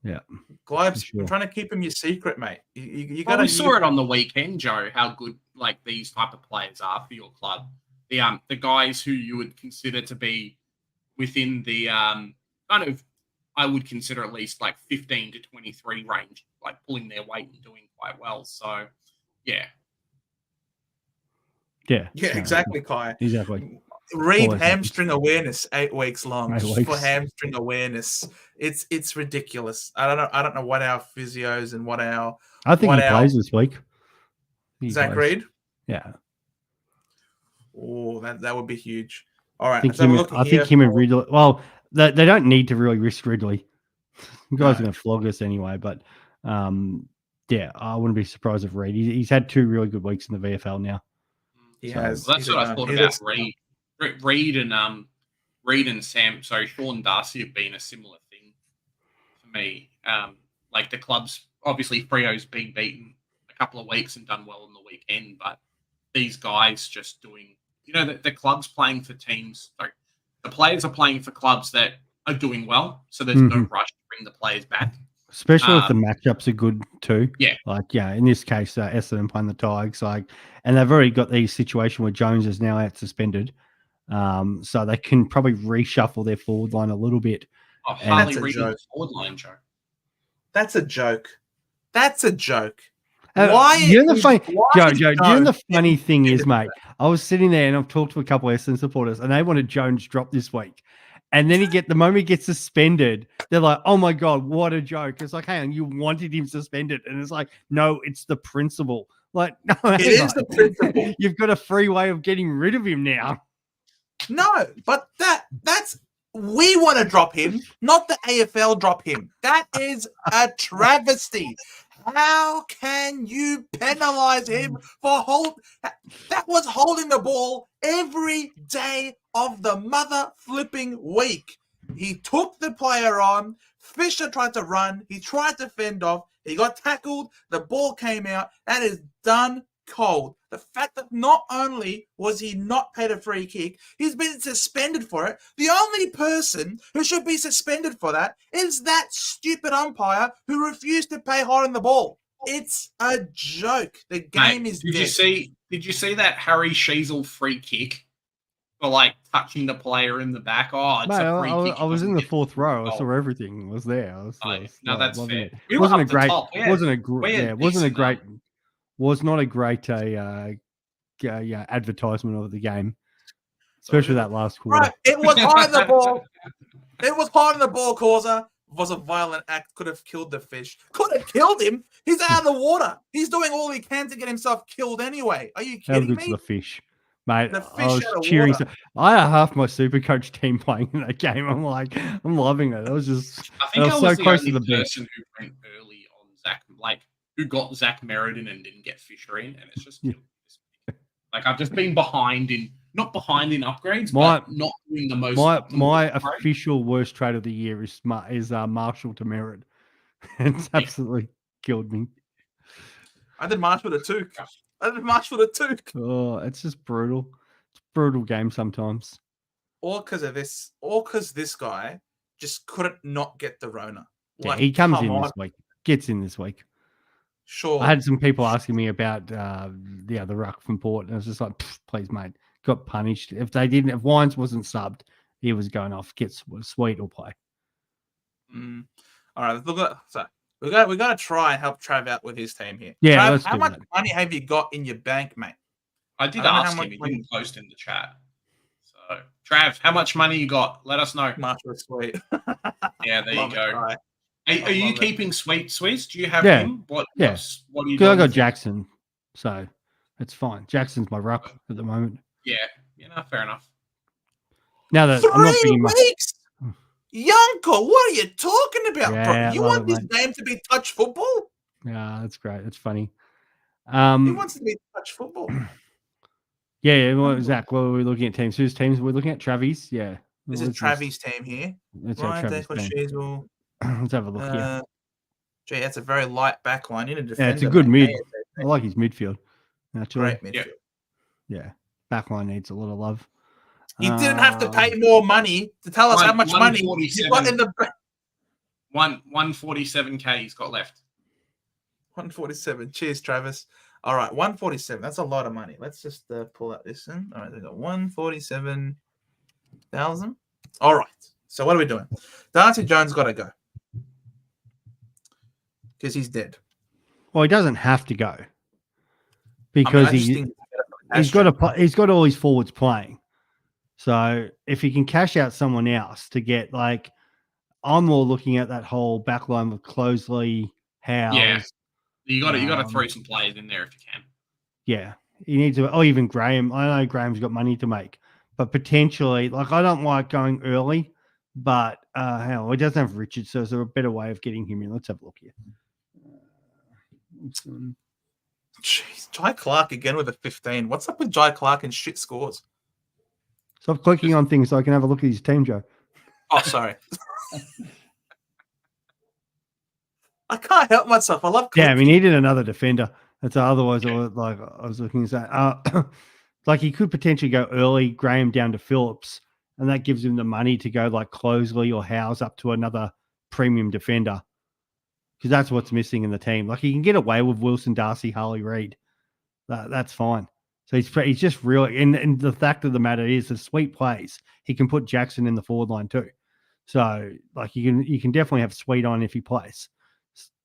Yeah. Globes, For we're sure. trying to keep him your secret, mate. You Well, gotta. we saw it on the weekend, Joe, how good like these type of players are for your club. The guys who you would consider to be within the kind of, I would consider at least like 15 to 23 range, like pulling their weight and doing quite well. So, yeah. Yeah. Yeah, exactly, Kai. Exactly. Read Always hamstring awareness 8 weeks long 8 just weeks. for hamstring awareness. It's ridiculous. I don't know what our physios and what our I think what he our plays this week. He Zach plays. Reed. Yeah. Oh, that would be huge. All right, I think so we're him, looking I think here him and for- Ridley. Well, they don't need to really risk Ridley. You guys No. are going to flog us anyway. But yeah, I wouldn't be surprised if Reed. He's had 2 really good weeks in the VFL now. He So- has. Well, that's he's what a I thought he's about a- Reed and Sean Darcy have been a similar thing for me. Like the clubs, obviously Freo's been beaten a couple of weeks and done well on the weekend, but these guys just doing, the clubs playing for teams. Sorry, the players are playing for clubs that are doing well, so there's no rush to bring the players back. Especially if the matchups are good too. Yeah. Like, in this case, Essendon playing the Tigers. And they've already got the situation where Jones is now out suspended. So they can probably reshuffle their forward line a little bit. Oh, Harley That's a Reid joke. forward line, Joe. That's a joke. That's a joke. Joe, is the funny thing is, suspended mate, I was sitting there and I've talked to a couple of Essendon supporters and they wanted Jones dropped this week. And then the moment he gets suspended, they're like, oh my God, what a joke. It's like, hang on, you wanted him suspended. And it's like, no, it's the principle. Like, no, It is the principle. You've got a free way of getting rid of him now. No, but that's we want to drop him, not the AFL drop him. That is a travesty. How can you penalize him for that was holding the ball every day of the mother flipping week. He took the player on. Fisher tried to run. He tried to fend off. He got tackled. The ball came out. That is done cold. The fact that not only was he not paid a free kick, he's been suspended for it. The only person who should be suspended for that is that stupid umpire who refused to pay hard on the ball. It's a joke. The game is dead. Did you see that Harry Sheasel free kick for like touching the player in the back? Oh, it's a free kick. I was in the 4th row. I saw everything. I was there. I was no, that's loving fair. it. We Wasn't were a up the great. top. Was not a great advertisement of the game, especially that last quarter. Right, it was high on the ball. It was high on the ball, Causa. Was a violent act. Could have killed the fish. Could have killed him. He's out of the water. He's doing all he can to get himself killed anyway. Are you How kidding good's me? the fish, mate? The I fish was out of cheering. water. I had half my super coach team playing in that game. I'm loving it. I was just. I think I was so the close only to the bench. person who went early on Zach, who got Zach Meriden and didn't get Fisher in, and it's just like I've just been not behind in upgrades, but not doing the most. My official worst trade of the year is Marshall to Merritt. It's absolutely killed me. I did Marshall to Took. Oh, it's just brutal. It's a brutal game sometimes. All because of this. All because this guy just couldn't not get the Rona. Yeah, he comes in this week. Gets in this week. Sure. I had some people asking me about the ruck from Port, and I was just like, please, mate, got punished. If Wines wasn't subbed, he was going off. Get sweet or play. All right, look at so we got to try and help Trav out with his team here. Yeah, Trav, how much money have you got in your bank, mate? I did ask him. He didn't post in the chat. So, Trav, how much money you got? Let us know. Marshall Sweet. Yeah, there you go. Right. Are you keeping Sweet? Do you have him? What are you doing? I got Jackson, so it's fine. Jackson's my ruck at the moment. Yeah, fair enough. Now that 3 I'm not being weeks, Yanko, what are you talking about, Yeah, bro? You want this game to be touch football? Yeah, that's great. That's funny. He wants to be touch football. Yeah. Well, Zach, what are we looking at teams? Whose teams we're looking at? Travis? Yeah. This is Travis' team here. That's Ryan Travis' team. Deco Let's have a look here. Gee, that's a very light backline. You need a defender. Yeah, it's a good mid. ASAP. I like his midfield. Actually, Great midfield. yeah, backline needs a lot of love. You didn't have to pay more money to tell us how much money you got in the 147K he's got left. 147. Cheers, Travis. All right, 147. That's a lot of money. Let's just pull out this in. All right, we got 147,000. All right. So what are we doing? Darcy Jones got to go because he's dead. Well, he doesn't have to go because he's got all his forwards playing. So if he can cash out someone else to get like, I'm more looking at that whole back line with Closeley, Howes. Yeah, you got to throw some players in there if you can. Yeah, you need to. Oh, even Graham. I know Graham's got money to make, but potentially, like, I don't like going early, but hell, he doesn't have Richard, so is there a better way of getting him in? Let's have a look here. Jeez, Jai Clark again with a 15. What's up with Jai Clark and shit scores? Stop clicking on things so I can have a look at his team, Joe. Oh, sorry. I can't help myself. I love. Yeah, we needed another defender. That's otherwise, I was looking at that. Like he could potentially go early, Graham down to Phillips, and that gives him the money to go like Closeley or Howes up to another premium defender. Because that's what's missing in the team. Like he can get away with Wilson, Darcy, Harley Reid. That's fine. So he's just really, and the fact of the matter is, the sweet plays, he can put Jackson in the forward line too. So like you can definitely have Sweet on if he plays.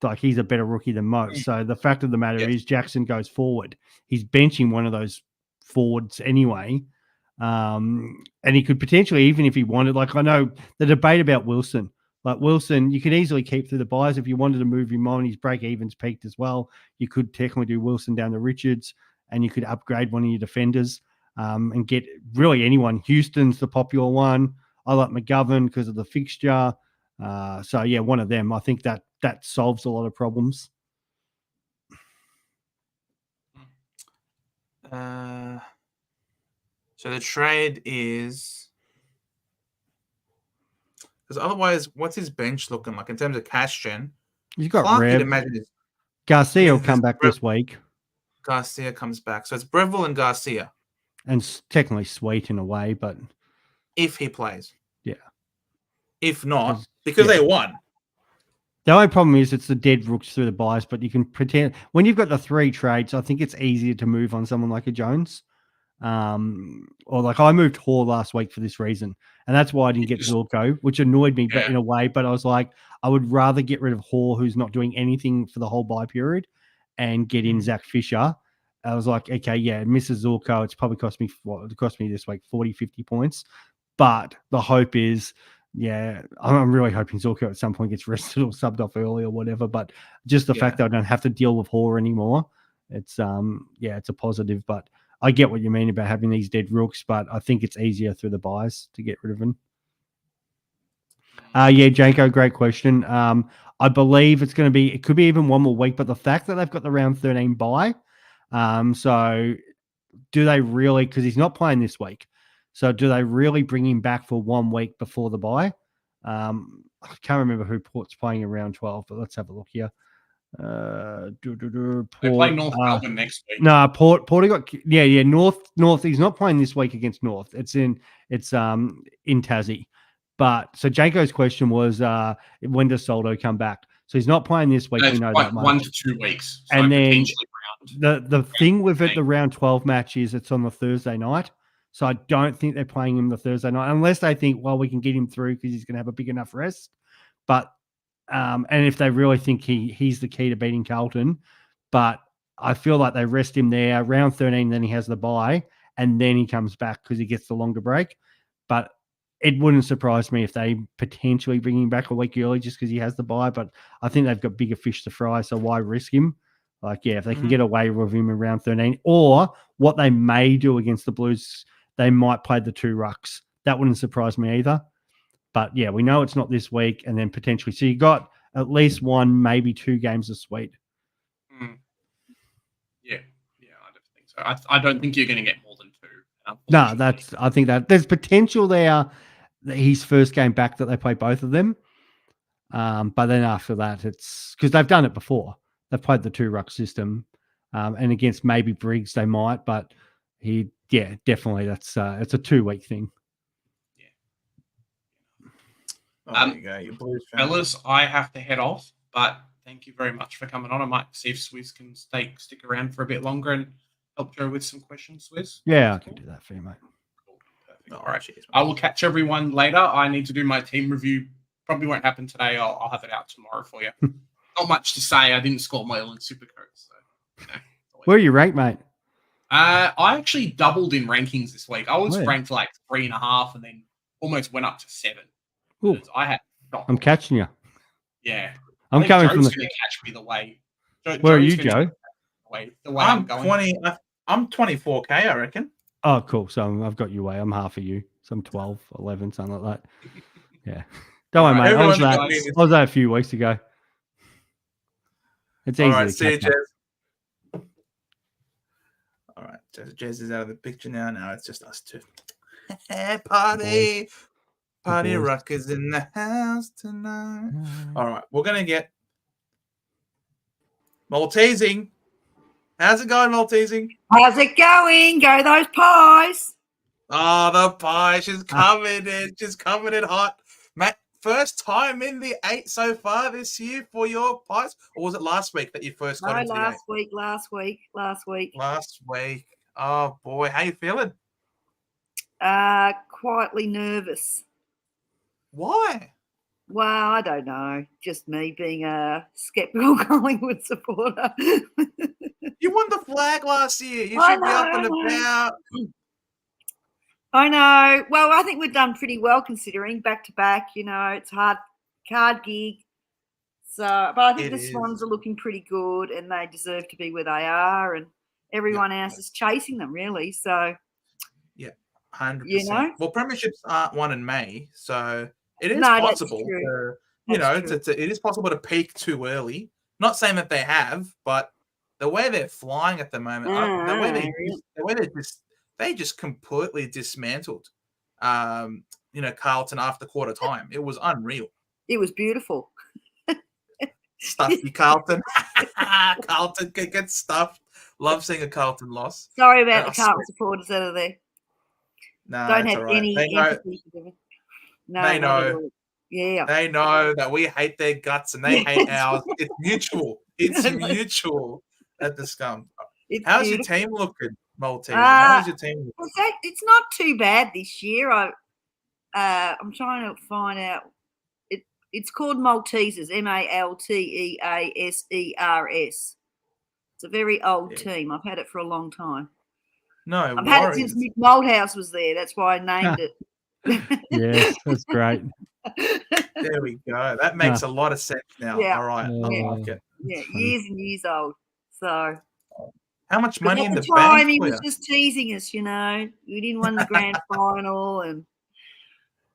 Like he's a better rookie than most. So the fact of the matter is, Jackson goes forward. He's benching one of those forwards anyway. And he could potentially, even if he wanted, like I know the debate about Wilson. Like Wilson, you could easily keep through the buys if you wanted to move him on. His break evens peaked as well. You could technically do Wilson down to Richards, and you could upgrade one of your defenders and get really anyone. Houston's the popular one. I like McGovern because of the fixture. So yeah, one of them. I think that solves a lot of problems. So the trade is. Because otherwise, what's his bench looking like in terms of cash gen? You've got Rev. Garcia will come back this week. Garcia comes back. So it's Breville and Garcia. And technically Sweet in a way, but... If he plays. Yeah. If not, because they won. The only problem is it's the dead rooks through the buys, but you can pretend... When you've got the 3 trades, I think it's easier to move on someone like a Jones. Or like I moved Hall last week for this reason, and that's why I didn't get Zorko, which annoyed me, but in a way. But I was like, I would rather get rid of Hall, who's not doing anything for the whole buy period, and get in Zach Fisher. I was like, okay, yeah, Mrs. Zorko, it's probably cost me this week 40, 50 points, but the hope is, yeah, I'm really hoping Zorko at some point gets rested or subbed off early or whatever. But just the fact that I don't have to deal with Hall anymore, it's it's a positive, but. I get what you mean about having these dead rooks, but I think it's easier through the buys to get rid of them. Yeah, Janko, great question. I believe it could be even one more week, but the fact that they've got the round 13 buy, so do they really, because he's not playing this week, so do they really bring him back for 1 week before the buy? I can't remember who Port's playing in round 12, but let's have a look here. They play North Melbourne next week. No, Port got North. He's not playing this week against North. It's in Tassie. But so Janko's question was when does Soldo come back? So he's not playing this week. We know that much. 1 to 2 weeks. So and then the thing with it, the round 12 match is it's on the Thursday night. So I don't think they're playing him the Thursday night unless they think, well, we can get him through because he's going to have a big enough rest. But and if they really think he's the key to beating Carlton, but I feel like they rest him there round 13, then he has the bye, and then he comes back because he gets the longer break. But it wouldn't surprise me if they potentially bring him back a week early just because he has the bye. But I think they've got bigger fish to fry, so why risk him? Like, yeah, if they can get away with him in round 13, or what they may do against the Blues, they might play the 2 rucks. That wouldn't surprise me either. But yeah, we know it's not this week, and then potentially. So you got at least 1, maybe 2 games of Sweet. Yeah, I don't think so. I don't think you're going to get more than 2. No, I think that there's potential there. His first game back that they play both of them. But then after that, it's because they've done it before. They've played the 2-ruck system, and against maybe Briggs they might, but definitely that's it's a 2-week thing. There you go, you Blues fan. Fellas, I have to head off, but thank you very much for coming on. I might see if Swizz can stick around for a bit longer and help Joe with some questions, Swizz. Yeah, I can do that for you, mate. Cool. Perfect. All right. Cheers, I will catch everyone later. I need to do my team review. Probably won't happen today. I'll have it out tomorrow for you. Not much to say. I didn't score my own Supercoach. So, Where are you ranked, mate? I actually doubled in rankings this week. I was ranked like 3.5 and then almost went up to 7. I had. I'm catching you. Yeah, I'm coming from the. Going to catch me the way. Where are you, Joe? The way I'm going. 20. I'm 24K, I reckon. Oh, cool. So I've got you way. I'm half of you. So I'm 12, 11, something like that. Yeah. Don't worry, mate. I was there a few weeks ago. It's easy. All right, see you, Jez. All right, Jez is out of the picture now. Now it's just us two. Party. Party Rock is in the house tonight. All right, we're going to get Maltesing. How's it going, Maltesing? How's it going? Go those pies. Oh, the pie. She's coming in. She's coming in hot. Matt, first time in the 8 so far this year for your pies? Or was it last week that you first got into the 8? Last week. Last week. Oh, boy. How you feeling? Quietly nervous. Why? Well, I don't know. Just me being a skeptical Collingwood supporter. You won the flag last year. You should be up and about. I know. Well, I think we've done pretty well considering back-to-back. You know, it's hard gig. So, but I think the Swans are looking pretty good and they deserve to be where they are and everyone else is chasing them, really. So, yeah, 100%. You know? Well, premierships aren't won in May, so it is possible. It is possible to peak too early. Not saying that they have, but the way they're flying at the moment, they just completely dismantled, Carlton after quarter time. It was unreal. It was beautiful. Stuffy Carlton. Carlton can get stuffed. Love seeing a Carlton loss. Sorry about the Carlton supporters out of there. No, don't have any empathy for them. No, they know. Yeah. They know that we hate their guts and they hate ours. It's mutual. It's mutual at the Scum. How's your team looking, Maltese? How's your team looking? It's not too bad this year. I'm trying to find out. It's called Maltesers, Malteasers. It's a very old team. I've had it for a long time. No, I've had it since Mick Moldhouse was there. That's why I named it. Yes, that's great. There we go. That makes a lot of sense now. Yeah. All right. I like it. Yeah, years and years old. So how much money in the time bank? He was just teasing us, We didn't win the grand final and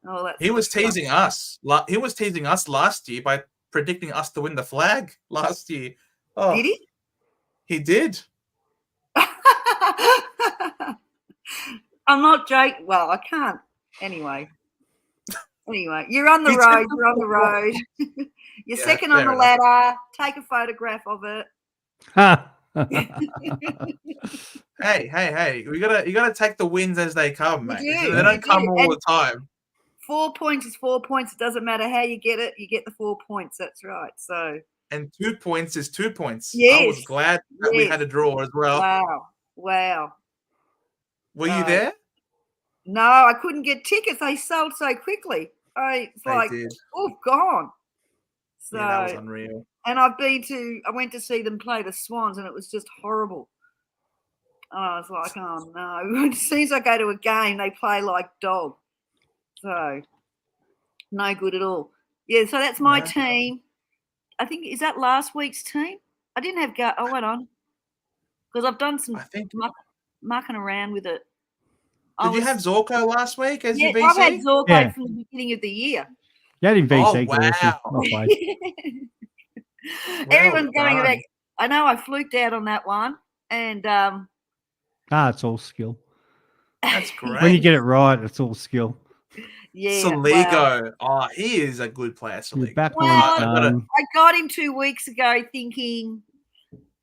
all that. He was teasing us. He was teasing us last year by predicting us to win the flag last year. Oh, did he? He did. I'm not joking. Well, I can't. Anyway, you're on the road. You're on the road. You're second on the ladder. Take a photograph of it. Hey! You gotta take the wins as they come, mate. They do. Don't come all the time. 4 points is 4 points. It doesn't matter how you get it. You get the 4 points. That's right. So. And 2 points is 2 points. Yes. I was glad that we had a draw as well. Wow. Were you there? No, I couldn't get tickets. They sold so quickly. It's like, gone. So, yeah, that was unreal. And I went to see them play the Swans and it was just horrible. I was like, oh no. As soon as I go to a game, they play like dog. So, no good at all. Yeah, so that's my team. I think, is that last week's team? I didn't have I went on. Because I've done some mucking around with it. Did you have Zorko last week as your VC? I've had Zorko from the beginning of the year. You had him VC. Wow. Everyone's going back. I know I fluked out on that one. And it's all skill. That's great. When you get it right, it's all skill. Yeah, wow. Saligo. Oh, he is a good player, You're Saligo. back Well, on. I got him 2 weeks ago thinking,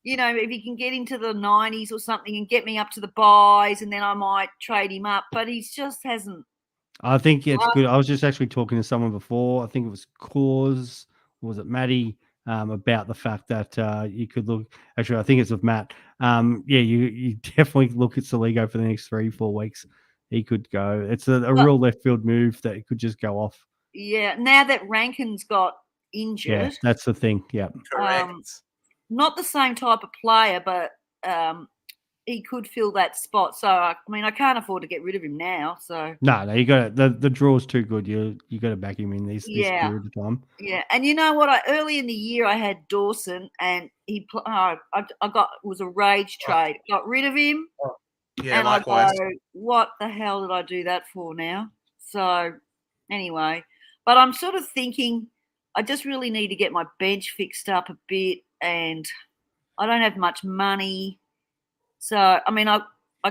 you know, if he can get into the 90s or something and get me up to the buys, and then I might trade him up. But he just hasn't. I think it's good. I was just actually talking to someone before. I think it was Cause, or was it Maddie, about the fact that you could look. Actually, I think it's with Matt. Yeah, you definitely look at Saligo for the next 3-4 weeks. He could go. It's a real left field move that could just go off. Yeah, now that Rankin's got injured. Yeah, that's the thing. Yeah, correct. Not the same type of player, but he could fill that spot. So I mean, I can't afford to get rid of him now. So no, you got the draw's too good. You got to back him in this period of time. Yeah, and you know what? Early in the year I had Dawson, and he was a rage trade. Got rid of him. Yeah, and likewise. I go, what the hell did I do that for now? So anyway, but I'm sort of thinking I just really need to get my bench fixed up a bit, and I don't have much money. So I mean, I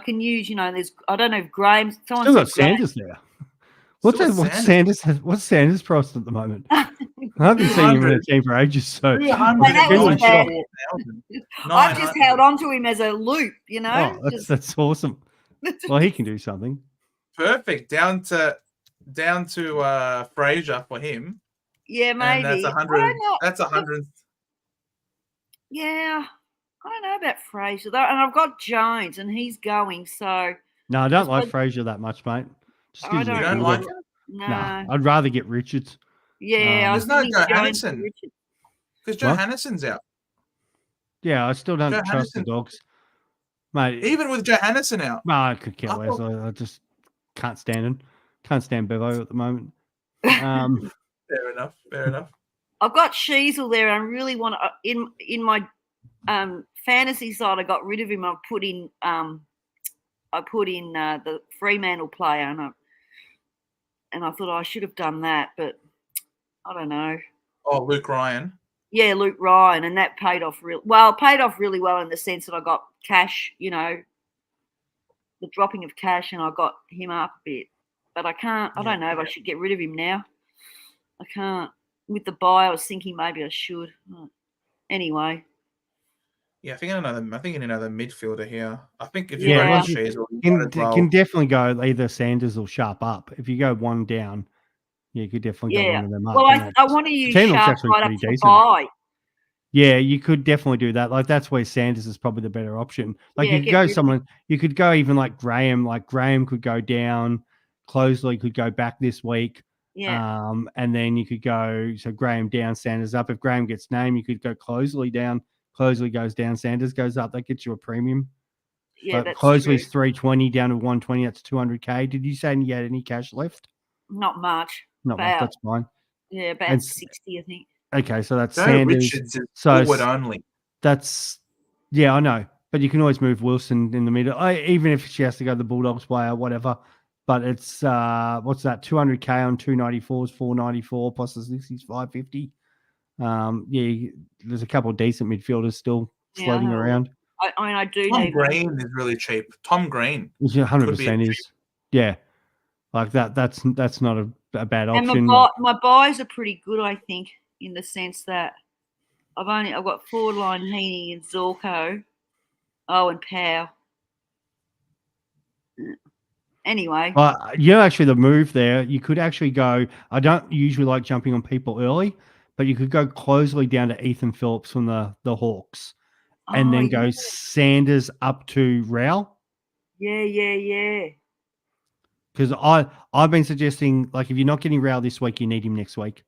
can use, you know, I don't know if Graham's still got Sanders there. What's Sanders price at the moment? I haven't seen him in a team for ages, so I've just held on to him as a loop, you know. Oh, that's awesome. Well, he can do something. Perfect. Down to Fraser for him. Yeah, maybe. And that's 100. That's 100. Yeah, I don't know about Fraser though, and I've got Jones, and he's going. So no, I don't like Fraser that much, mate. Just you don't like him? No, I'd rather get Richards. Yeah, there's no Johannesson because Johannesson's out. Yeah, I still don't trust the Dogs, mate. Even with Johannesson out, no, I could care less. I just can't stand him. Can't stand Bevo at the moment. Fair enough. Fair enough. I've got Sheasel there. And I really want to in my fantasy side. I got rid of him. I put in the Fremantle player, and I thought I should have done that, but I don't know. Oh, Luke Ryan. Yeah, Luke Ryan, and that paid off really well. Paid off really well in the sense that I got cash, you know, the dropping of cash, and I got him up a bit. But I can't. I don't know if I should get rid of him now. I can't. With the buy, I was thinking maybe I should. Anyway. Yeah, I think another midfielder here. I think if you go can definitely go either Sanders or Sharp up. If you go one down, you could definitely go one of them up. Well, I want to use Sharp right up to buy. Yeah, you could definitely do that. Like that's where Sanders is probably the better option. Like you could go you could go even like Graham. Like Graham could go down. Closeley could go back this week. Yeah. And then you could go Graham down, Sanders up. If Graham gets named, you could go Closeley down. Closeley goes down, Sanders goes up. That gets you a premium. Yeah, that's Closeley's true. 320 down to 120. That's 200K. Did you say you had any cash left? Not much. Not much. That's fine. Yeah, about 60, I think. Okay, so that's Sanders. Richards is forward only. That's I know, but you can always move Wilson in the middle. Even if she has to go the Bulldogs way or whatever. But it's what's that? 200K on 294s, 494 plus the 60s, 550. There's a couple of decent midfielders still floating around. I mean, I do. Tom Green is really cheap. Tom Green, 100% is. Yeah, like that. That's not a bad option. And my buys are pretty good, I think, in the sense that I've got forward line Heaney and Zorko, and Powell. Anyway, actually the move there, you could actually go. I don't usually like jumping on people early, but you could go Closeley down to Ethan Phillips from the Hawks, and then go Sanders up to Rao. Yeah. Because I've been suggesting, like, if you're not getting Rao this week, you need him next week.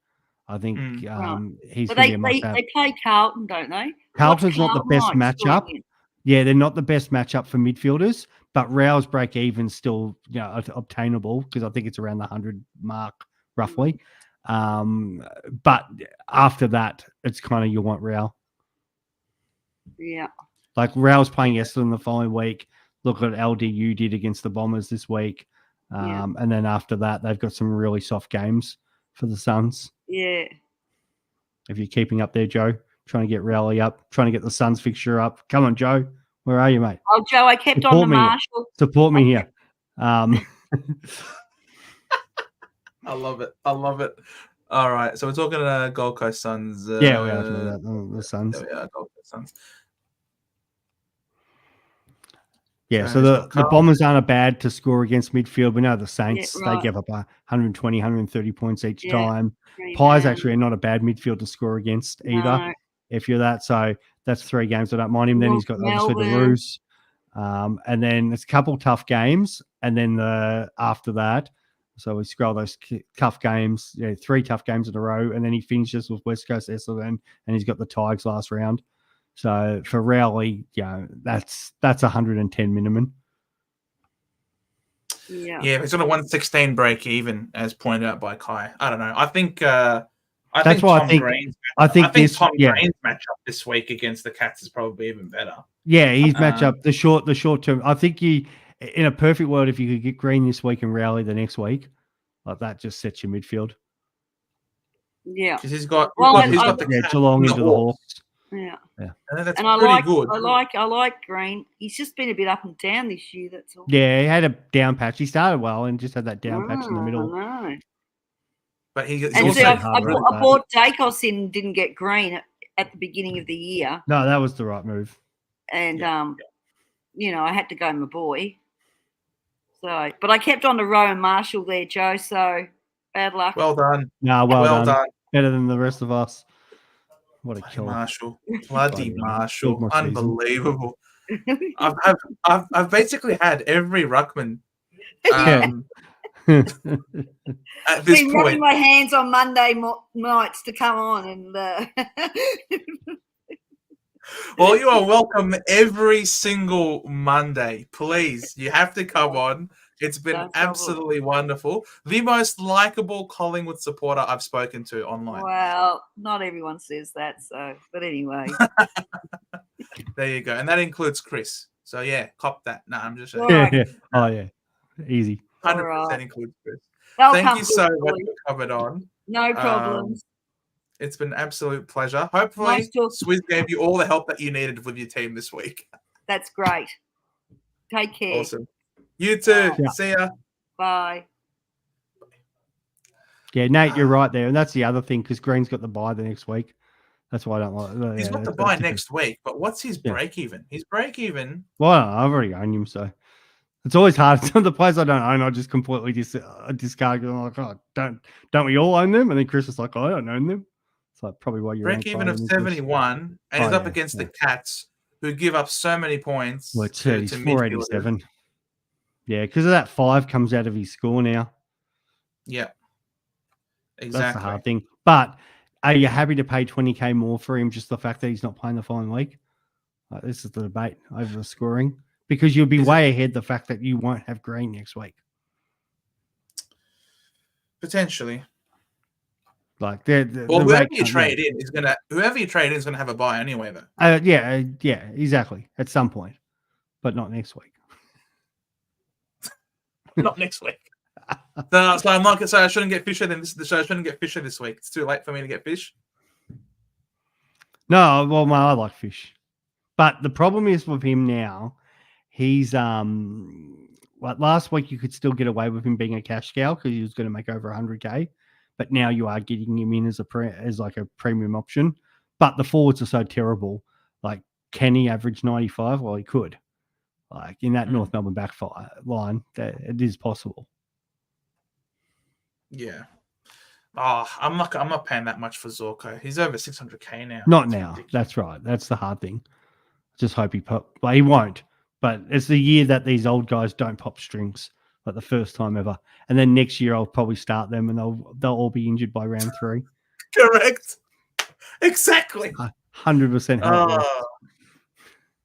I think he's going to be a must-have. They play Carlton, don't they? Carlton's not the best matchup. Yeah, they're not the best matchup for midfielders, but Rao's break even still obtainable because I think it's around the 100 mark roughly. But after that, it's kind of you want Rao. Yeah. Like Rao's playing Essendon the following week. Look at LDU did against the Bombers this week. And then after that, they've got some really soft games for the Suns. Yeah. If you're keeping up there, Joe, trying to get Rowley up, trying to get the Suns fixture up. Come on, Joe. Where are you, mate? Oh, Joe, I kept on the Marshall. Support me here. I love it. I love it. All right, so we're talking Gold Coast Suns. Yeah, we are talking about the Suns. There we are, Gold Coast Suns. Yeah, so the Bombers aren't bad to score against midfield. We know the Saints, they give up 120, 130 points each time. Pies actually are not a bad midfield to score against either, if you're that. So that's 3 games I don't mind him. Then he's got obviously the Roos. And then it's a couple tough games. And then after that, so we scroll those tough games, 3 tough games in a row. And then he finishes with West Coast Essendon, and he's got the Tigers last round. So for Rowley, that's 110 minimum. Yeah, it's on a 116 break even, as pointed out by Kai. I don't know. I think Tom Green's matchup this week against the Cats is probably even better. Yeah, his matchup, the short term. I think in a perfect world, if you could get Green this week and Rowley the next week, like that just sets your midfield. Yeah, because he's got the Geelong into the Hawks. Yeah. That's and pretty good. I like Green. He's just been a bit up and down this year. That's all. Yeah, he had a down patch. He started well and just had that down patch in the middle. I know. But he's and also I bought Dacos in, didn't get Green at the beginning of the year. No, that was the right move. And I had to go my boy. So, but I kept on to Rowan Marshall there, Joe. So bad luck. Well done. No, well done. Better than the rest of us. What a killer, Marshall! Bloody Marshall! Unbelievable. I've basically had every ruckman. At this been rubbing my hands on Monday nights to come on and. Well, you are welcome every single Monday. Please, you have to come on. It's been absolutely wonderful. The most likable Collingwood supporter I've spoken to online. Well, not everyone says that, so but anyway. There you go. And that includes Chris. So yeah, cop that. No, I'm just yeah. Oh yeah. Easy. 100% includes Chris. Thank you so much for coming on. No problems. It's been an absolute pleasure. Hopefully, Swizz gave you all the help that you needed with your team this week. That's great. Take care. Awesome. You too. Yeah. See ya. Bye. Yeah, Nate, you're right there. And that's the other thing, because Green's got the bye the next week. That's why I don't like He's got the bye next week, but what's his break even? His break even. Well, I've already owned him, so it's always hard. Some of the players I don't own, I just completely discard. I'm like, oh, don't we all own them? And then Chris is like, oh, I don't own them. It's like probably why you're break even of 71, and he's up against the Cats, who give up so many points. Well, he's 487. Yeah, because of that 5 comes out of his score now. Yeah, exactly. That's the hard thing. But are you happy to pay 20K more for him, just the fact that he's not playing the following week? This is the debate over the scoring, because you'll be way ahead the fact that you won't have Green next week. Potentially. Like whoever you trade in is gonna have a bye anyway, though. Yeah, exactly. At some point, but not next week. Not next week. No, so I'm not gonna say I shouldn't get Fisher. Then this is the show. I shouldn't get Fisher this week. It's too late for me to get Fish. No, well, I like Fish, but the problem is with him now. He's like last week you could still get away with him being a cash cow because he was going to make over 100K, but now you are getting him in as like a premium option. But the forwards are so terrible. Like, can he average 95? Well, he could. Like in that North Melbourne back line, it is possible. Yeah. Oh, I'm not paying that much for Zorko. He's over 600K now. Not now. Ridiculous. That's right. That's the hard thing. Just hope he he won't. But it's the year that these old guys don't pop strings, like the first time ever. And then next year I'll probably start them, and they'll all be injured by round 3. Correct. Exactly. 100%. Oh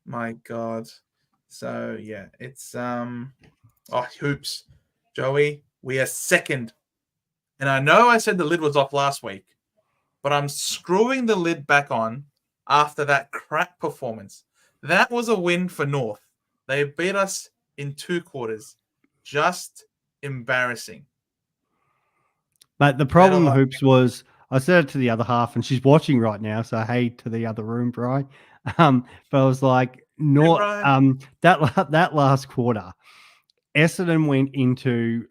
my God. So yeah, it's hoops, Joey. We are second, and I know I said the lid was off last week, but I'm screwing the lid back on after that crap performance. That was a win for North. They beat us in 2 quarters. Just embarrassing. But the problem, Hoops, was I said it to the other half, and she's watching right now. So hey to the other room, Bri. But I was like, that last quarter, Essendon went into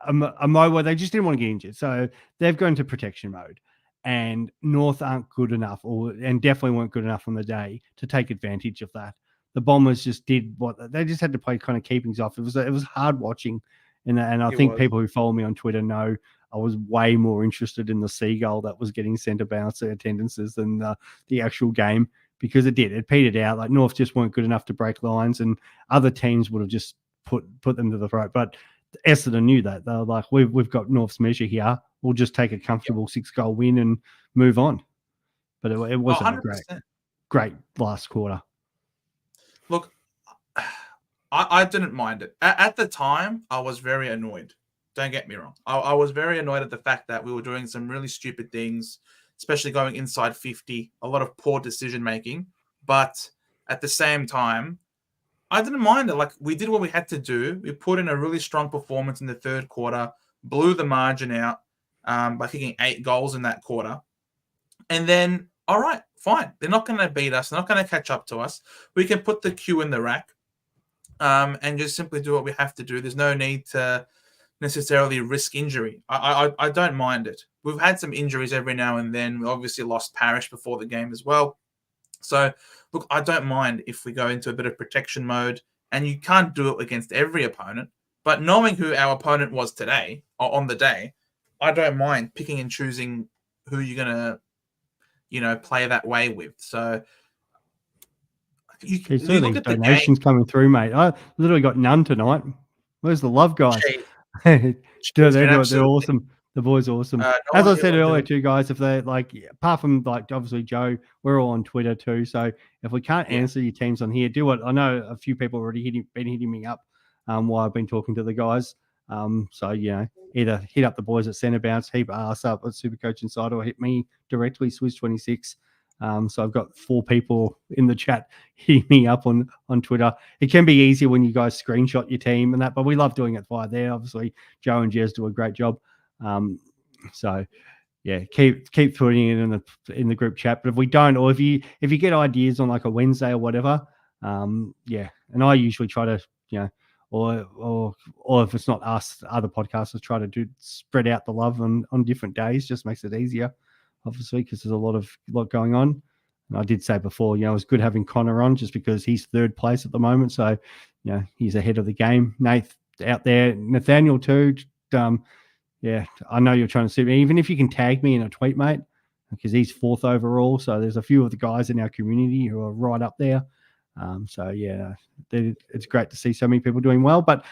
a mode where they just didn't want to get injured. So they've gone to protection mode, and North aren't good enough, and definitely weren't good enough on the day to take advantage of that. The Bombers just did what they just had to play, kind of keepings off. It was hard watching, and I think people who follow me on Twitter know I was way more interested in the seagull that was getting centre bounce attendances than the actual game, because it petered out. Like North just weren't good enough to break lines, and other teams would have just put them to the throat. But Essendon knew that. They were like, we've got North's measure here. We'll just take a comfortable 6-goal win and move on. But it wasn't a great last quarter. Look, I didn't mind it. At the time, I was very annoyed. Don't get me wrong. I was very annoyed at the fact that we were doing some really stupid things, especially going inside 50, a lot of poor decision making. But at the same time, I didn't mind it. Like, we did what we had to do. We put in a really strong performance in the third quarter, blew the margin out by kicking 8 goals in that quarter. And then, all right, fine. They're not going to beat us. They're not going to catch up to us. We can put the Q in the rack and just simply do what we have to do. There's no need to necessarily risk injury. I don't mind it. We've had some injuries every now and then. We obviously lost Parrish before the game as well. So, look, I don't mind if we go into a bit of protection mode, and you can't do it against every opponent. But knowing who our opponent was today, or on the day, I don't mind picking and choosing who you're going to, play that way with. So, you look at donations coming through, mate. I literally got none tonight. Where's the love guys? They're awesome. The boys are awesome. As I said earlier too, guys, if they're apart from obviously Joe, we're all on Twitter too. So if we can't answer your teams on here, do what I know a few people already been hitting me up while I've been talking to the guys. So either hit up the boys at Centre Bounce, heap us up at Supercoach Insider, or hit me directly, Swizz26. So I've got 4 people in the chat hitting me up on Twitter. It can be easier when you guys screenshot your team and that, but we love doing it via there. Obviously, Joe and Jez do a great job. So yeah, keep putting it in the group chat. But if we don't, or if you get ideas on like a Wednesday or whatever, and I usually try to or if it's not us, other podcasters try to spread out the love on different days. Just makes it easier, obviously, because there's a lot going on. And I did say before, it was good having Connor on just because he's third place at the moment. So, he's ahead of the game. Nath out there, Nathaniel too. I know you're trying to see me. Even if you can tag me in a tweet, mate, because he's 4th overall. So there's a few of the guys in our community who are right up there. It's great to see so many people doing well. But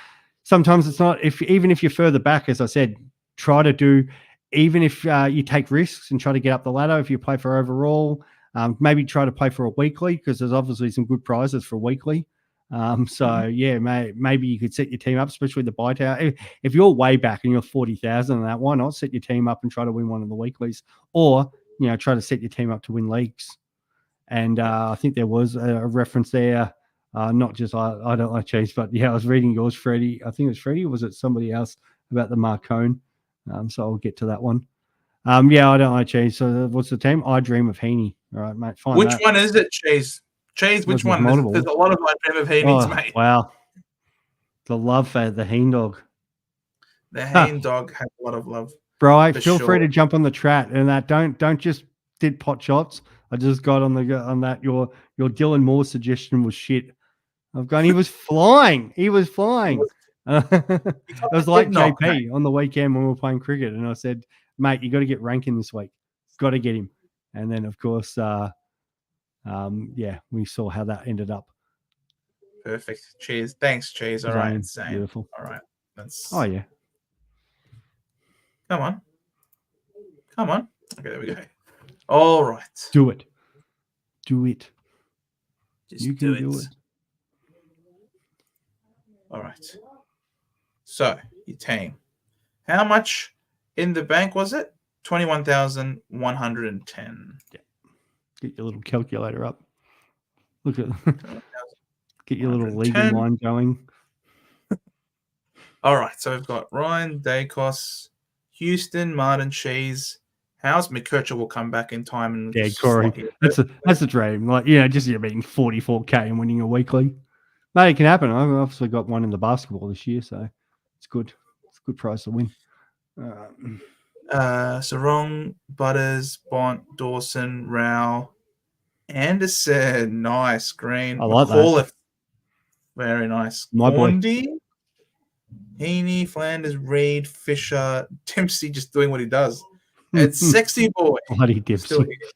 sometimes it's not. Even if you're further back, as I said, try to do. Even if you take risks and try to get up the ladder, if you play for overall, maybe try to play for a weekly, because there's obviously some good prizes for a weekly. Maybe you could set your team up, especially the buy tower. If you're way back and you're 40,000 and that, why not set your team up and try to win one of the weeklies, or try to set your team up to win leagues. And I think there was a reference there, not just I don't like cheese, but I was reading yours, Freddie. I think it was Freddie, or was it somebody else about the Marcone? So I'll get to that one. I don't like cheese. So what's the team? I Dream of Heaney. All right, mate. Which one is it, Cheese? Cheese, which one? There's a lot of I Dream of Heaney's, mate. Wow. The love for the Heen Dog. The Heen Dog has a lot of love. Bro, feel free to jump on the chat and that. Don't just did pot shots. I just got on that. Your Dylan Moore suggestion was shit. I've gone. He was flying. He was flying. It was like JP on the weekend when we were playing cricket, and I said, "Mate, you got to get ranking this week. Got to get him." And then, of course, we saw how that ended up. Perfect. Cheers. Thanks, Cheese. All right, insane. Beautiful. All right. Oh yeah. Come on. Okay, there we go. All right. Do it. Just you can do it. All right. So, your team. How much in the bank was it? 21,110. Yeah. Get your little calculator up. Look at get your little legal line going. All right. So we've got Ryan, Dacos, Houston, Martin, Cheese. How's McKercher will come back in time and Corey. That's a dream. Just you're beating 44k and winning a weekly. Mate, it can happen. I've obviously got one in the basketball this year, so it's good. good price to win. Sarong, Butters, Bont, Dawson, Rao, Anderson. Nice. Green. I like that. McAuliffe. Very nice. My boy. Corndy, Heaney, Flanders, Reed, Fisher, Dempsey just doing what he does. It's Sexy Boy. Bloody Still Dempsey. here.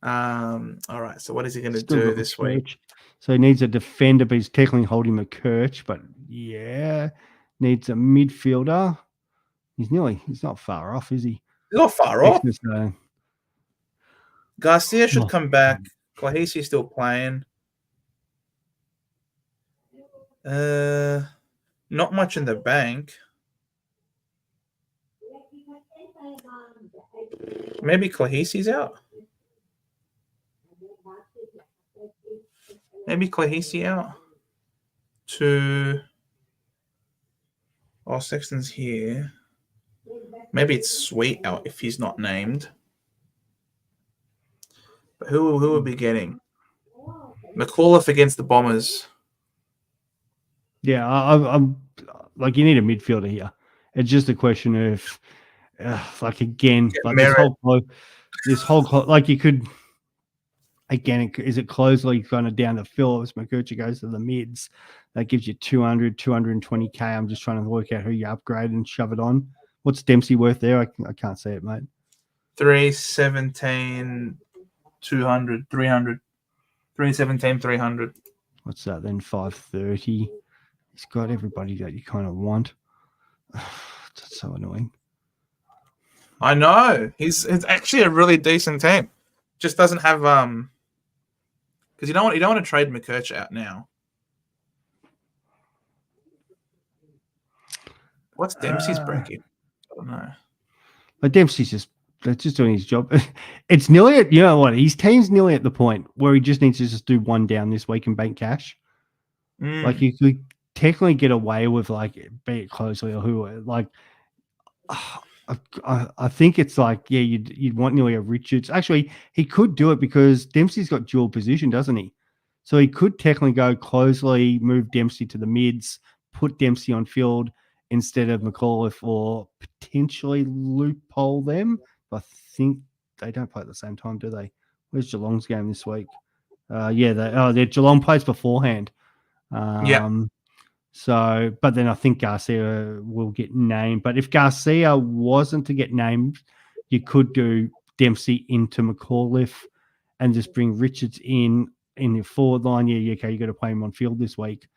All right. So what is he going to Still do got this McCurch. week? So he needs a defender, but he's technically holding McCurch. But yeah, needs a midfielder. He's not far off, is he? He's not far off. So, Garcia should Oh. come back. Clahisi's still playing. Not much in the bank. Maybe Clahisi's out. Maybe Clahisi out. Sexton's here. Maybe it's Sweet out if he's not named. But who will be getting? McAuliffe against the Bombers. yeah, I'm like, you need a midfielder here. It's just a question of, like, again, like this whole like, you could, again, is it Closley kind of down the Phillips? McCurcher goes to the mids. That gives you 200, 220K. I'm just trying to work out who you upgrade and shove it on. What's Dempsey worth there? I can't see it, mate. 317, 200, 300. 317, 300. What's that then? 530. He's got everybody that you kind of want. That's so annoying. I know. It's actually a really decent team. Just doesn't have because you don't want to trade McCurch out now. What's Dempsey's breaking? I don't know. But Dempsey's just doing his job. It's nearly at, you know what? His team's nearly at the point where he just needs to just do one down this week and bank cash. Like, you could technically get away with, like, be it Closely or who, like, I think it's like, yeah, you'd want nearly a Richards. Actually, he could do it because Dempsey's got dual position, doesn't he? So he could technically go Closely, move Dempsey to the mids, put Dempsey on field instead of McAuliffe, or potentially loophole them. I think they don't play at the same time, do they? Where's Geelong's game this week? Their Geelong plays beforehand. So, but then I think Garcia will get named. But if Garcia wasn't to get named, you could do Dempsey into McAuliffe and just bring Richards in your forward line. Yeah, okay, you got to play him on field this week.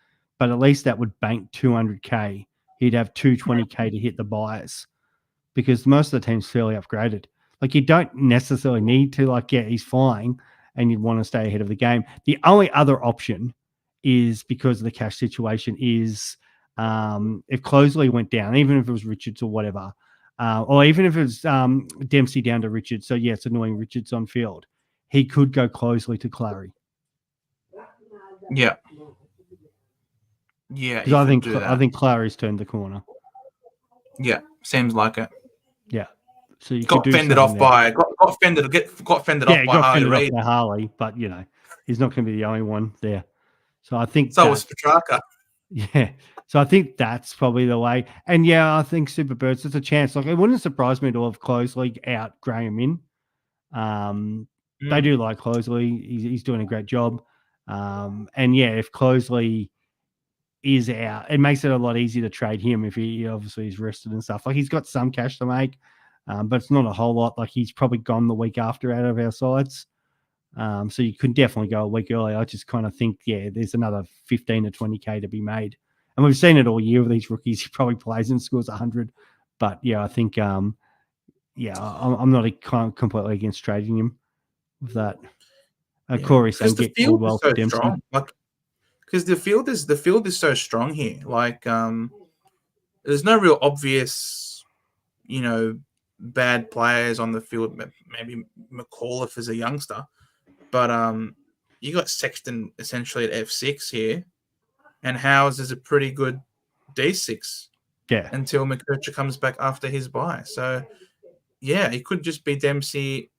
But at least that would bank 200K. He'd have 220K to hit the buyers because most of the team's fairly upgraded. Like, you don't necessarily need to, like, yeah, he's flying and you'd want to stay ahead of the game. The only other option is, because of the cash situation, is if Closley went down, even if it was Richards or whatever, or even if it was Dempsey down to Richards. So, yeah, it's annoying Richards on field. He could go Closley to Clary. Yeah. Yeah. Because I think Clary's turned the corner. Yeah, seems like it. Yeah. So you got fended off by Harley, but you know, he's not going to be the only one there. So I think was Petrarca. Yeah. So I think that's probably the way. And yeah, I think Superbirds, it's a chance. Like, it wouldn't surprise me to have Closley out, Graham in. They do like Closley. He's doing a great job. And yeah, if Closley is out, it makes it a lot easier to trade him if he obviously is rested and stuff. Like, he's got some cash to make, but it's not a whole lot. Like, he's probably gone the week after out of our sides. So you could definitely go a week early. I just kind of think, yeah, there's another 15 to 20K to be made. And we've seen it all year with these rookies. He probably plays and scores 100. But yeah, I think, I'm not completely against trading him with that. Corey saying get Caldwell for Dempsey. Like, because the field is so strong here. Like, there's no real obvious, bad players on the field. Maybe McAuliffe is a youngster, but you got Sexton essentially at F6 here, and Howes is a pretty good D6. Yeah. Until McCurcher comes back after his bye. So yeah, it could just be Dempsey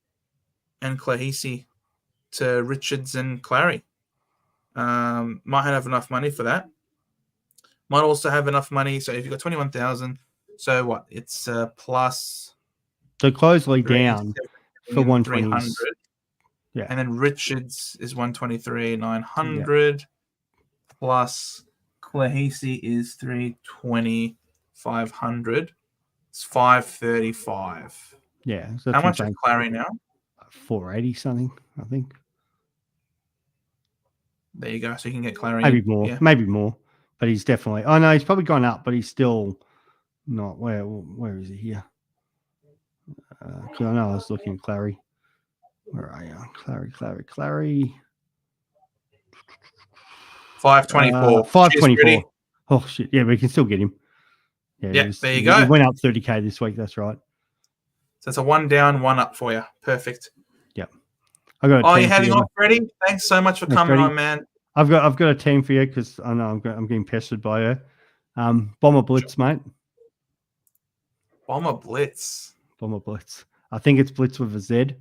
and Clahisi to Richards and Clary. Might have enough money for that. might also have enough money. So if you've got 21,000, so what? It's plus. So Closeley down for 120. 300. Yeah. And then Richards is 123,900 plus Clahisi is 320,500. It's 535. Yeah. So how much is Clary now? 480 something, I think. There you go. So you can get Clary. Maybe more. Yeah. Maybe more. But he's definitely. Oh no, he's probably gone up, but he's still not. Where is he here? Because I know I was looking at Clary. Where are you? Clary. 524. 524. Oh shit! Yeah, we can still get him. Yeah, there you go. He went up 30k this week. That's right. So it's a 1 down, 1 up for you. Perfect. Yep. I got. Oh, you're heading off, Freddie? Thanks so much for coming on, man. I've got a team for you because I know I'm getting pestered by her. Bomber Blitz, mate. Bomber Blitz. I think it's Blitz with a Z.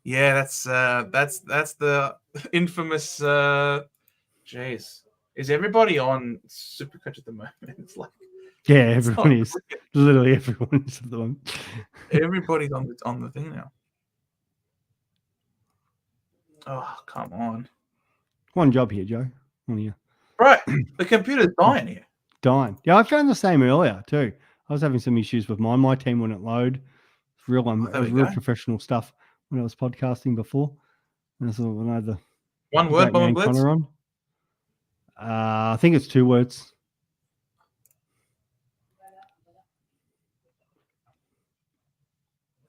Yeah, that's the infamous. Jeez, is everybody on Supercoach at the moment? It's like everyone is. Literally everyone is at the moment. Everybody's on the thing now. Oh, come on. One job here, Joe. One here. Right, the computer's dying here. Dying. Yeah, I found the same earlier too. I was having some issues with mine. My team wouldn't load. Real professional stuff when I was podcasting before. And I thought, I know the one word, Bomber Blitz. On. I think it's 2 words.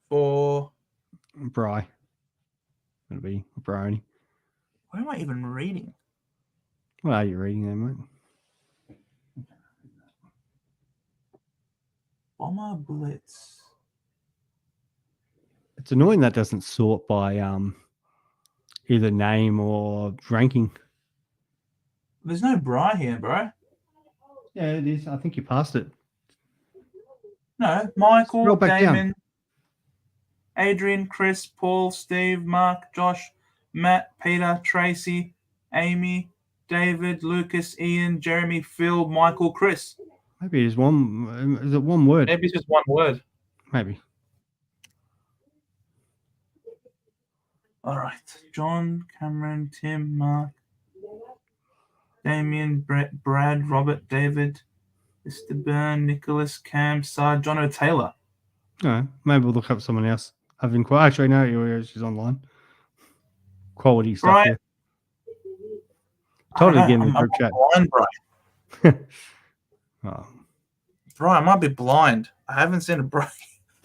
For Bry. It'll be Bryony. What am I even reading? What are you reading there, mate? Bomber Blitz. It's annoying that doesn't sort by either name or ranking. There's no Bry here, bro. Yeah, it is. I think you passed it. No, Michael, Damon, down. Adrian, Chris, Paul, Steve, Mark, Josh, Matt, Peter, Tracy, Amy, David, Lucas, Ian, Jeremy, Phil, Michael, Chris. Maybe it's one. Is it one word? Maybe it's just one word. Maybe. All right. John, Cameron, Tim, Mark, Damien, Brad, Robert, David, Mr. Byrne, Nicholas, Cam, Sard, John O'Taylor. No, maybe we'll look up someone else. Actually, no, she's online. Quality stuff right. here. Totally get in the group chat. Blind, bro. Bro, I might be blind. I haven't seen a bro.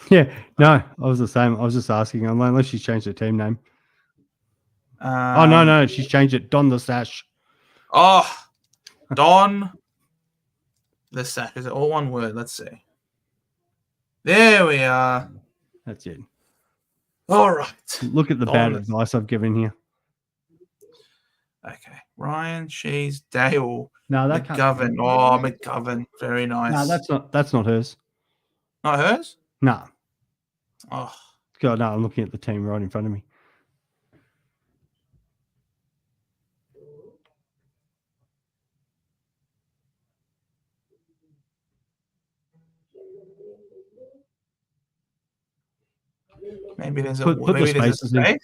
Yeah, no, I was the same. I was just asking online, unless she's changed her team name. Oh, no, she's changed it. Don the Sash. Oh, Don the Sash. Is it all one word? Let's see. There we are. That's it. All right. Look at the bad advice I've given here. Okay. Ryan, Shees, Dale. No, that McGovern. Oh, McGovern. Very nice. No, that's not hers. Not hers? No. Oh. God, no, I'm looking at the team right in front of me. Maybe there's put the spaces in.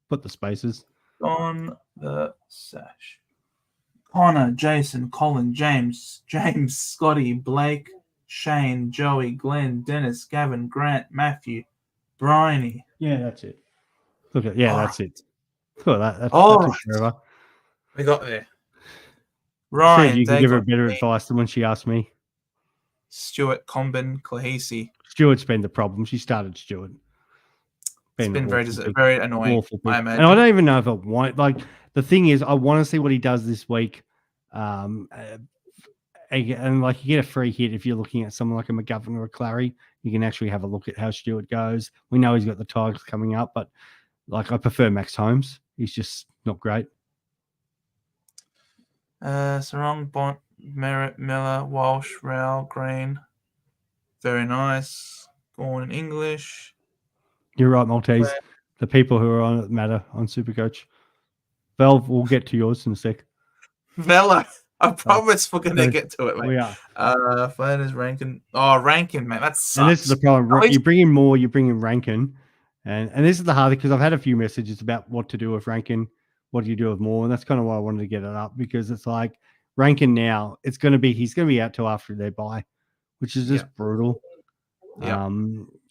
Put the spaces. On the Sash. Connor, Jason, Colin, James, Scotty, Blake, Shane, Joey, Glenn, Dennis, Gavin, Grant, Matthew, Bryony. Yeah, that's it. Look at that's it. Look at that. All that right. forever. We got there. Ryan, you can give her better advice than when she asked me. Stuart, Combin, Clahisi. Stuart's been the problem. She started Stuart. It's been very annoying. I imagine. And I don't even know if I want. Like the thing is, I want to see what he does this week. And like you get a free hit if you're looking at someone like a McGovern or a Clary. You can actually have a look at how Stuart goes. We know he's got the Tigers coming up, but like I prefer Max Holmes. He's just not great. Sarong, Bont, Merritt, Miller, Walsh, Rowell, Green. Very nice. Born in English. You're right, Maltese. The people who are on it matter on Supercoach. Valve, we'll get to yours in a sec. Vela. I promise we're gonna get to it, mate. We are. Flanders Rankin. Oh, Rankin, man, that sucks. And this is the problem. At least- You bring in more, you bring in Rankin. And this is the hard because I've had a few messages about what to do with Rankin. What do you do with more? And that's kind of why I wanted to get it up, because it's like Rankin now, he's going to be out till after their bye, which is just brutal. Yeah.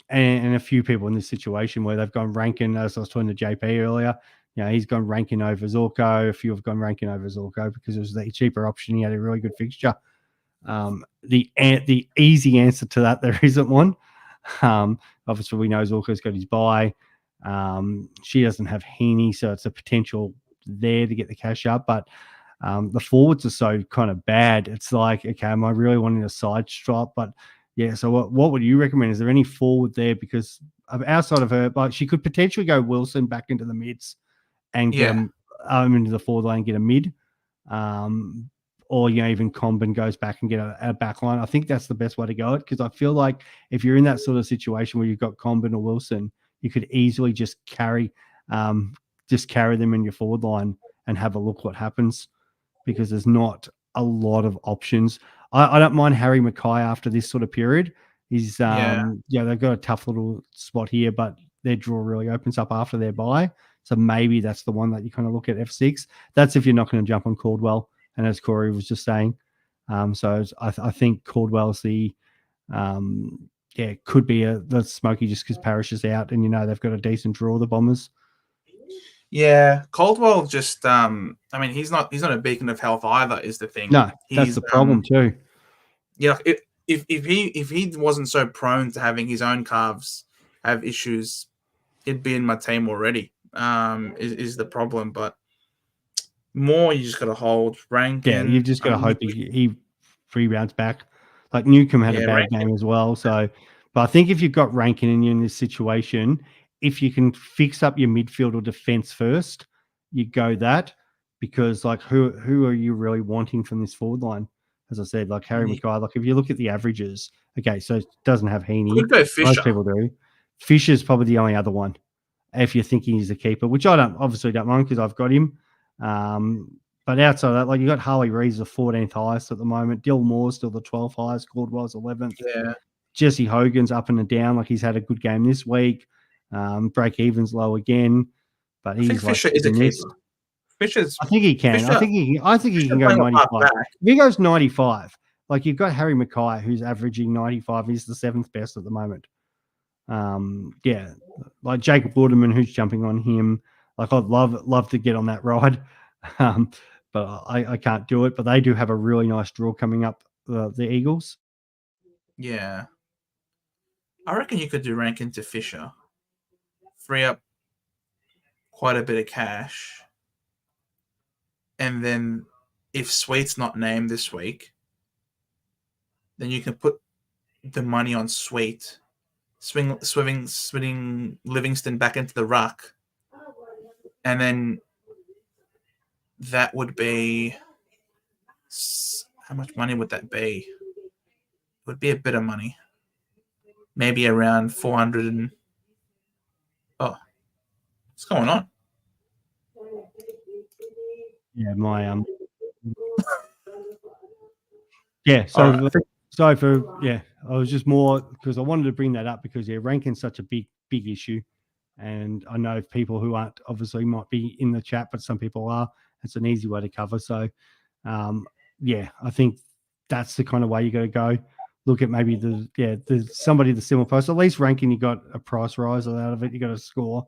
And a few people in this situation where they've gone Rankin, as I was talking to JP earlier, he's gone Rankin over Zorko. A few have gone Rankin over Zorko because it was the cheaper option. He had a really good fixture. The easy answer to that, there isn't one. Obviously, we know Zorko's got his bye. She doesn't have Heaney, so it's a potential there to get the cash up. But the forwards are so kind of bad. It's like, okay, am I really wanting a side strap? But yeah, so what would you recommend? Is there any forward there? Because outside of her, like, she could potentially go Wilson back into the mids and get him into the forward lane, get a mid. Or even Comben goes back and get a back line. I think that's the best way to go, because I feel like if you're in that sort of situation where you've got Comben or Wilson, you could easily just carry them in your forward line and have a look what happens, because there's not a lot of options. I don't mind Harry Mackay after this sort of period. He's they've got a tough little spot here, but their draw really opens up after their bye. So maybe that's the one that you kind of look at F6. That's if you're not going to jump on Caldwell. And as Corey was just saying, so I think Caldwell's could be the smoky just because Parrish is out, and they've got a decent draw, the Bombers. Yeah, Caldwell just he's not a beacon of health either, is the thing. No, that's the problem too. Yeah, if he wasn't so prone to having his own calves have issues, he'd be in my team already. Is the problem, but more you just got to hold Rankin. Yeah, you've just got to hope he rebounds back. Like Newcomb had a bad game as well. So, but I think if you've got Rankin and you're in this situation, if you can fix up your midfield or defense first, you go that, because like who are you really wanting from this forward line? As I said, like Harry Mackay. Like if you look at the averages, okay, so it doesn't have Heaney. Could go Fisher. Most people do. Fisher's probably the only other one. If you're thinking he's a keeper, which I obviously don't mind because I've got him. But outside of that, like you got Harley Reid's the 14th highest at the moment. Dill Moore's still the 12th highest. Caldwell's 11th. Yeah. Jesse Hogan's up and down. Like he's had a good game this week. Break even's low again, but he's like Fisher is a keeper. I think he can. Fisher, I think he can go 95. If he goes 95, like you've got Harry Mackay who's averaging 95. He's the 7th best at the moment. Like Jacob Waterman who's jumping on him. Like I'd love to get on that ride, but I can't do it. But they do have a really nice draw coming up, the Eagles. Yeah, I reckon you could do Rankin to Fisher, free up quite a bit of cash, and then if Sweet's not named this week, then you can put the money on Sweet, swinging Livingston back into the ruck. And then that would be, how much money would that be? It would be a bit of money. Maybe around 400 and... Oh, what's going on? Yeah, my yeah. So I was just more because I wanted to bring that up because Rankin's such a big issue. And I know people who aren't obviously might be in the chat, but some people are. It's an easy way to cover. So, I think that's the kind of way you got to go. Look at maybe somebody the similar price. At least Rankin, you got a price rise out of it. You got a score.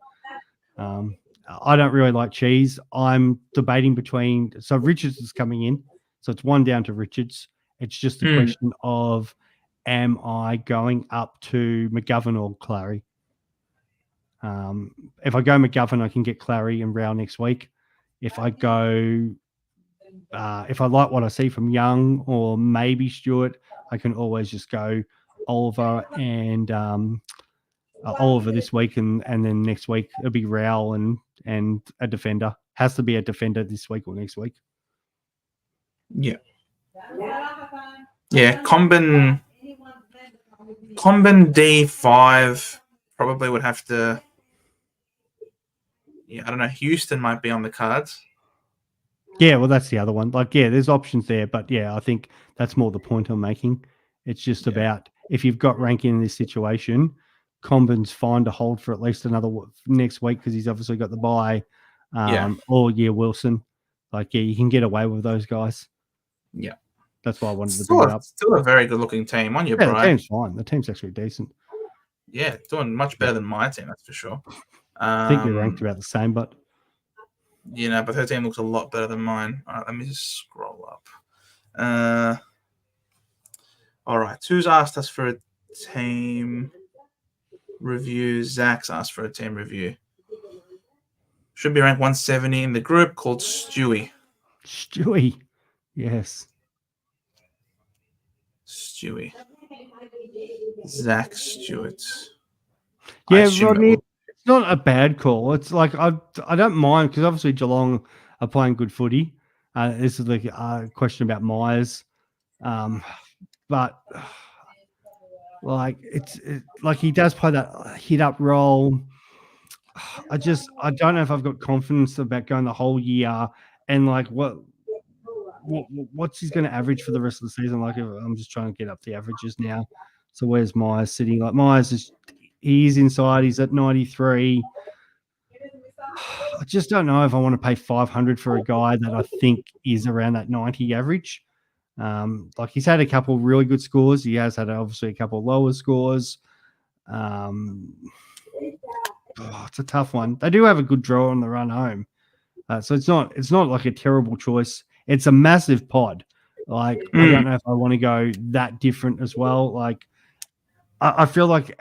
I don't really like Cheese. I'm debating between. So Richards is coming in, so it's one down to Richards. It's just a question of, am I going up to McGovern or Clary? If I go McGovern, I can get Clary and Rao next week. If I go, if I like what I see from Young or maybe Stewart, I can always just go Oliver and Oliver this week, and then next week it'll be Rao and a defender. Has to be a defender this week or next week. Yeah. Yeah, Comben D5 probably would have to. Yeah, I don't know. Houston might be on the cards. Yeah, well, that's the other one. Like, yeah, there's options there, but yeah, I think that's more the point I'm making. It's just about if you've got ranking in this situation, Combin's fine to hold for at least another next week because he's obviously got the bye. Or Wilson. Like, yeah, you can get away with those guys. Yeah. That's why I wanted to bring it up. Still a very good looking team on your Yeah, Brian. the team's fine. The team's actually decent. Yeah, doing much better than my team, that's for sure. I think they're ranked about the same, but but her team looks a lot better than mine. All right, let me just scroll up. All right, who's asked us for a team review? Zach's asked for a team review. Should be ranked 170 in the group, called Stewie. Stewie, yes. Stewie. Zach Stewart. Yeah, Rodney, it's not a bad call. It's like I don't mind because obviously Geelong are playing good footy. This is the question about Myers, but like it's like he does play that hit up role. I don't know if I've got confidence about going the whole year and like what's he's going to average for the rest of the season. Like I'm just trying to get up the averages now. So where's Myers sitting? Like Myers he's inside. He's at 93. I just don't know if I want to pay 500 for a guy that I think is around that 90 average. Like he's had a couple of really good scores. He has had obviously a couple of lower scores. It's a tough one. They do have a good draw on the run home, so it's not like a terrible choice. It's a massive pod. Like I don't know if I want to go that different as well. Like I feel like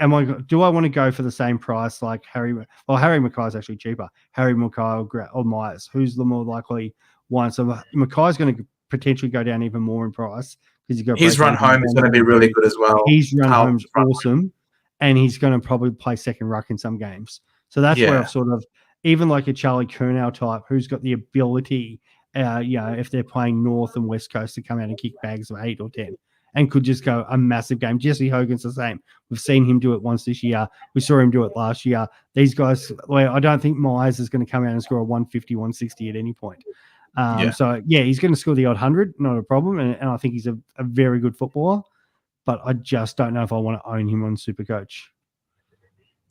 do I want to go for the same price like Harry? Well, Harry Mackay is actually cheaper. Harry Mackay or Myers, who's the more likely one? So Mackay's going to potentially go down even more in price because his run home is going to be really good as well. His run home's awesome, and he's going to probably play second ruck in some games. So that's where I've sort of even like a Charlie Curnow type who's got the ability, if they're playing North and West Coast to come out and kick bags of 8 or 10. And could just go a massive game. Jesse Hogan's the same. We've seen him do it once this year. We saw him do it last year. These guys, I don't think Myers is going to come out and score a 150, 160 at any point. So, he's going to score the odd 100, not a problem. And I think he's a very good footballer. But I just don't know if I want to own him on Supercoach.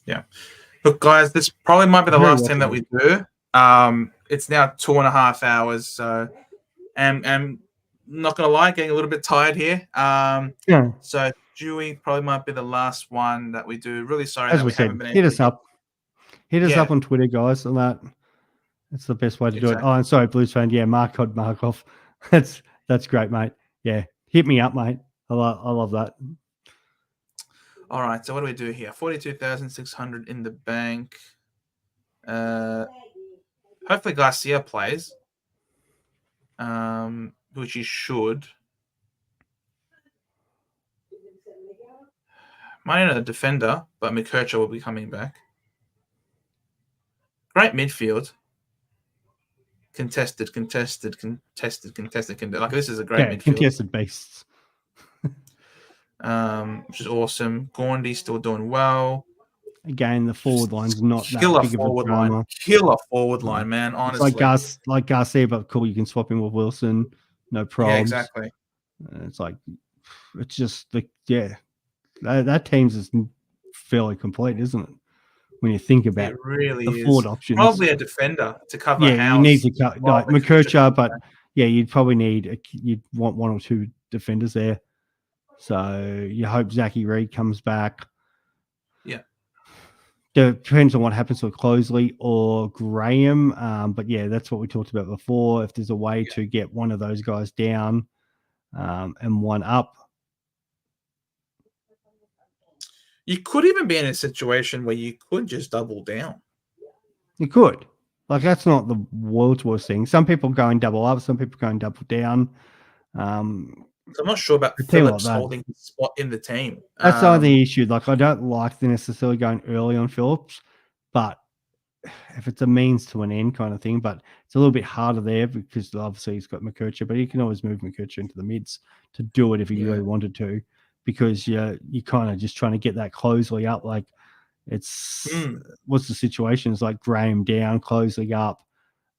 Yeah. Look, guys, this probably might be the last time that we do. It's now 2.5 hours. So, and not gonna lie, getting a little bit tired here. So Dewey probably might be the last one that we do. Really sorry as that we said, haven't been hit us up. Hit us up on Twitter, guys, and that's the best way to do it. Oh, and sorry, Blues fan. Yeah, Markov. That's great, mate. Yeah, hit me up, mate. I love that. All right, so what do we do here? 42,600 in the bank. Hopefully Garcia plays. Which he should. Might need a defender, but McKercher will be coming back. Great midfield. Contested. Like this is a great midfield. Contested beasts. Which is awesome. Gaundy still doing well. Again, the forward line's not that big of a drama. Killer forward line, man. Honestly, it's like Garcia, but cool. You can swap him with Wilson. No problems. Yeah, exactly. It's just that team's is fairly complete, isn't it? When you think about it, really the forward options. Probably a defender to cover. Yeah, you need to cut McKercher, but you'd probably you'd want one or two defenders there. So you hope Zachy Reid comes back. Yeah. Depends on what happens with Closeley or Graham. But yeah, that's what we talked about before. If there's a way to get one of those guys down and one up. You could even be in a situation where you could just double down. You could. Like, that's not the world's worst thing. Some people go and double up. Some people go and double down. So I'm not sure about Phillips holding his spot in the team. That's the only issue. Like, I don't like necessarily going early on Phillips, but if it's a means to an end kind of thing, but it's a little bit harder there because obviously he's got McKercher, but you can always move McKercher into the mids to do it if he really wanted to, because you're kind of just trying to get that Closeley up. Like, it's what's the situation? It's like Graham down, Closeley up,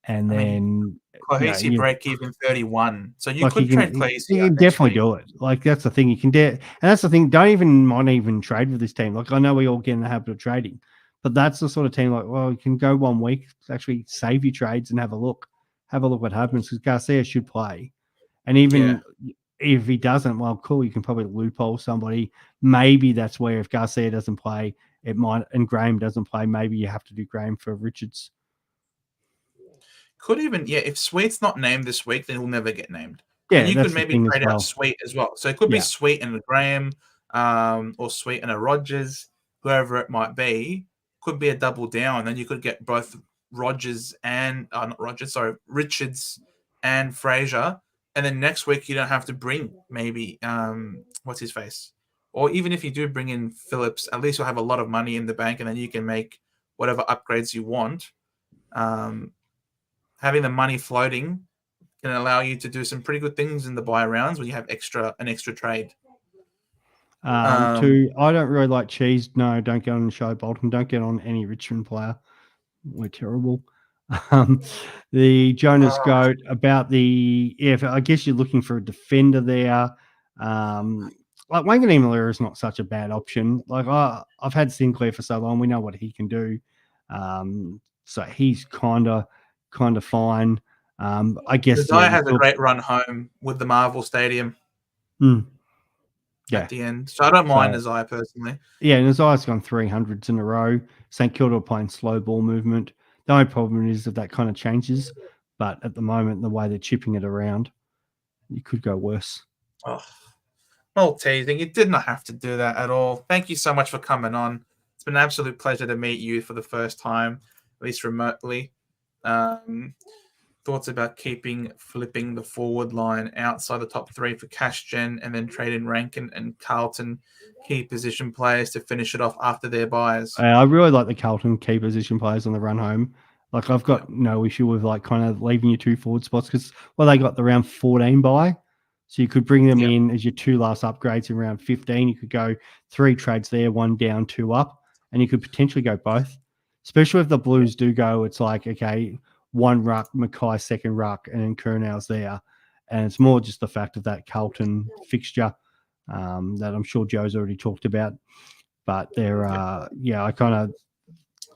and I mean, then Cohesive you break even 31. So you like could trade Cohesive. you can definitely do it. Like that's the thing you can do, and that's the thing. Might even trade with this team. Like I know we all get in the habit of trading, but that's the sort of team. Like, well, you can go 1 week, actually save your trades and have a look what happens because Garcia should play, and even if he doesn't, well, cool. You can probably loophole somebody. Maybe that's where if Garcia doesn't play, it might, and Graham doesn't play. Maybe you have to do Graham for Richards. Could even, if Sweet's not named this week, then he'll never get named. Yeah, and you that's could the maybe thing as trade well. out Sweet as well. So it could be Sweet and a Graham, or Sweet and a Rogers, whoever it might be. Could be a double down. Then you could get both Rogers and Richards and Fraser. And then next week you don't have to bring maybe what's his face, or even if you do bring in Phillips, at least you'll have a lot of money in the bank, and then you can make whatever upgrades you want. Having the money floating can allow you to do some pretty good things in the buy rounds when you have an extra trade. I don't really like Cheese. No, don't get on the show, Bolton. Don't get on any Richmond player. We're terrible. The Jonas Goat about I guess you're looking for a defender there. Like Wanganeen is not such a bad option. Like I've had Sinclair for so long, we know what he can do. So he's kind of fine. I guess Desire has a great run home with the Marvel Stadium. At the end. So I don't mind Desire personally. Yeah, and Desir's gone 300s in a row. St Kilda are playing slow ball movement. The only problem is that kind of changes. But at the moment, the way they're chipping it around, you could go worse. Oh, well, teasing. You did not have to do that at all. Thank you so much for coming on. It's been an absolute pleasure to meet you for the first time, at least remotely. Thoughts about flipping the forward line outside the top 3 for cash gen, and then trade in Rankin and Carlton key position players to finish it off after their buys. I really like the Carlton key position players on the run home. Like I've got no issue with like kind of leaving your 2 forward spots because they got the round 14 buy. So you could bring them in as your 2 last upgrades in round 15. You could go 3 trades there, 1 down, 2 up, and you could potentially go both. Especially if the Blues do go, it's like, okay, 1 ruck, Mackay 2nd ruck, and then Kernow's there. And it's more just the fact of that Carlton fixture that I'm sure Joe's already talked about. But they're, I kind of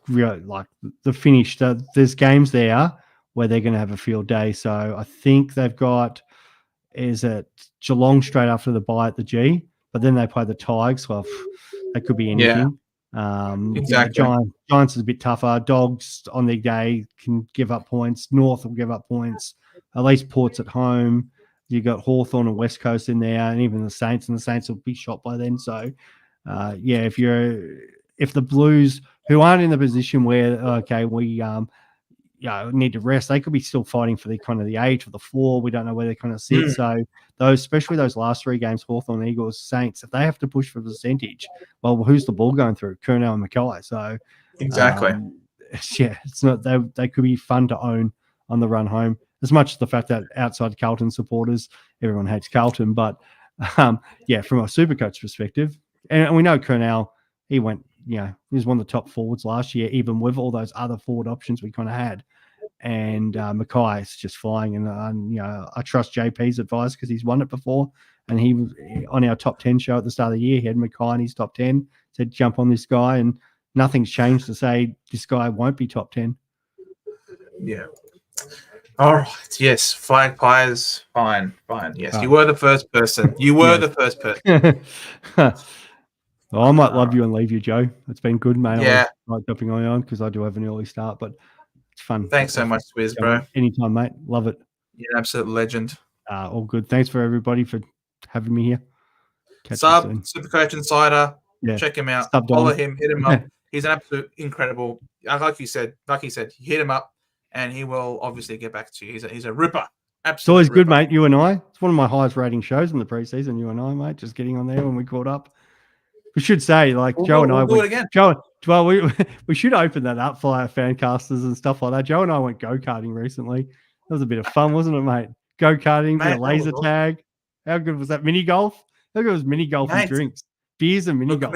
really like the finish. There's games there where they're going to have a field day. So I think they've got, is it Geelong straight after the bye at the G, but then they play the Tigers. Well, that could be anything. Exactly. Giants is a bit tougher. Dogs on their day can give up points. North will give up points. At least Port's at home. You got Hawthorn and West Coast in there, and even the Saints, and the Saints will be shot by then. So, if the Blues, who aren't in the position where we need to rest, they could be still fighting for the kind of the 8 or the 4. We don't know where they kind of sit. So especially those last 3 games, Hawthorn, Eagles, Saints, if they have to push for percentage, well, who's the ball going through? Curnow and Mackay. So exactly. It's not, they could be fun to own on the run home. As much as the fact that outside Carlton supporters, everyone hates Carlton, but from a Supercoach perspective, and we know Curnow, he went, he was one of the top forwards last year, even with all those other forward options we kind of had. And Mackay is just flying, and I trust JP's advice because he's won it before. And he was on our top 10 show at the start of the year. He had Mackay in his top 10. Said jump on this guy, and nothing's changed to say this guy won't be top 10. Yeah. All right. Yes. Flag pies. Fine. Yes. You were the first person. The first person. Well, I might love you and leave you, Joe. It's been good, mate. Yeah. I like jumping on because I do have an early start, but it's fun. Thanks so much, Swizz, bro. Anytime, mate. Love it. You're an absolute legend. All good. Thanks for everybody for having me here. Supercoach Insider. Yeah. Check him out. Subbed Follow on. him. Hit him up. He's an absolute incredible. Like he said, hit him up, and he will obviously get back to you. He's a ripper. Absolutely. It's always good, mate. You and I. It's one of my highest rating shows in the preseason. You and I, mate. Just getting on there when we caught up. We should say, Joe and I do it again. Well, we should open that up for our fancasters and stuff like that. Joe and I went go-karting recently. That was a bit of fun, wasn't it, mate? Go-karting, bit of laser tag. How good was that? Mini golf? How good was mini golf and drinks? Beers and mini golf.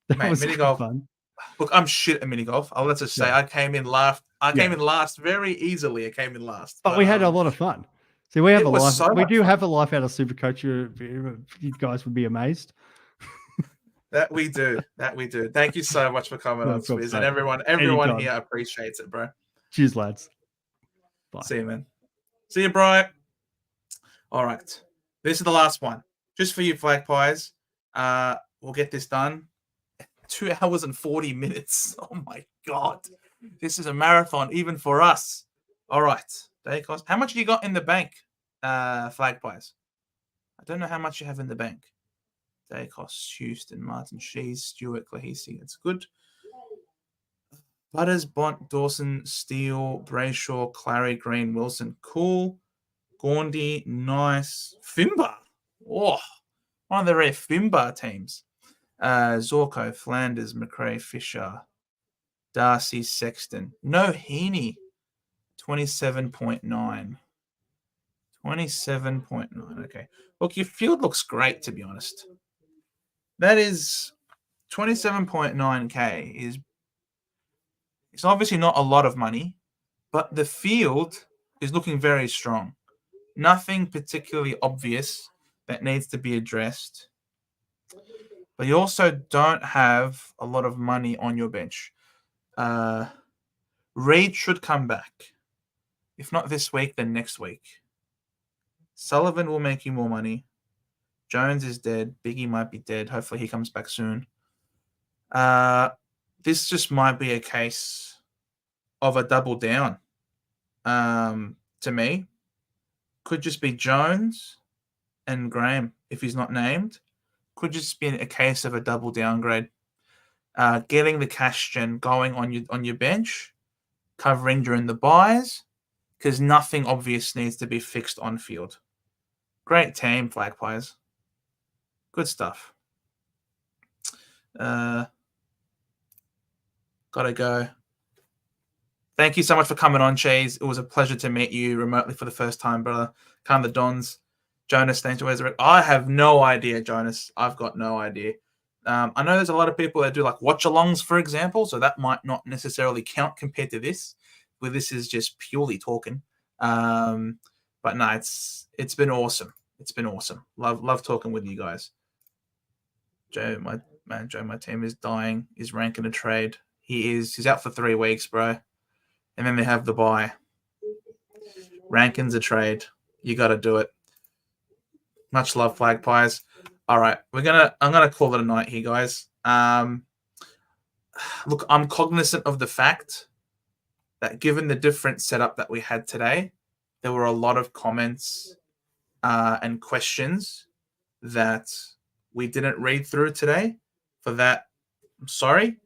That was mini golf fun. Look, I'm shit at mini golf. Let's just say I came in, laughed I came in last very easily. I came in last. But we had a lot of fun. See, we have a life. So we do fun. have a life out of Supercoach. You guys would be amazed. That we do. Thank you so much for coming on, Swizz, and everyone Anytime. here appreciates it, bro. Cheers, lads. Bye. See you, man. See you, bro. All right. This is the last one. Just for you, Flag Pies. We'll get this done. 2 hours and 40 minutes. Oh my God. This is a marathon, even for us. All right. Day cost. How much you got in the bank, Flag Pies? I don't know how much you have in the bank. Day costs Houston, Martin Shees, Stewart, Clahisi. It's good. Butters, Bont, Dawson, Steele, Brayshaw, Clary, Green, Wilson. Cool. Gaundy, nice. Fimba. Oh, one of the rare Fimba teams. Zorko, Flanders, McRae, Fisher, Darcy, Sexton. No Heaney. 27.9. 27.9. Okay. Look, your field looks great, to be honest. That is 27.9K is it's obviously not a lot of money, but the field is looking very strong. Nothing particularly obvious that needs to be addressed. But you also don't have a lot of money on your bench. Reed should come back. If not this week, then next week. Sullivan will make you more money. Jones is dead. Biggie might be dead. Hopefully he comes back soon. This just might be a case of a double down. To me, could just be Jones and Graham if he's not named. Could just be a case of a double downgrade. Getting the cash gen going on your bench, covering during the buys, because nothing obvious needs to be fixed on field. Great team, Flag Pies. Good stuff. Gotta go. Thank you so much for coming on, Cheese. It was a pleasure to meet you remotely for the first time, brother. Calm the Dons. Jonas, thanks for I have no idea, Jonas. I've got no idea. I know there's a lot of people that do like watch-alongs, for example, so that might not necessarily count compared to this, where this is just purely talking. But no, it's been awesome. It's been awesome. Love talking with you guys. Joe, my team is dying. He's ranking a trade. He's out for 3 weeks, bro. And then they have the bye. Rankins a trade. You got to do it. Much love, Flag Pies. All right, I'm gonna call it a night here, guys. Look, I'm cognizant of the fact that given the different setup that we had today, there were a lot of comments and questions that we didn't read through today. For that, I'm sorry.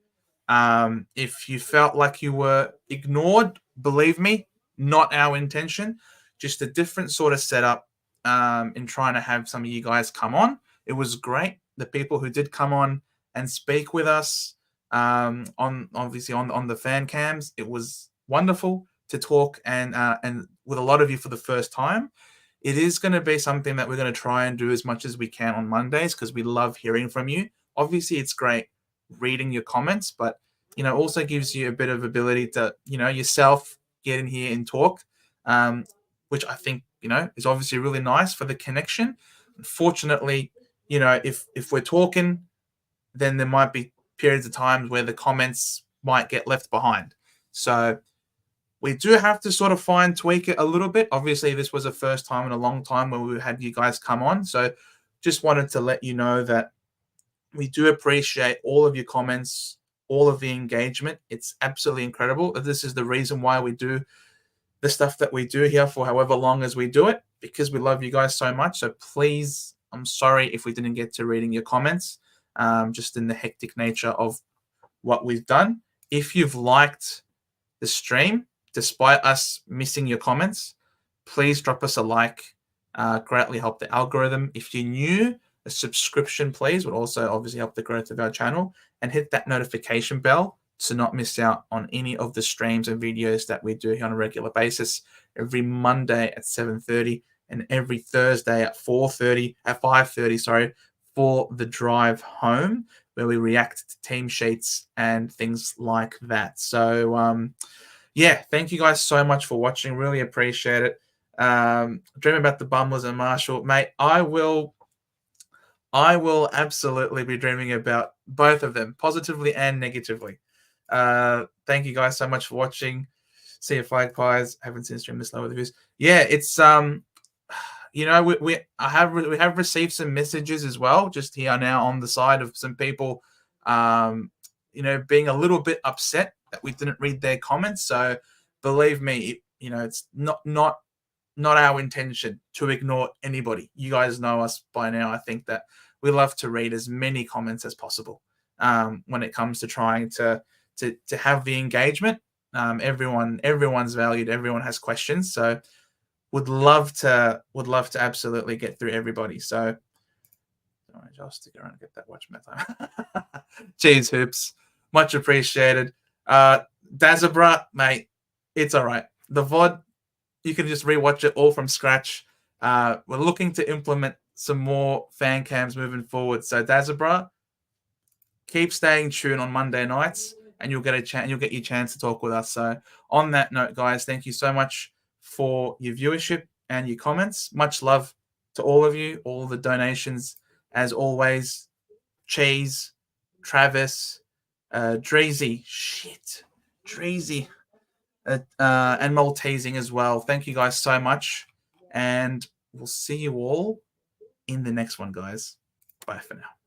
If you felt like you were ignored, believe me, not our intention. Just a different sort of setup in trying to have some of you guys come on. It was great. The people who did come on and speak with us on the fan cams, it was wonderful to talk and with a lot of you for the first time. It is going to be something that we're going to try and do as much as we can on Mondays because we love hearing from you. Obviously, it's great reading your comments, but also gives you a bit of ability to yourself get in here and talk, which I think is obviously really nice for the connection. Unfortunately, if we're talking, then there might be periods of times where the comments might get left behind. So we do have to sort of tweak it a little bit. Obviously, this was the first time in a long time where we had you guys come on. So just wanted to let you know that we do appreciate all of your comments, all of the engagement. It's absolutely incredible. This is the reason why we do the stuff that we do here for however long as we do it, because we love you guys so much. So please, I'm sorry if we didn't get to reading your comments, just in the hectic nature of what we've done. If you've liked the stream, despite us missing your comments, please drop us a like. Greatly help the algorithm. If you're new, a subscription, please, would also obviously help the growth of our channel, and hit that notification bell to not miss out on any of the streams and videos that we do here on a regular basis every Monday at 7:30 and every Thursday at 5:30, for the drive home, where we react to team sheets and things like that. So yeah, thank you guys so much for watching. Really appreciate it. Dream about the Bumblers and Marshall, mate. I will absolutely be dreaming about both of them, positively and negatively. Thank you guys so much for watching. See you, Flag Pies. Haven't seen stream this low with the views. Yeah, it's you know, we have received some messages as well, just here now on the side of some people, you know, being a little bit upset that we didn't read their comments. So believe me, you know, it's not our intention to ignore anybody. You guys know us by now. I think that we love to read as many comments as possible when it comes to trying to have the engagement. Everyone's valued. Everyone has questions. So would love to absolutely get through everybody. So I'll stick around and get that watch time. Cheers, Hoops. Much appreciated. Dazabra, mate, it's all right. The VOD, you can just rewatch it all from scratch. We're looking to implement some more fan cams moving forward. So Dazabra, keep staying tuned on Monday nights, and you'll get a chance. You'll get your chance to talk with us. So on that note, guys, thank you so much for your viewership and your comments. Much love to all of you, all the donations, as always. Cheese, Travis, Dreezy, and Maltesing as well. Thank you guys so much, and we'll see you all in the next one, guys. Bye for now.